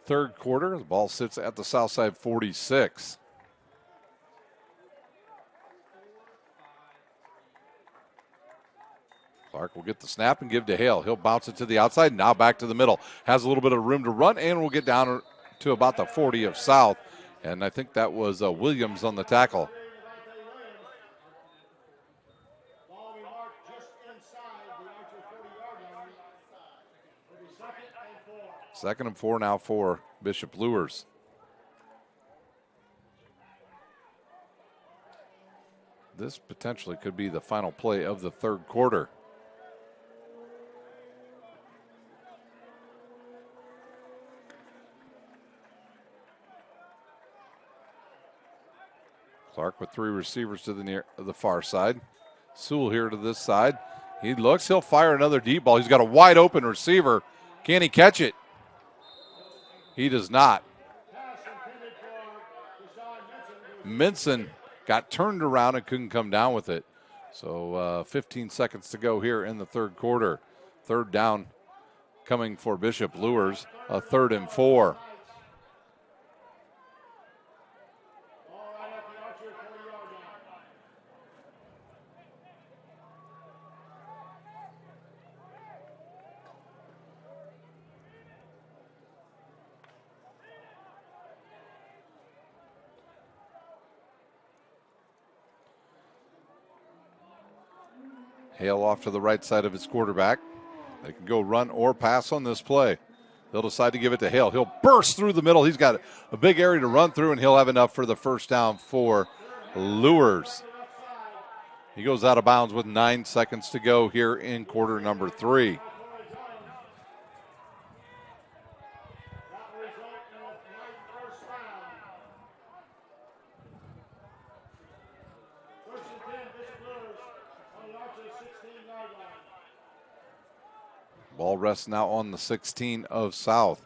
third quarter. The ball sits at the Southside 46. Clark will get the snap and give to Hale. He'll bounce it to the outside. Now back to the middle. Has a little bit of room to run, and we'll get down to about the 40 of South. And I think that was Williams on the tackle. Second and 4 now for Bishop Luers. This potentially could be the final play of the third quarter. Clark with 3 receivers to the far side. Sewell here to this side. He looks, he'll fire another deep ball. He's got a wide open receiver. Can he catch it? He does not. Minson got turned around and couldn't come down with it. So 15 seconds to go here in the third quarter. Third down coming for Bishop Luers, a 3rd and 4. Hale off to the right side of his quarterback. They can go run or pass on this play. They'll decide to give it to Hale. He'll burst through the middle. He's got a big area to run through, and he'll have enough for the first down for Luers. He goes out of bounds with 9 seconds to go here in quarter number 3. Ball rests now on the 16 of South.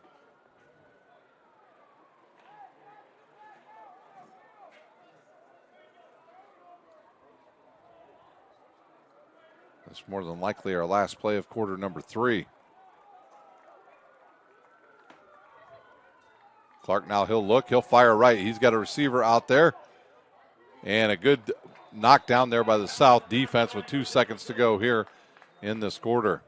That's more than likely our last play of quarter number 3. Clark now, he'll look, he'll fire right. He's got a receiver out there. And a good knockdown there by the South defense with 2 seconds to go here in this quarter.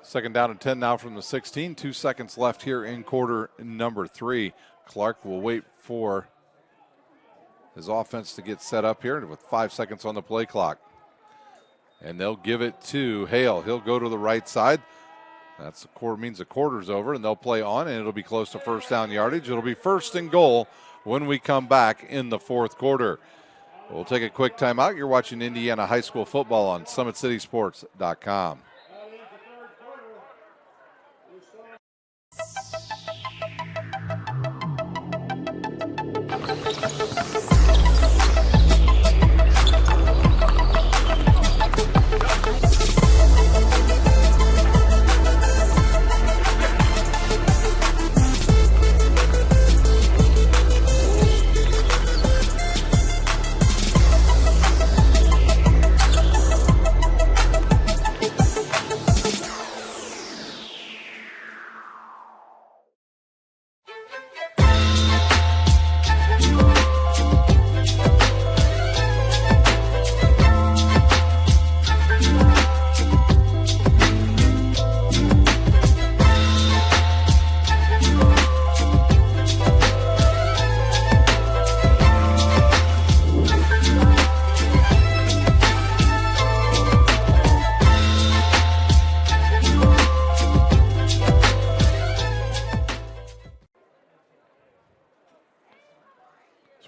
Second down and 10 now from the 16. 2 seconds left here in quarter number 3. Clark will wait for his offense to get set up here with 5 seconds on the play clock. And they'll give it to Hale. He'll go to the right side. That's means the quarter's over, and they'll play on, and it'll be close to first down yardage. It'll be 1st and goal when we come back in the fourth quarter. We'll take a quick timeout. You're watching Indiana High School football on SummitCitySports.com.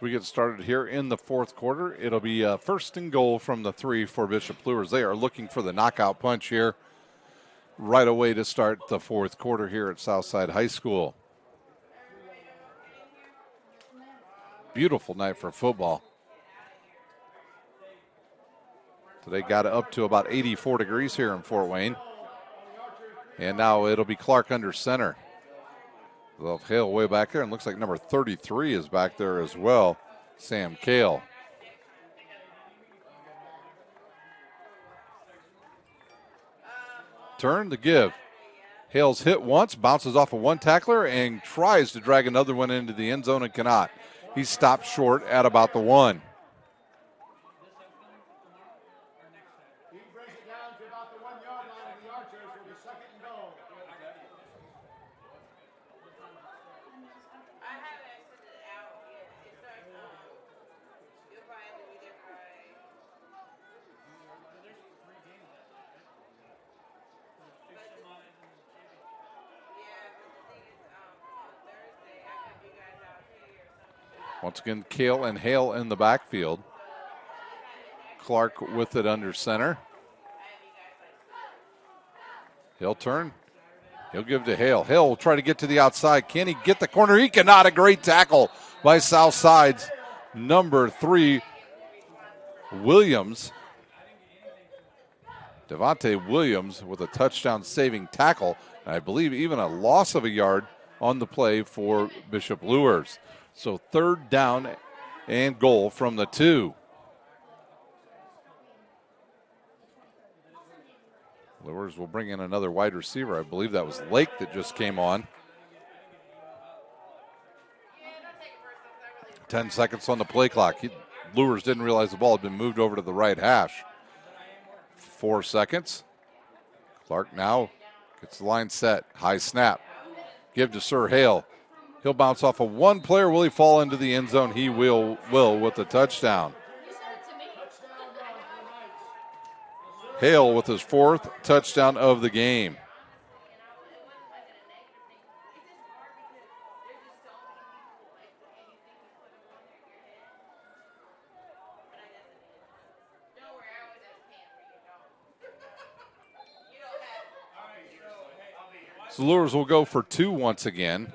We get started here in the fourth quarter. It'll be 1st and goal from the 3 for Bishop Luers. They are looking for the knockout punch here right away to start the fourth quarter here at Southside High School. Beautiful night for football. Today got up to about 84 degrees here in Fort Wayne. And now it'll be Clark under center. They'll Hale way back there, and looks like number 33 is back there as well, Sam Kale. Turn to give. Hale's hit once, bounces off of one tackler, and tries to drag another one into the end zone and cannot. He's stopped short at about the 1. Once again, Kale and Hale in the backfield. Clark with it under center. He'll turn. He'll give to Hale. Hale will try to get to the outside. Can he get the corner? He cannot. A great tackle by Southside's number 3, Williams. Devontae Williams with a touchdown-saving tackle. And I believe even a loss of a yard on the play for Bishop Luers. So 3rd down and goal from the 2. Luers will bring in another wide receiver. I believe that was Lake that just came on. 10 seconds on the play clock. Luers didn't realize the ball had been moved over to the right hash. 4 seconds. Clark now gets the line set. High snap. Give to Sir Hale. He'll bounce off of one player. Will he fall into the end zone? He will with the touchdown. Hale with his 4th touchdown of the game. So Luers will go for 2 once again.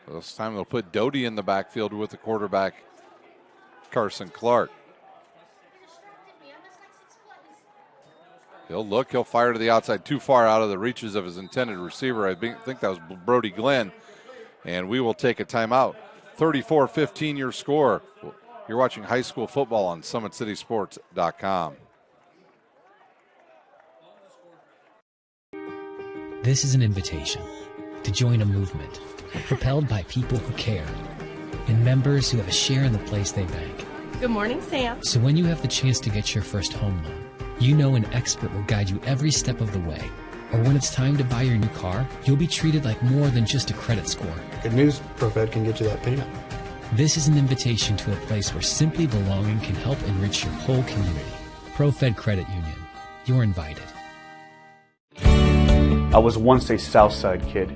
This time they'll put Doty in the backfield with the quarterback, Carson Clark. He'll look, he'll fire to the outside, too far out of the reaches of his intended receiver. I think that was Brody Glenn. And we will take a timeout. 34-15 your score. You're watching high school football on SummitCitySports.com. This is an invitation to join a movement propelled by people who care and members who have a share in the place they bank. Good morning, Sam. So when you have the chance to get your first home loan, you know an expert will guide you every step of the way. Or when it's time to buy your new car, you'll be treated like more than just a credit score. Good news, ProFed can get you that payment. This is an invitation to a place where simply belonging can help enrich your whole community. ProFed Credit Union. You're invited. I was once a Southside kid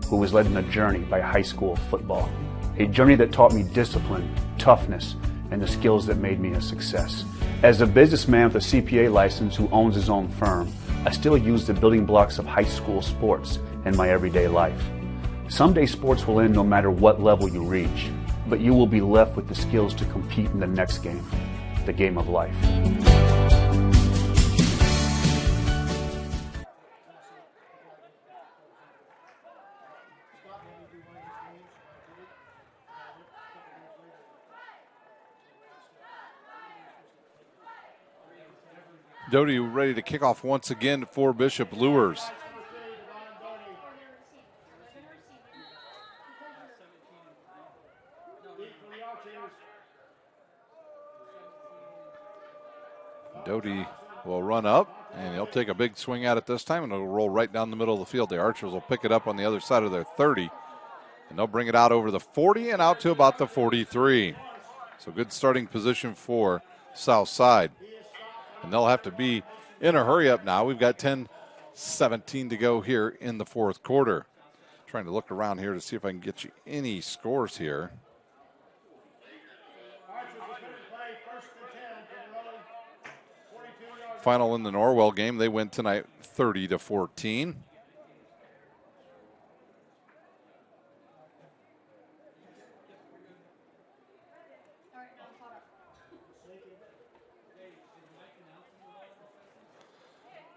who was led on a journey by high school football. A journey that taught me discipline, toughness, and the skills that made me a success. As a businessman with a CPA license who owns his own firm, I still use the building blocks of high school sports in my everyday life. Someday sports will end no matter what level you reach, but you will be left with the skills to compete in the next game, the game of life. Doty ready to kick off once again for Bishop Luers. Doty will run up, and he'll take a big swing at it this time, and it'll roll right down the middle of the field. The Archers will pick it up on the other side of their 30, and they'll bring it out over the 40 and out to about the 43. So good starting position for Southside. And they'll have to be in a hurry up now. We've got 10-17 to go here in the 4th quarter. Trying to look around here to see if I can get you any scores here. Final in the Norwell game, they win tonight 30-14.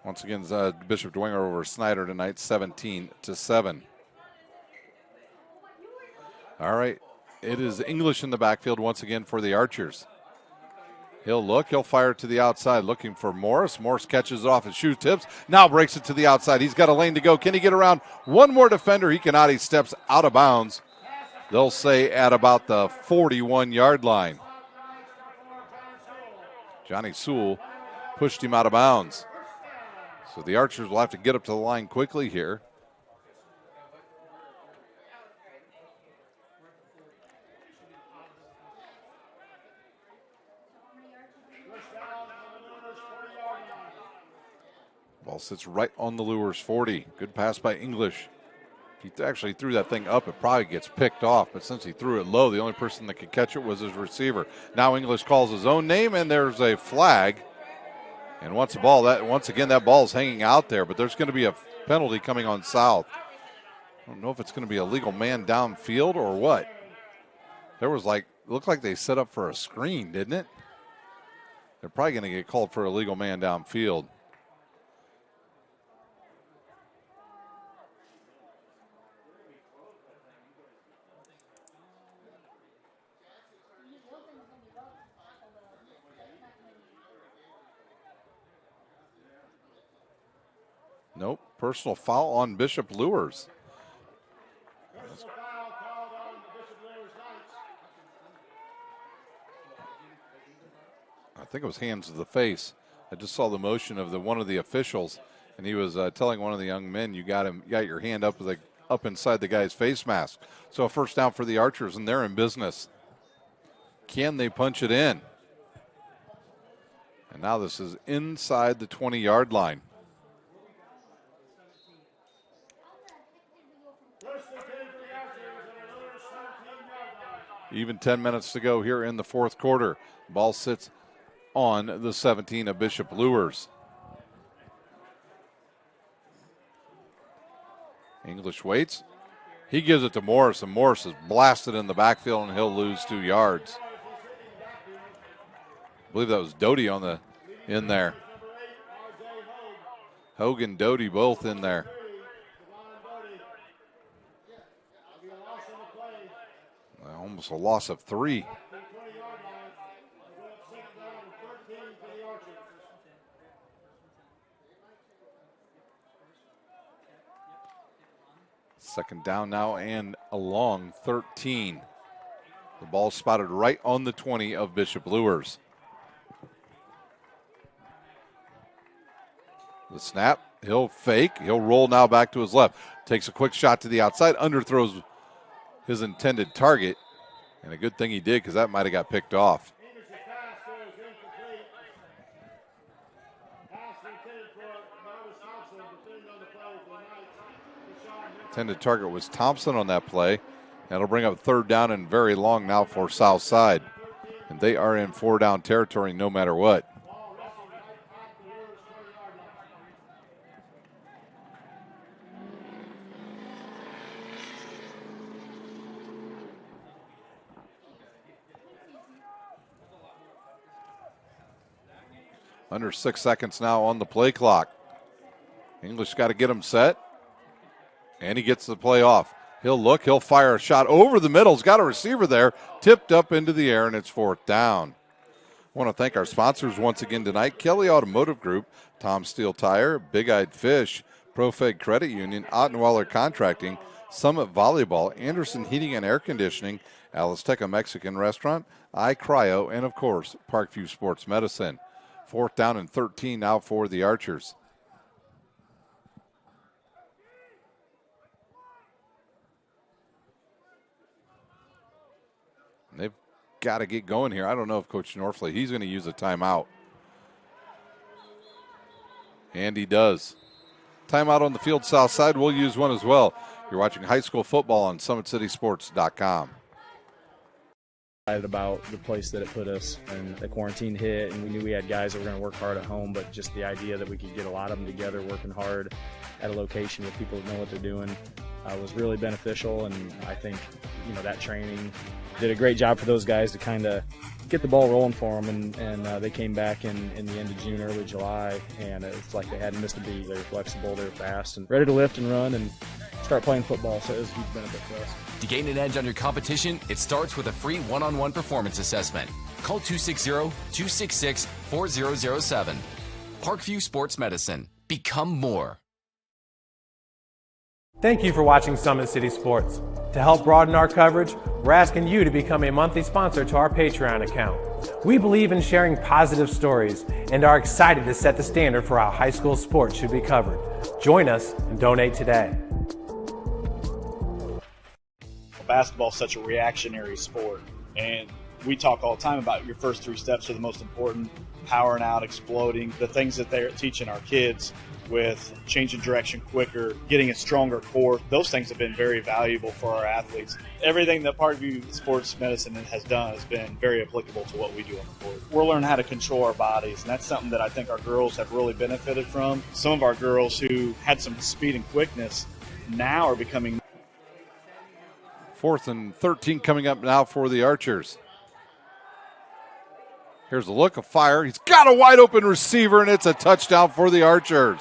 Once again, Bishop Dwenger over Snyder tonight, 17-7. All right, it is English in the backfield once again for the Archers. He'll look, he'll fire to the outside, looking for Morris. Morris catches it off his shoe tips, now breaks it to the outside. He's got a lane to go. Can he get around one more defender? He cannot. He steps out of bounds. They'll say at about the 41-yard line. Johnny Sewell pushed him out of bounds. So the Archers will have to get up to the line quickly here. Ball sits right on the Luers 40. Good pass by English. He actually threw that thing up. It probably gets picked off, but since he threw it low, the only person that could catch it was his receiver. Now English calls his own name, and there's a flag. And once again, that ball is hanging out there, but there's going to be a penalty coming on South. I don't know if it's going to be a legal man downfield or what. There was looked like they set up for a screen, didn't it? They're probably going to get called for a legal man downfield. Nope, personal foul on Bishop Luers. I think it was hands to the face. I just saw the motion of one of the officials, and he was telling one of the young men, "You got your hand up inside the guy's face mask." So a first down for the Archers, and they're in business. Can they punch it in? And now this is inside the 20-yard line. Even 10 minutes to go here in the fourth quarter. Ball sits on the 17 of Bishop Luers. English waits. He gives it to Morris, and Morris is blasted in the backfield, and he'll lose 2 yards. I believe that was Doty in there. Hogan, Doty, both in there. Almost a loss of 3. Second down now and along 13. The ball spotted right on the 20 of Bishop Luers. The snap, he'll fake. He'll roll now back to his left. Takes a quick shot to the outside, underthrows his intended target. And a good thing he did, because that might have got picked off. Intended target was Thompson on that play. That'll bring up third down and very long now for Southside. And they are in 4-down territory no matter what. Under 6 seconds now on the play clock. English got to get him set. And he gets the play off. He'll fire a shot over the middle. He's got a receiver there, tipped up into the air, and it's 4th down. I want to thank our sponsors once again tonight. Kelly Automotive Group, Tom Steel Tire, Big Eyed Fish, ProFed Credit Union, Ottenweiler Contracting, Summit Volleyball, Anderson Heating and Air Conditioning, Alisteca Mexican Restaurant, iCryo, and of course, Parkview Sports Medicine. 4th down and 13 now for the Archers. And they've got to get going here. I don't know if Coach Norfleet, he's going to use a timeout. And he does. Timeout on the field south side. We'll use one as well. You're watching high school football on SummitCitySports.com. About the place that it put us, and the quarantine hit, and we knew we had guys that were going to work hard at home, but just the idea that we could get a lot of them together working hard at a location with people that know what they're doing was really beneficial. And I think that training did a great job for those guys to kind of get the ball rolling for them, and they came back in the end of June, early July, and it's like they hadn't missed a beat. They were flexible, they were fast, and ready to lift and run and start playing football, so it was a huge benefit for us. To gain an edge on your competition, it starts with a free one-on-one performance assessment. Call 260-266-4007. Parkview Sports Medicine. Become more. Thank you for watching Summit City Sports. To help broaden our coverage, we're asking you to become a monthly sponsor to our Patreon account. We believe in sharing positive stories and are excited to set the standard for how high school sports should be covered. Join us and donate today. Basketball is such a reactionary sport, and we talk all the time about your first 3 steps are the most important: powering out, exploding, the things that they're teaching our kids. with changing direction quicker, getting a stronger core. Those things have been very valuable for our athletes. Everything that Parkview Sports Medicine has done has been very applicable to what we do on the court. We're learning how to control our bodies, and that's something that I think our girls have really benefited from. Some of our girls who had some speed and quickness now are becoming. 4th and 13 coming up now for the Archers. Here's a look, a fire. He's got a wide open receiver, and it's a touchdown for the Archers.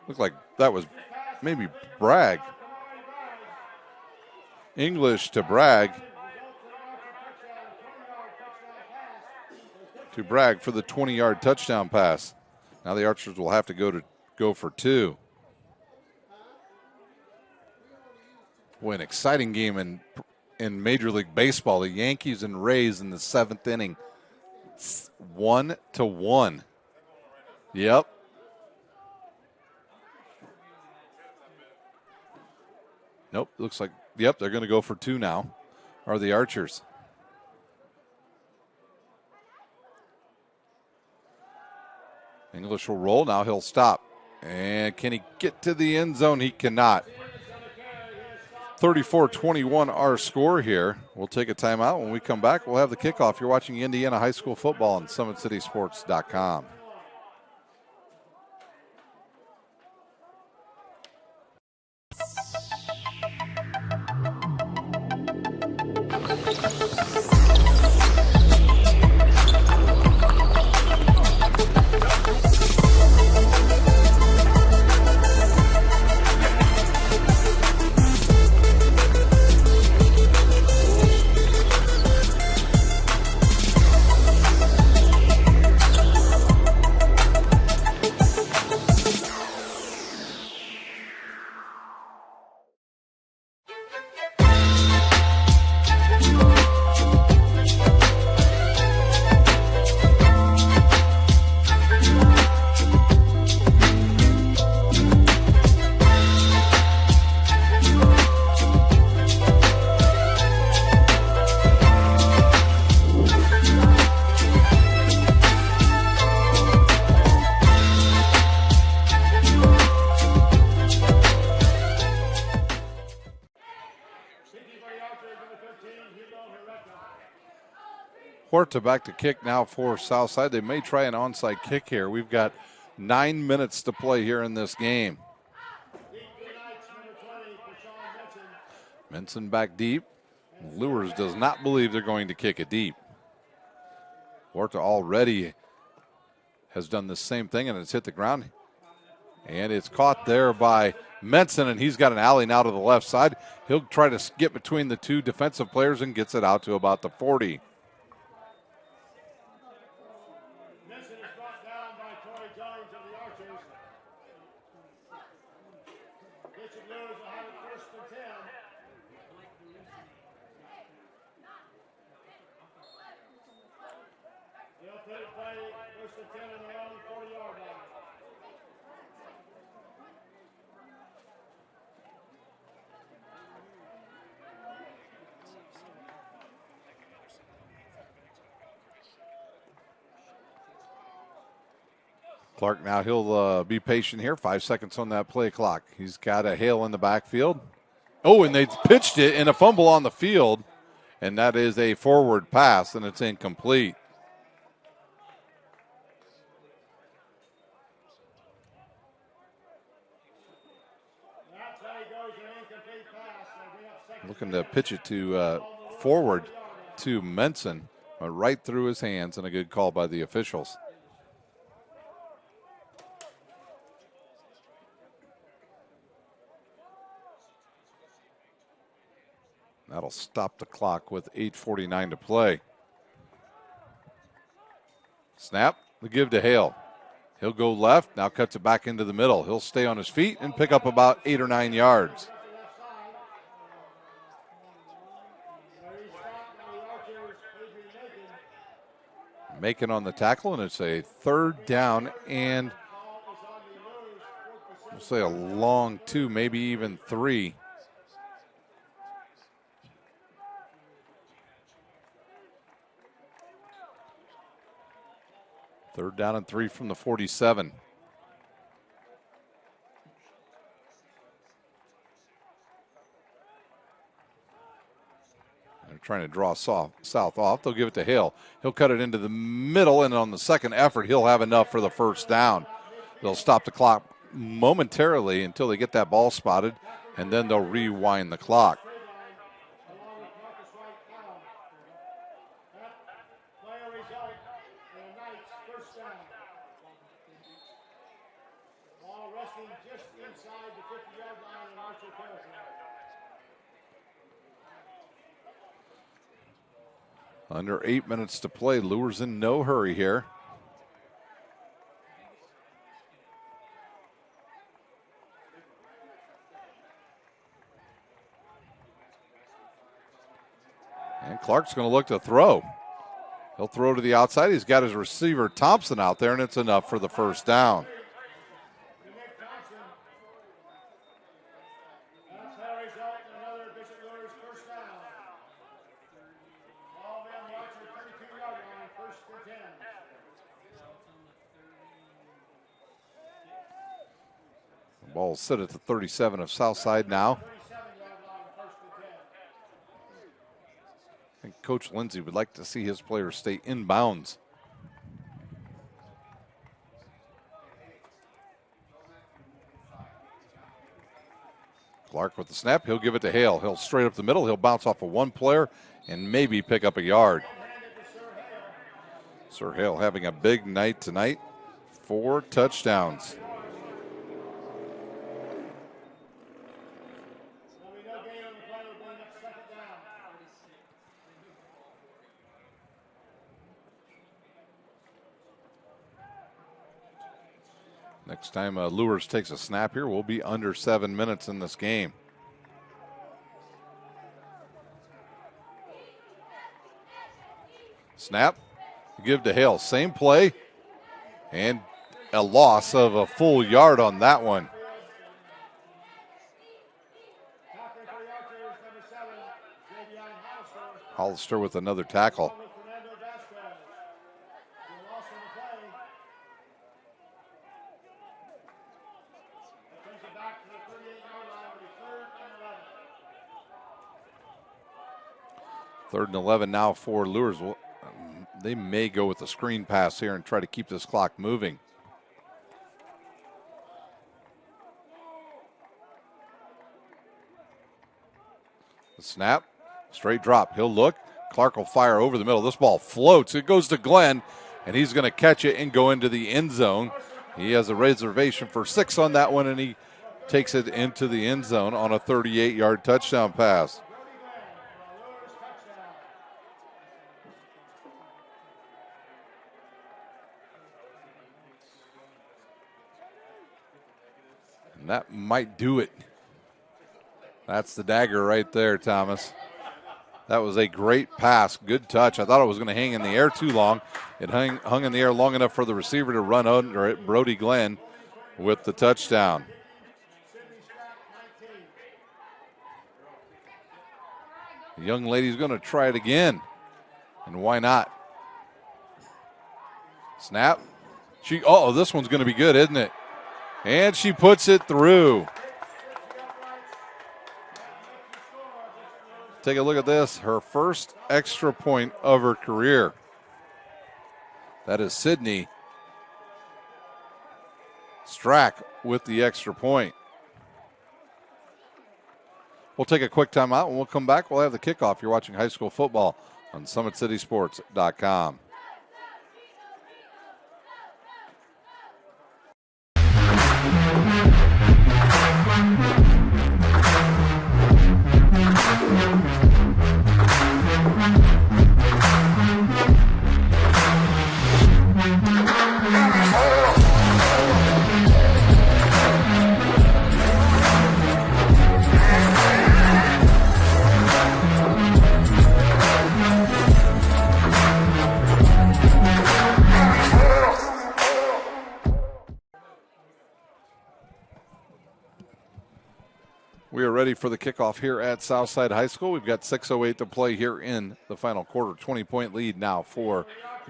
Looked like that was maybe Bragg. English to Bragg. To Bragg for the 20-yard touchdown pass. Now the Archers will have to go for 2. Boy, an exciting game in Major League Baseball. The Yankees and Rays in the 7th inning. 1-1. Yep. Nope, looks like, yep, they're going to go for 2 now, are the Archers. English will roll. Now he'll stop. And can he get to the end zone? He cannot. 34-21 our score here. We'll take a timeout. When we come back, we'll have the kickoff. You're watching Indiana High School football on SummitCitySports.com. Horta back to kick now for Southside. They may try an onside kick here. We've got 9 minutes to play here in this game. Menson back deep. Luers does not believe they're going to kick it deep. Horta already has done the same thing, and it's hit the ground. And it's caught there by Menson, and he's got an alley now to the left side. He'll try to get between the two defensive players and gets it out to about the 40. Clark now, he'll be patient here. 5 seconds on that play clock. He's got a Hale in the backfield. Oh, and they pitched it in a fumble on the field, and that is a forward pass, and it's incomplete. Looking to pitch it to forward to Menson, but right through his hands, and a good call by the officials. That'll stop the clock with 8:49 to play. Snap, the give to Hale. He'll go left, now cuts it back into the middle. He'll stay on his feet and pick up about 8 or 9 yards. Making on the tackle, and it's a 3rd down and we'll say a long 2, maybe even 3. 3rd down and 3 from the 47. They're trying to draw south off. They'll give it to Hill. He'll cut it into the middle, and on the second effort, he'll have enough for the first down. They'll stop the clock momentarily until they get that ball spotted, and then they'll rewind the clock. Under 8 minutes to play. Luers in no hurry here. And Clark's going to look to throw. He'll throw to the outside. He's got his receiver Thompson out there, and it's enough for the first down. Ball sit at the 37 of Southside now. I think Coach Lindsay would like to see his players stay in bounds. Clark with the snap. He'll give it to Hale. He'll straight up the middle. He'll bounce off of one player and maybe pick up a yard. Sir Hale having a big night tonight. 4 touchdowns. Next time Luers takes a snap here, we'll be under 7 minutes in this game. Snap, give to Hale. Same play, and a loss of a full yard on that one. Hollister with another tackle. Third and 11 now for Luers. They may go with the screen pass here and try to keep this clock moving. The snap, straight drop. He'll look. Clark will fire over the middle. This ball floats. It goes to Glenn, and he's going to catch it and go into the end zone. He has a reservation for 6 on that one, and he takes it into the end zone on a 38-yard touchdown pass. And that might do it. That's the dagger right there, Thomas. That was a great pass. Good touch. I thought it was going to hang in the air too long. It hung in the air long enough for the receiver to run under it. Brody Glenn with the touchdown. The young lady's going to try it again. And why not? Snap. This one's going to be good, isn't it? And she puts it through. Take a look at this. Her first extra point of her career. That is Sydney Strack with the extra point. We'll take a quick timeout. When we'll come back, we'll have the kickoff. You're watching high school football on SummitCitySports.com. We are ready for the kickoff here at Southside High School. We've got 6:08 to play here in the final quarter. 20-point lead now for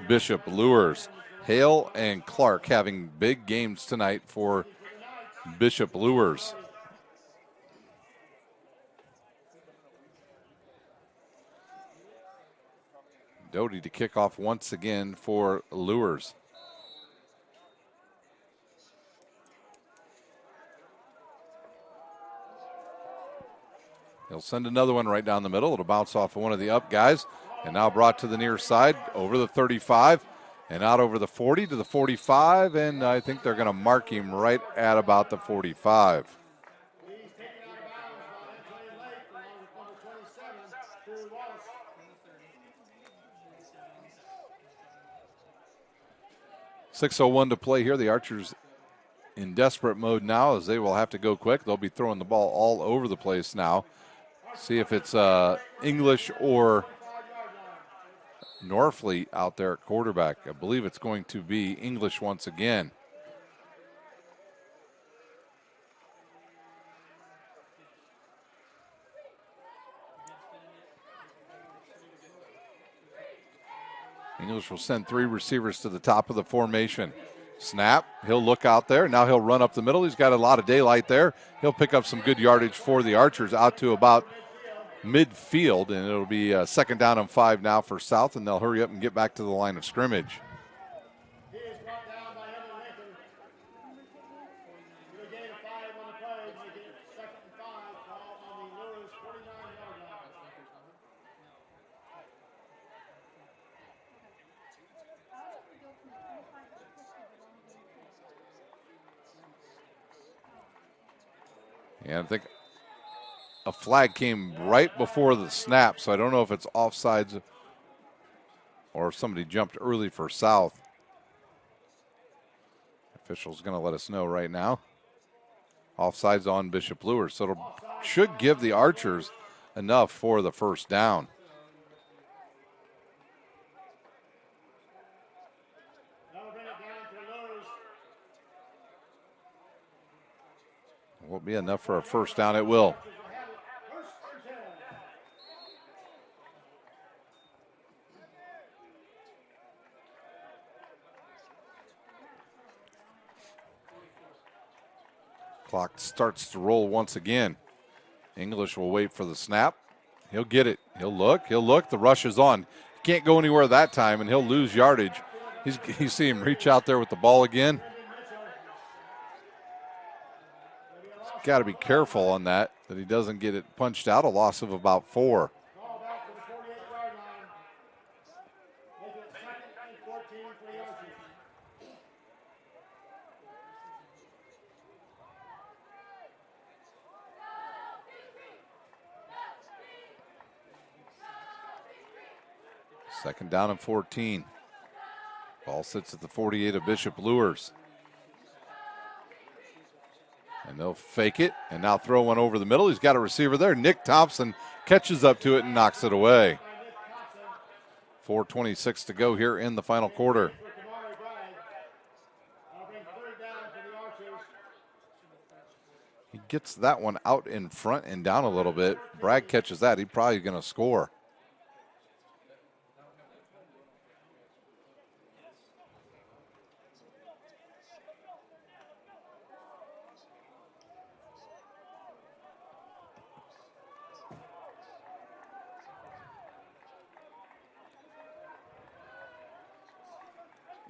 Bishop Luers. Hale and Clark having big games tonight for Bishop Luers. Doty to kick off once again for Luers. He'll send another one right down the middle. It'll bounce off of one of the up guys. And now brought to the near side, over the 35, and out over the 40 to the 45. And I think they're going to mark him right at about the 45. He's taken out of bounds by Anthony Lake along with number 27, Drew Wallace. 6:01 to play here. The Archers in desperate mode now as they will have to go quick. They'll be throwing the ball all over the place now. See if it's English or Norfleet out there at quarterback. I believe it's going to be English once again. English will send 3 receivers to the top of the formation. Snap, he'll look out there. Now he'll run up the middle. He's got a lot of daylight there. He'll pick up some good yardage for the Archers out to about midfield, and it'll be 2nd down and 5 now for South, and they'll hurry up and get back to the line of scrimmage. He is brought down by Evan Lincoln. He'll gain a 5 on the play, make it 2nd and 5, ball on the Luers 49-yard line. And I think a flag came right before the snap, so I don't know if it's offsides or if somebody jumped early for South. Official's going to let us know right now. Offsides on Bishop Luers, so it should give the Archers enough for the 1st down. That'll bring it down to Luers. Won't be enough for a 1st down. It will. Clock starts to roll once again. English will wait for the snap. He'll get it. He'll look. The rush is on. Can't go anywhere that time, and he'll lose yardage. You see him reach out there with the ball again. Got to be careful on that he doesn't get it punched out. A loss of about 4. Ball back to the 48-yard line. Make it 2nd and 14 for the Archers. Second down and 14. Ball sits at the 48 of Bishop Luers. And they'll fake it and now throw one over the middle. He's got a receiver there. Nick Thompson catches up to it and knocks it away. 4:26 to go here in the final quarter. He gets that one out in front and down a little bit. Bragg catches that. He's probably going to score.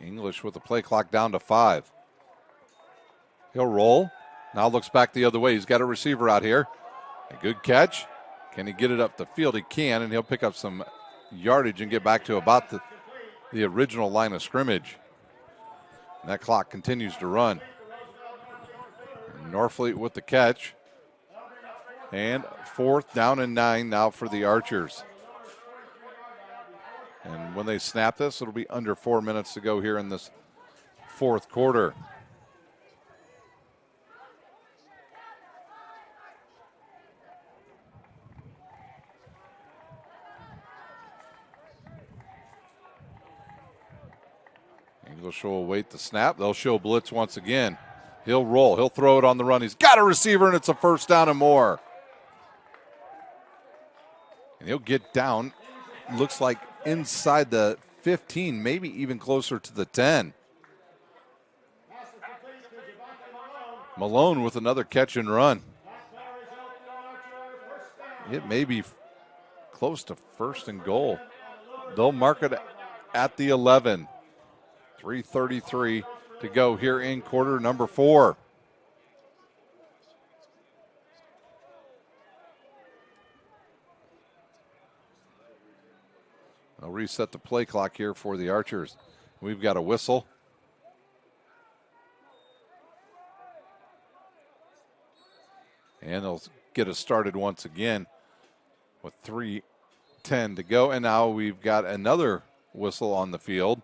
English with the play clock down to 5. He'll roll. Now looks back the other way. He's got a receiver out here. A good catch. Can he get it up the field? He can, and he'll pick up some yardage and get back to about the original line of scrimmage. And that clock continues to run. Norfleet with the catch. And 4th down and 9 now for the Archers. And when they snap this, it'll be under 4 minutes to go here in this 4th quarter. English will await the snap. They'll show blitz once again. He'll roll. He'll throw it on the run. He's got a receiver, and it's a 1st down and more. And he'll get down. Looks like inside the 15, maybe even closer to the 10. Malone with another catch and run. It may be close to 1st and goal. They'll mark it at the 11. 3:33 to go here in quarter number 4. I'll reset the play clock here for the Archers. We've got a whistle. And they'll get us started once again with 3:10 to go. And now we've got another whistle on the field.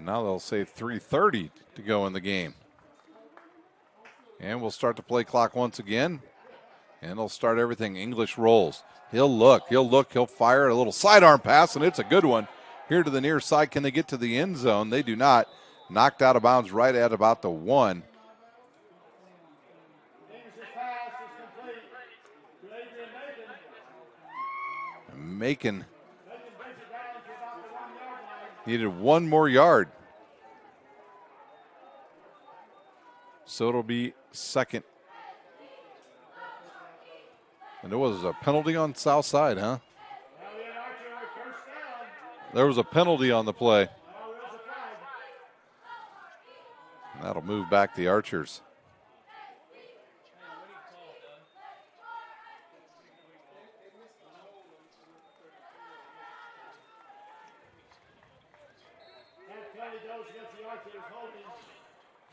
Now they'll say 3:30 to go in the game. And we'll start the play clock once again. And they'll start everything. English rolls. He'll look, he'll fire a little sidearm pass, and it's a good one. Here to the near side. Can they get to the end zone? They do not. Knocked out of bounds right at about the 1. Macon needed 1 more yard. So it'll be 2nd. And there was a penalty on South Side, huh? There was a penalty on the play. And that'll move back the Archers.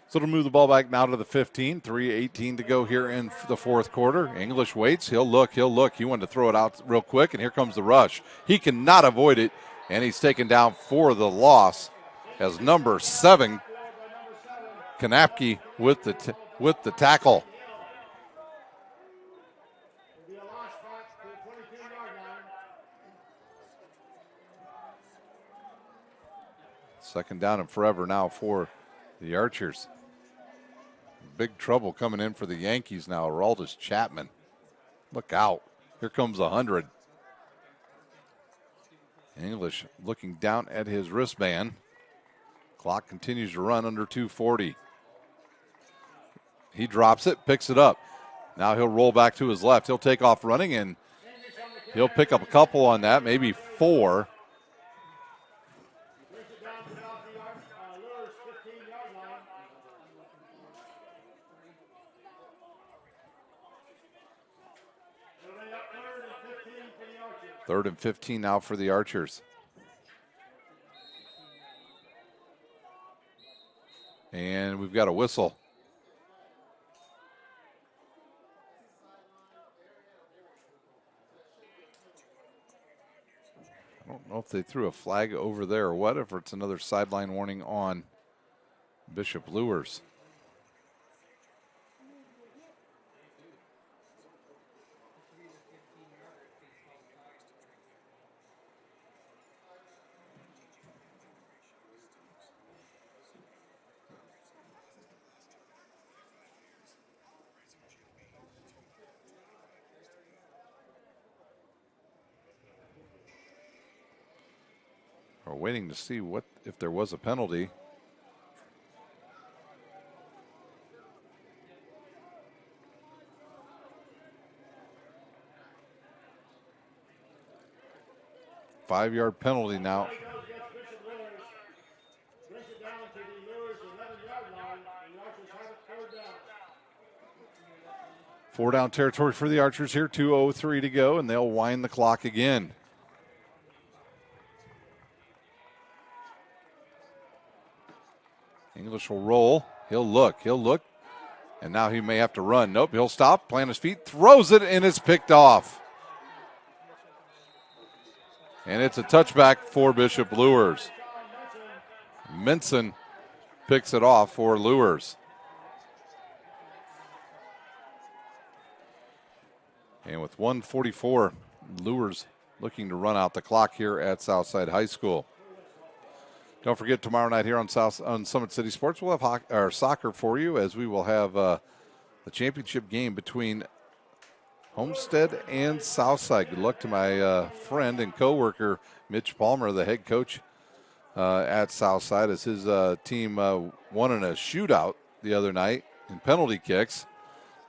So it'll move the ball back now to the 15. 3:18 to go here in the 4th quarter. English waits. He'll look. He wanted to throw it out real quick, and here comes the rush. He cannot avoid it, and he's taken down for the loss as number 7, Kanapke, with the tackle. Second down and forever now for the Archers. Big trouble coming in for the Yankees now. Araldus Chapman. Look out. Here comes 100. English looking down at his wristband. Clock continues to run under 2:40. He drops it, picks it up. Now he'll roll back to his left. He'll take off running, and he'll pick up a couple on that, maybe 4. Third and 15 now for the Archers. And we've got a whistle. I don't know if they threw a flag over there or what, if it's another sideline warning on Bishop Luers. We're waiting to see if there was a penalty. Five-yard penalty now. Four down territory for the Archers here. 2:03 to go, and they'll wind the clock again. English will roll. He'll look. And now he may have to run. Nope, he'll stop, plant his feet, throws it, and it's picked off. And it's a touchback for Bishop Luers. Minson picks it off for Luers. And with 1:44, Luers looking to run out the clock here at Southside High School. Don't forget, tomorrow night here on Summit City Sports, we'll have soccer for you, as we will have the championship game between Homestead and Southside. Good luck to my friend and coworker Mitch Palmer, the head coach at Southside, as his team won in a shootout the other night in penalty kicks,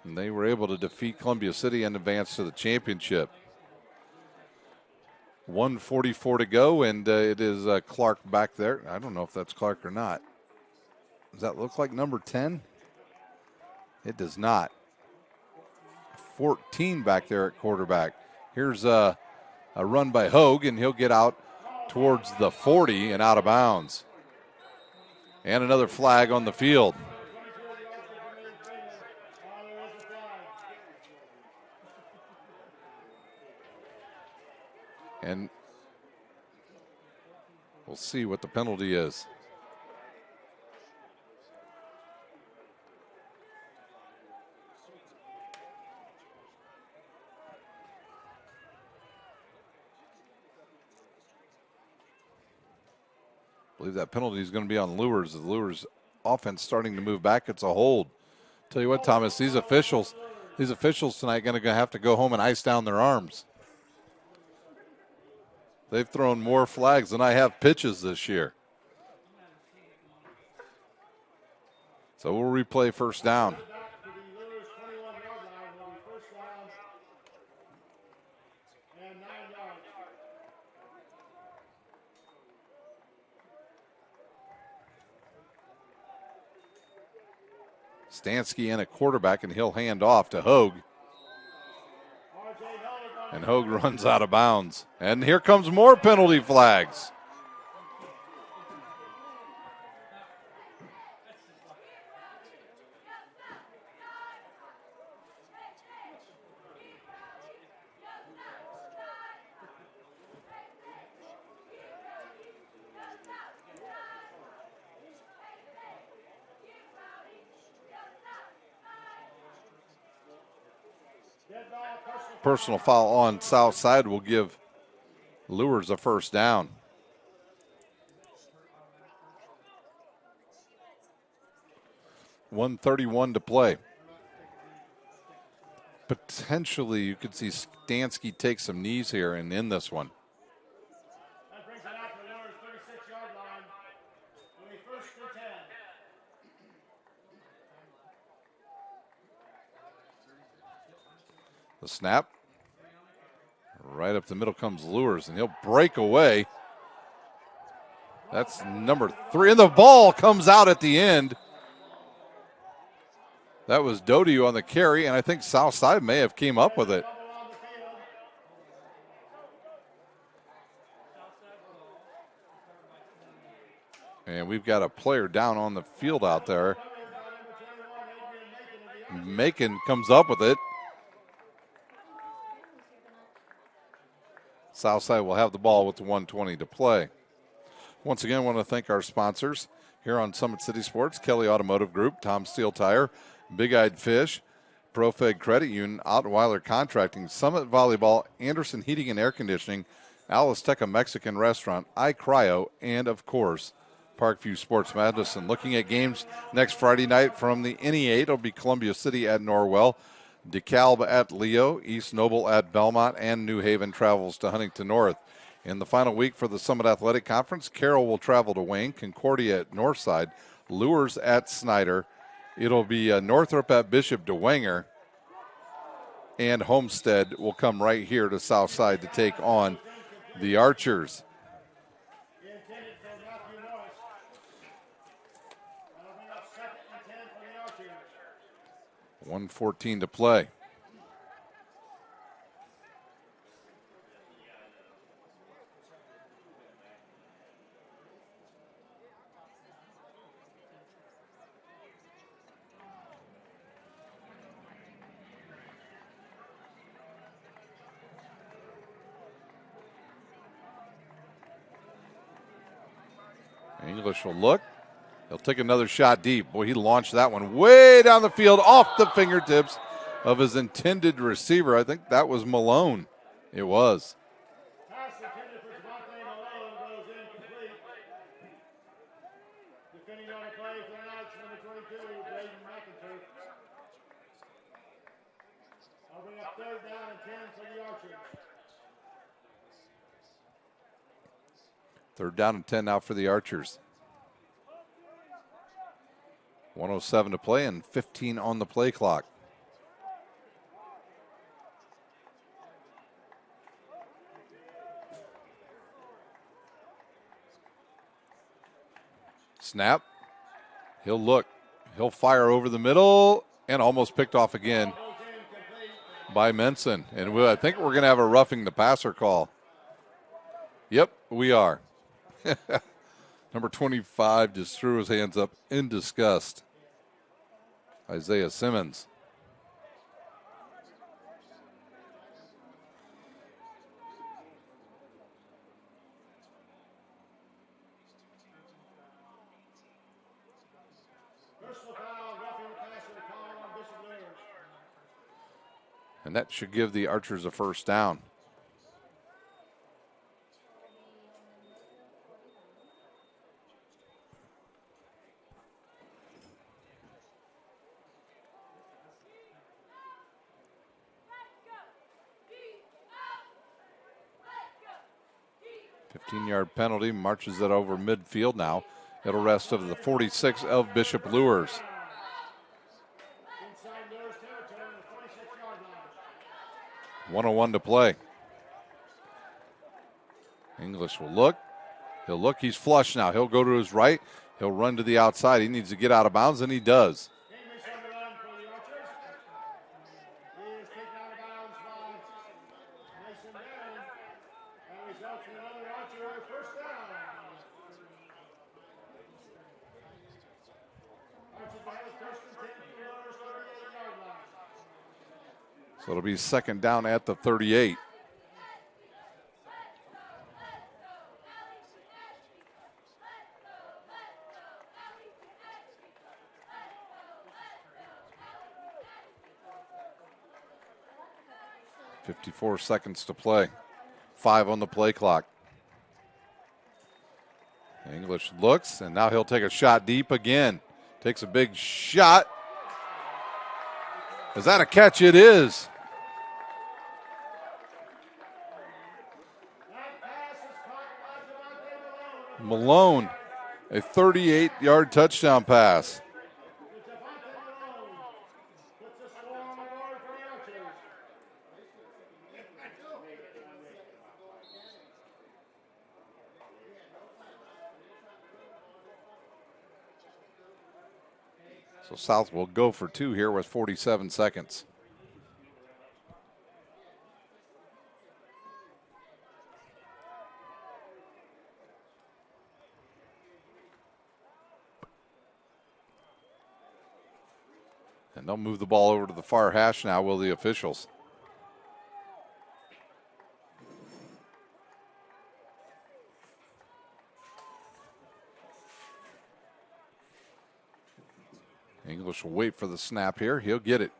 and they were able to defeat Columbia City and advance to the championship. 1:44 to go, and it is Clark back there. I don't know if that's Clark or not. Does that look like number 10? It does not. 14 back there at quarterback. Here's a run by Hogue, and he'll get out towards the 40 and out of bounds. And another flag on the field. And we'll see what the penalty is. I believe that penalty is going to be on Luers. The Luers offense starting to move back. It's a hold. Tell you what, Thomas, these officials tonight going to have to go home and ice down their arms. They've thrown more flags than I have pitches this year. So we'll replay first down. Stansky and a quarterback, and he'll hand off to Hogue. And Hogue runs out of bounds. And here comes more penalty flags. Personal foul on Southside will give Luers a first down. .131 to play. Potentially, you could see Stansky take some knees here and end this one. That brings it out to the Luers 36-yard line. Will be first and 10. The snap. Right up the middle comes Luers, and he'll break away. That's number 3, and the ball comes out at the end. That was Doty on the carry, and I think Southside may have came up with it. And we've got a player down on the field out there. Macon comes up with it. Southside will have the ball with the 1:20 to play. Once again, I want to thank our sponsors here on Summit City Sports: Kelly Automotive Group, Tom Steel Tire, Big Eyed Fish, ProFed Credit Union, Ottweiler Contracting, Summit Volleyball, Anderson Heating and Air Conditioning, Alisteca Mexican Restaurant, iCryo, and of course, Parkview Sports Medicine. Looking at games next Friday night from the NE8, it'll be Columbia City at Norwell, DeKalb at Leo, East Noble at Belmont, and New Haven travels to Huntington North. In the final week for the Summit Athletic Conference, Carroll will travel to Wayne, Concordia at Northside, Luers at Snyder. It'll be Northrop at Bishop DeWanger, and Homestead will come right here to Southside to take on the Archers. 1:14 to play. English will look. He'll take another shot deep. Boy, he launched that one way down the field off the fingertips of his intended receiver. I think that was Malone. It was. Defending on the play for the Knights, number 22, Braden McIntyre. I'll bring up 3rd down and 10 for the Archers. 3rd down and 10 now for the Archers. 1:07 to play and 15 on the play clock. Snap. He'll look. He'll fire over the middle and almost picked off again by Menson. And I think we're going to have a roughing the passer call. Yep, we are. Number 25 just threw his hands up in disgust. Isaiah Simmons. Personal foul, roughing the passer call on Bishop Luers. And that should give the Archers a 1st down. Yard penalty, marches it over midfield now. It'll rest of the 46 of Bishop Luers. Inside Luers territory on the 46-yard line. 1:01 to play. English will look. He'll look. He's flush now. He'll go to his right. He'll run to the outside. He needs to get out of bounds, and he does. English on the run for the Archers. He is taken out of bounds by Mason Manning. That results in another Archer 1st down. Archers have a 1st and 10 from Luers 38-yard line. So it'll be 2nd down at the 38. .54 seconds to play. 5 on the play clock. English looks, and now he'll take a shot deep again. Takes a big shot. Is that a catch? It is. Malone, a 38-yard touchdown pass. So South will go for 2 here with 47 seconds. And they'll move the ball over to the far hash now, will the officials? English will wait for the snap here. He'll get it.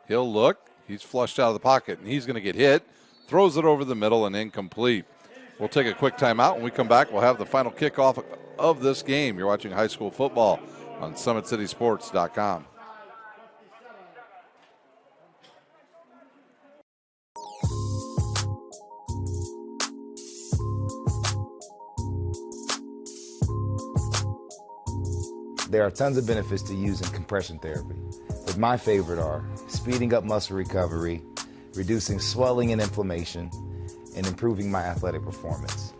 He'll look. He's flushed out of the pocket, and he's going to get hit. Throws it over the middle and incomplete. We'll take a quick timeout. When we come back, we'll have the final kickoff of this game. You're watching high school football on SummitCitySports.com. There are tons of benefits to using compression therapy, but my favorite are speeding up muscle recovery, reducing swelling and inflammation, and improving my athletic performance.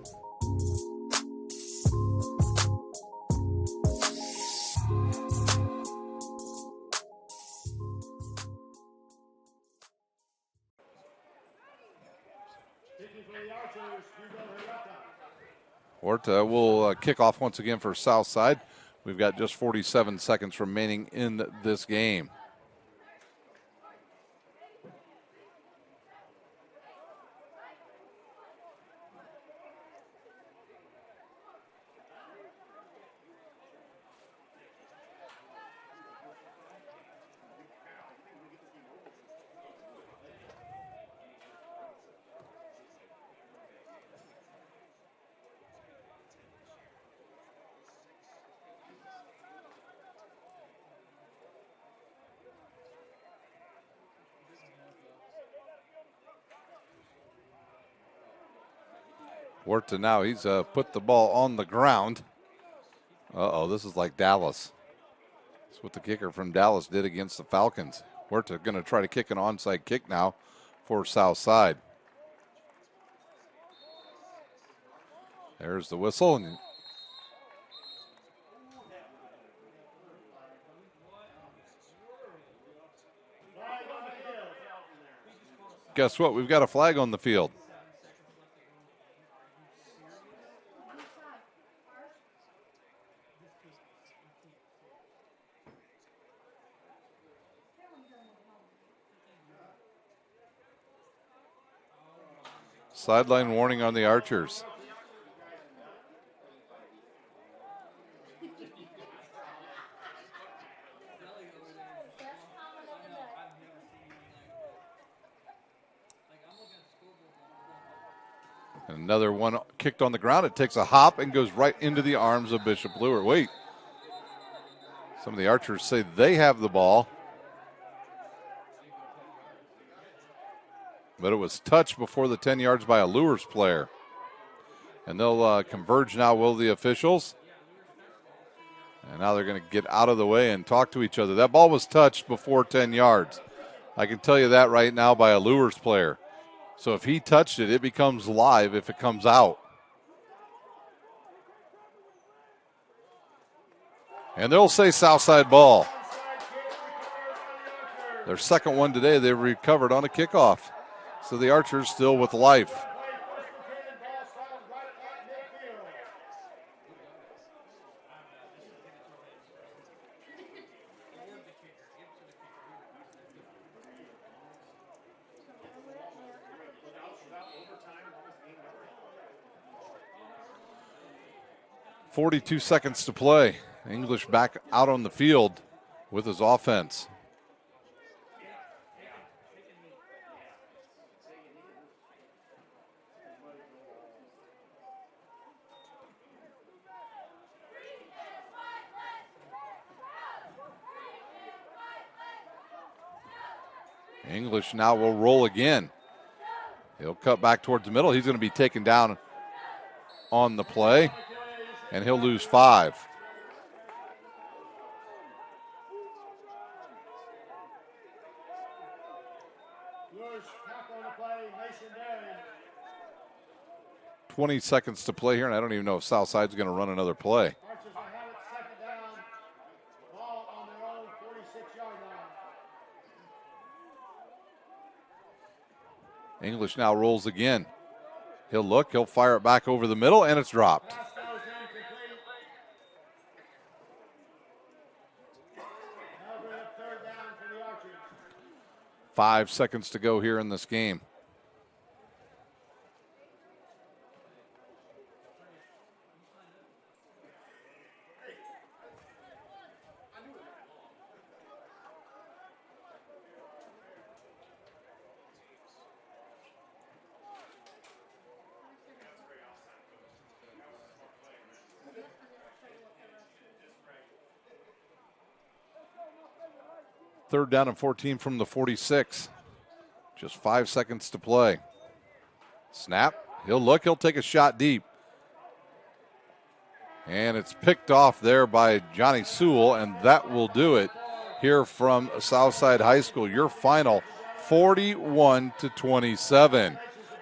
Horta will kick off once again for Southside. We've got just 47 seconds remaining in this game. Huerta now, he's put the ball on the ground. Uh-oh, this is like Dallas. That's what the kicker from Dallas did against the Falcons. Huerta going to try to kick an onside kick now for Southside. There's the whistle. And guess what? We've got a flag on the field. Sideline warning on the Archers. And another one kicked on the ground. It takes a hop and goes right into the arms of Bishop Luers. Wait. Some of the Archers say they have the ball. But it was touched before the 10 yards by a Luers player. And they'll converge now, will the officials. And now they're going to get out of the way and talk to each other. That ball was touched before 10 yards. I can tell you that right now by a Luers player. So if he touched it, it becomes live if it comes out. And they'll say Southside ball. Their second one today, they recovered on a kickoff. So the Archers still with life. .42 seconds to play. English back out on the field with his offense. English now will roll again. He'll cut back towards the middle. He's going to be taken down on the play, and he'll lose 5. Luers back on the play, Mason Berry. 20 seconds to play here, and I don't even know if Southside's going to run another play. Archers will have it second down. Ball on their own 46-yard line. English now rolls again. He'll look, he'll fire it back over the middle, and it's dropped. Pass goes incomplete. Now bring up third down for the Archers. 5 seconds to go here in this game. Third down and 14 from the 46. Just 5 seconds to play. Snap. He'll look. He'll take a shot deep. And it's picked off there by Johnny Sewell, and that will do it here from Southside High School. Your final 41-27. I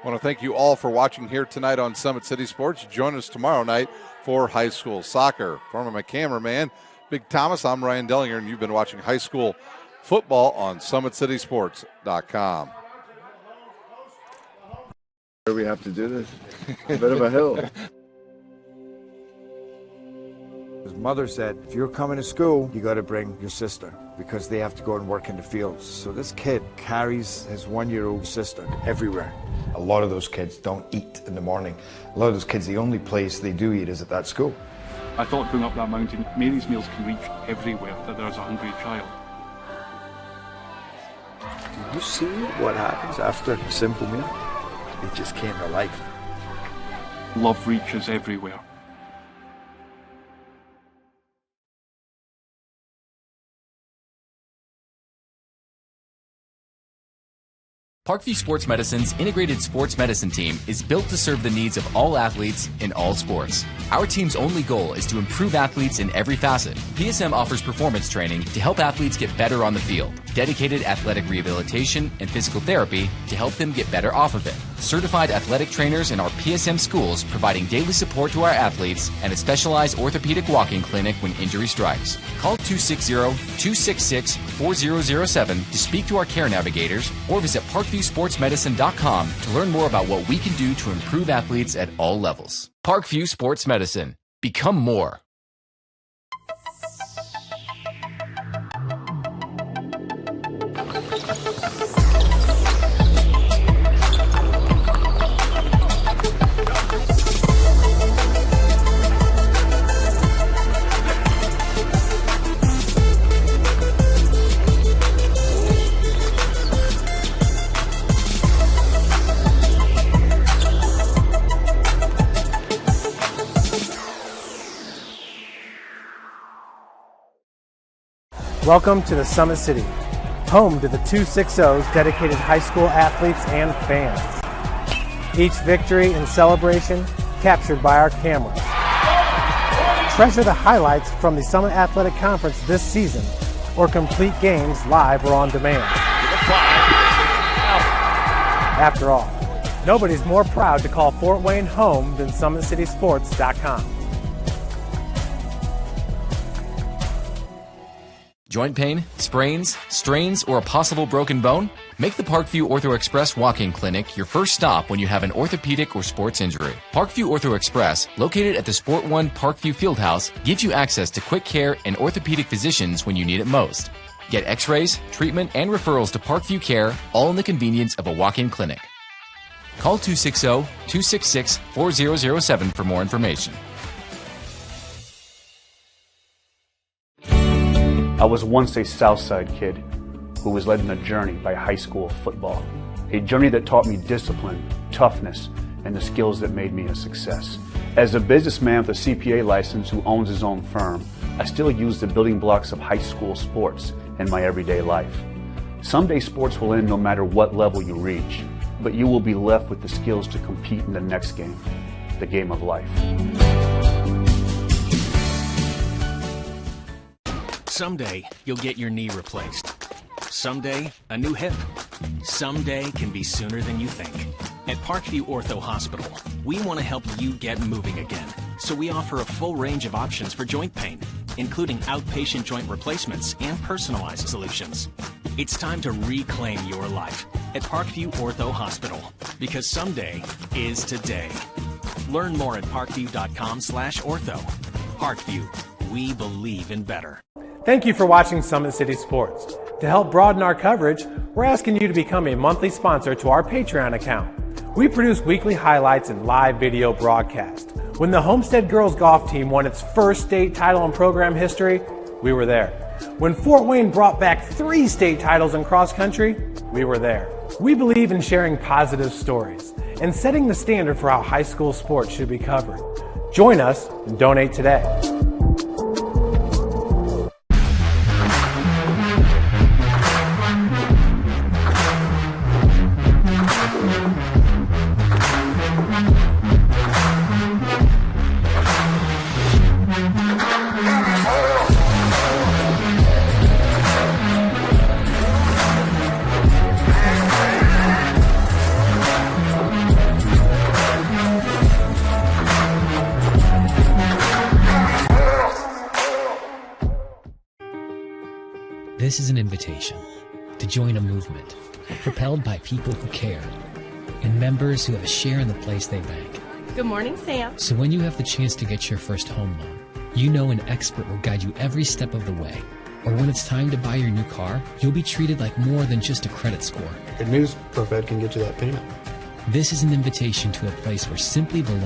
want to thank you all for watching here tonight on Summit City Sports. Join us tomorrow night for high school soccer. For my cameraman, Big Thomas, I'm Ryan Dellinger, and you've been watching high school football on SummitCitySports.com. We have to do this. A bit of a hill. His mother said, if you're coming to school, you got to bring your sister because they have to go and work in the fields. So this kid carries his 1-year-old sister everywhere. A lot of those kids don't eat in the morning. A lot of those kids, the only place they do eat is at that school. I thought going up that mountain, Mary's meals can reach everywhere that there's a hungry child. Do you see what happens after a simple meal? It just came to life. Love reaches everywhere. Parkview Sports Medicine's integrated sports medicine team is built to serve the needs of all athletes in all sports. Our team's only goal is to improve athletes in every facet. PSM offers performance training to help athletes get better on the field, dedicated athletic rehabilitation and physical therapy to help them get better off of it, certified athletic trainers in our PSM schools providing daily support to our athletes, and a specialized orthopedic walk-in clinic when injury strikes. Call 260-266-4007 to speak to our care navigators or visit ParkviewSportsMedicine.com to learn more about what we can do to improve athletes at all levels. Parkview Sports Medicine. Become more. Welcome to the Summit City, home to the 260's dedicated high school athletes and fans. Each victory and celebration captured by our cameras. Treasure the highlights from the Summit Athletic Conference this season, or complete games live or on demand. After all, nobody's more proud to call Fort Wayne home than SummitCitySports.com. Joint pain, sprains, strains, or a possible broken bone? Make the Parkview Ortho Express walk-in clinic your first stop when you have an orthopedic or sports injury. Parkview Ortho Express, located at the Sport One Parkview Fieldhouse, gives you access to quick care and orthopedic physicians when you need it most. Get x-rays, treatment, and referrals to Parkview Care, all in the convenience of a walk-in clinic. Call 260-266-4007 for more information. I was once a Southside kid who was led on a journey by high school football. A journey that taught me discipline, toughness, and the skills that made me a success. As a businessman with a CPA license who owns his own firm, I still use the building blocks of high school sports in my everyday life. Someday sports will end no matter what level you reach, but you will be left with the skills to compete in the next game, the game of life. Someday, you'll get your knee replaced. Someday, a new hip. Someday can be sooner than you think. At Parkview Ortho Hospital, we want to help you get moving again. So we offer a full range of options for joint pain, including outpatient joint replacements and personalized solutions. It's time to reclaim your life at Parkview Ortho Hospital, because someday is today. Learn more at parkview.com/ortho. Parkview, we believe in better. Thank you for watching Summit City Sports. To help broaden our coverage, we're asking you to become a monthly sponsor to our Patreon account. We produce weekly highlights and live video broadcast. When the Homestead Girls Golf Team won its first state title in program history, we were there. When Fort Wayne brought back 3 state titles in cross country, we were there. We believe in sharing positive stories and setting the standard for how high school sports should be covered. Join us and donate today. This is an invitation to join a movement propelled by people who care and members who have a share in the place they bank. Good morning, Sam. So when you have the chance to get your first home loan, you know an expert will guide you every step of the way. Or when it's time to buy your new car, you'll be treated like more than just a credit score. Good news, ProFed can get you that payment. This is an invitation to a place where simply belonging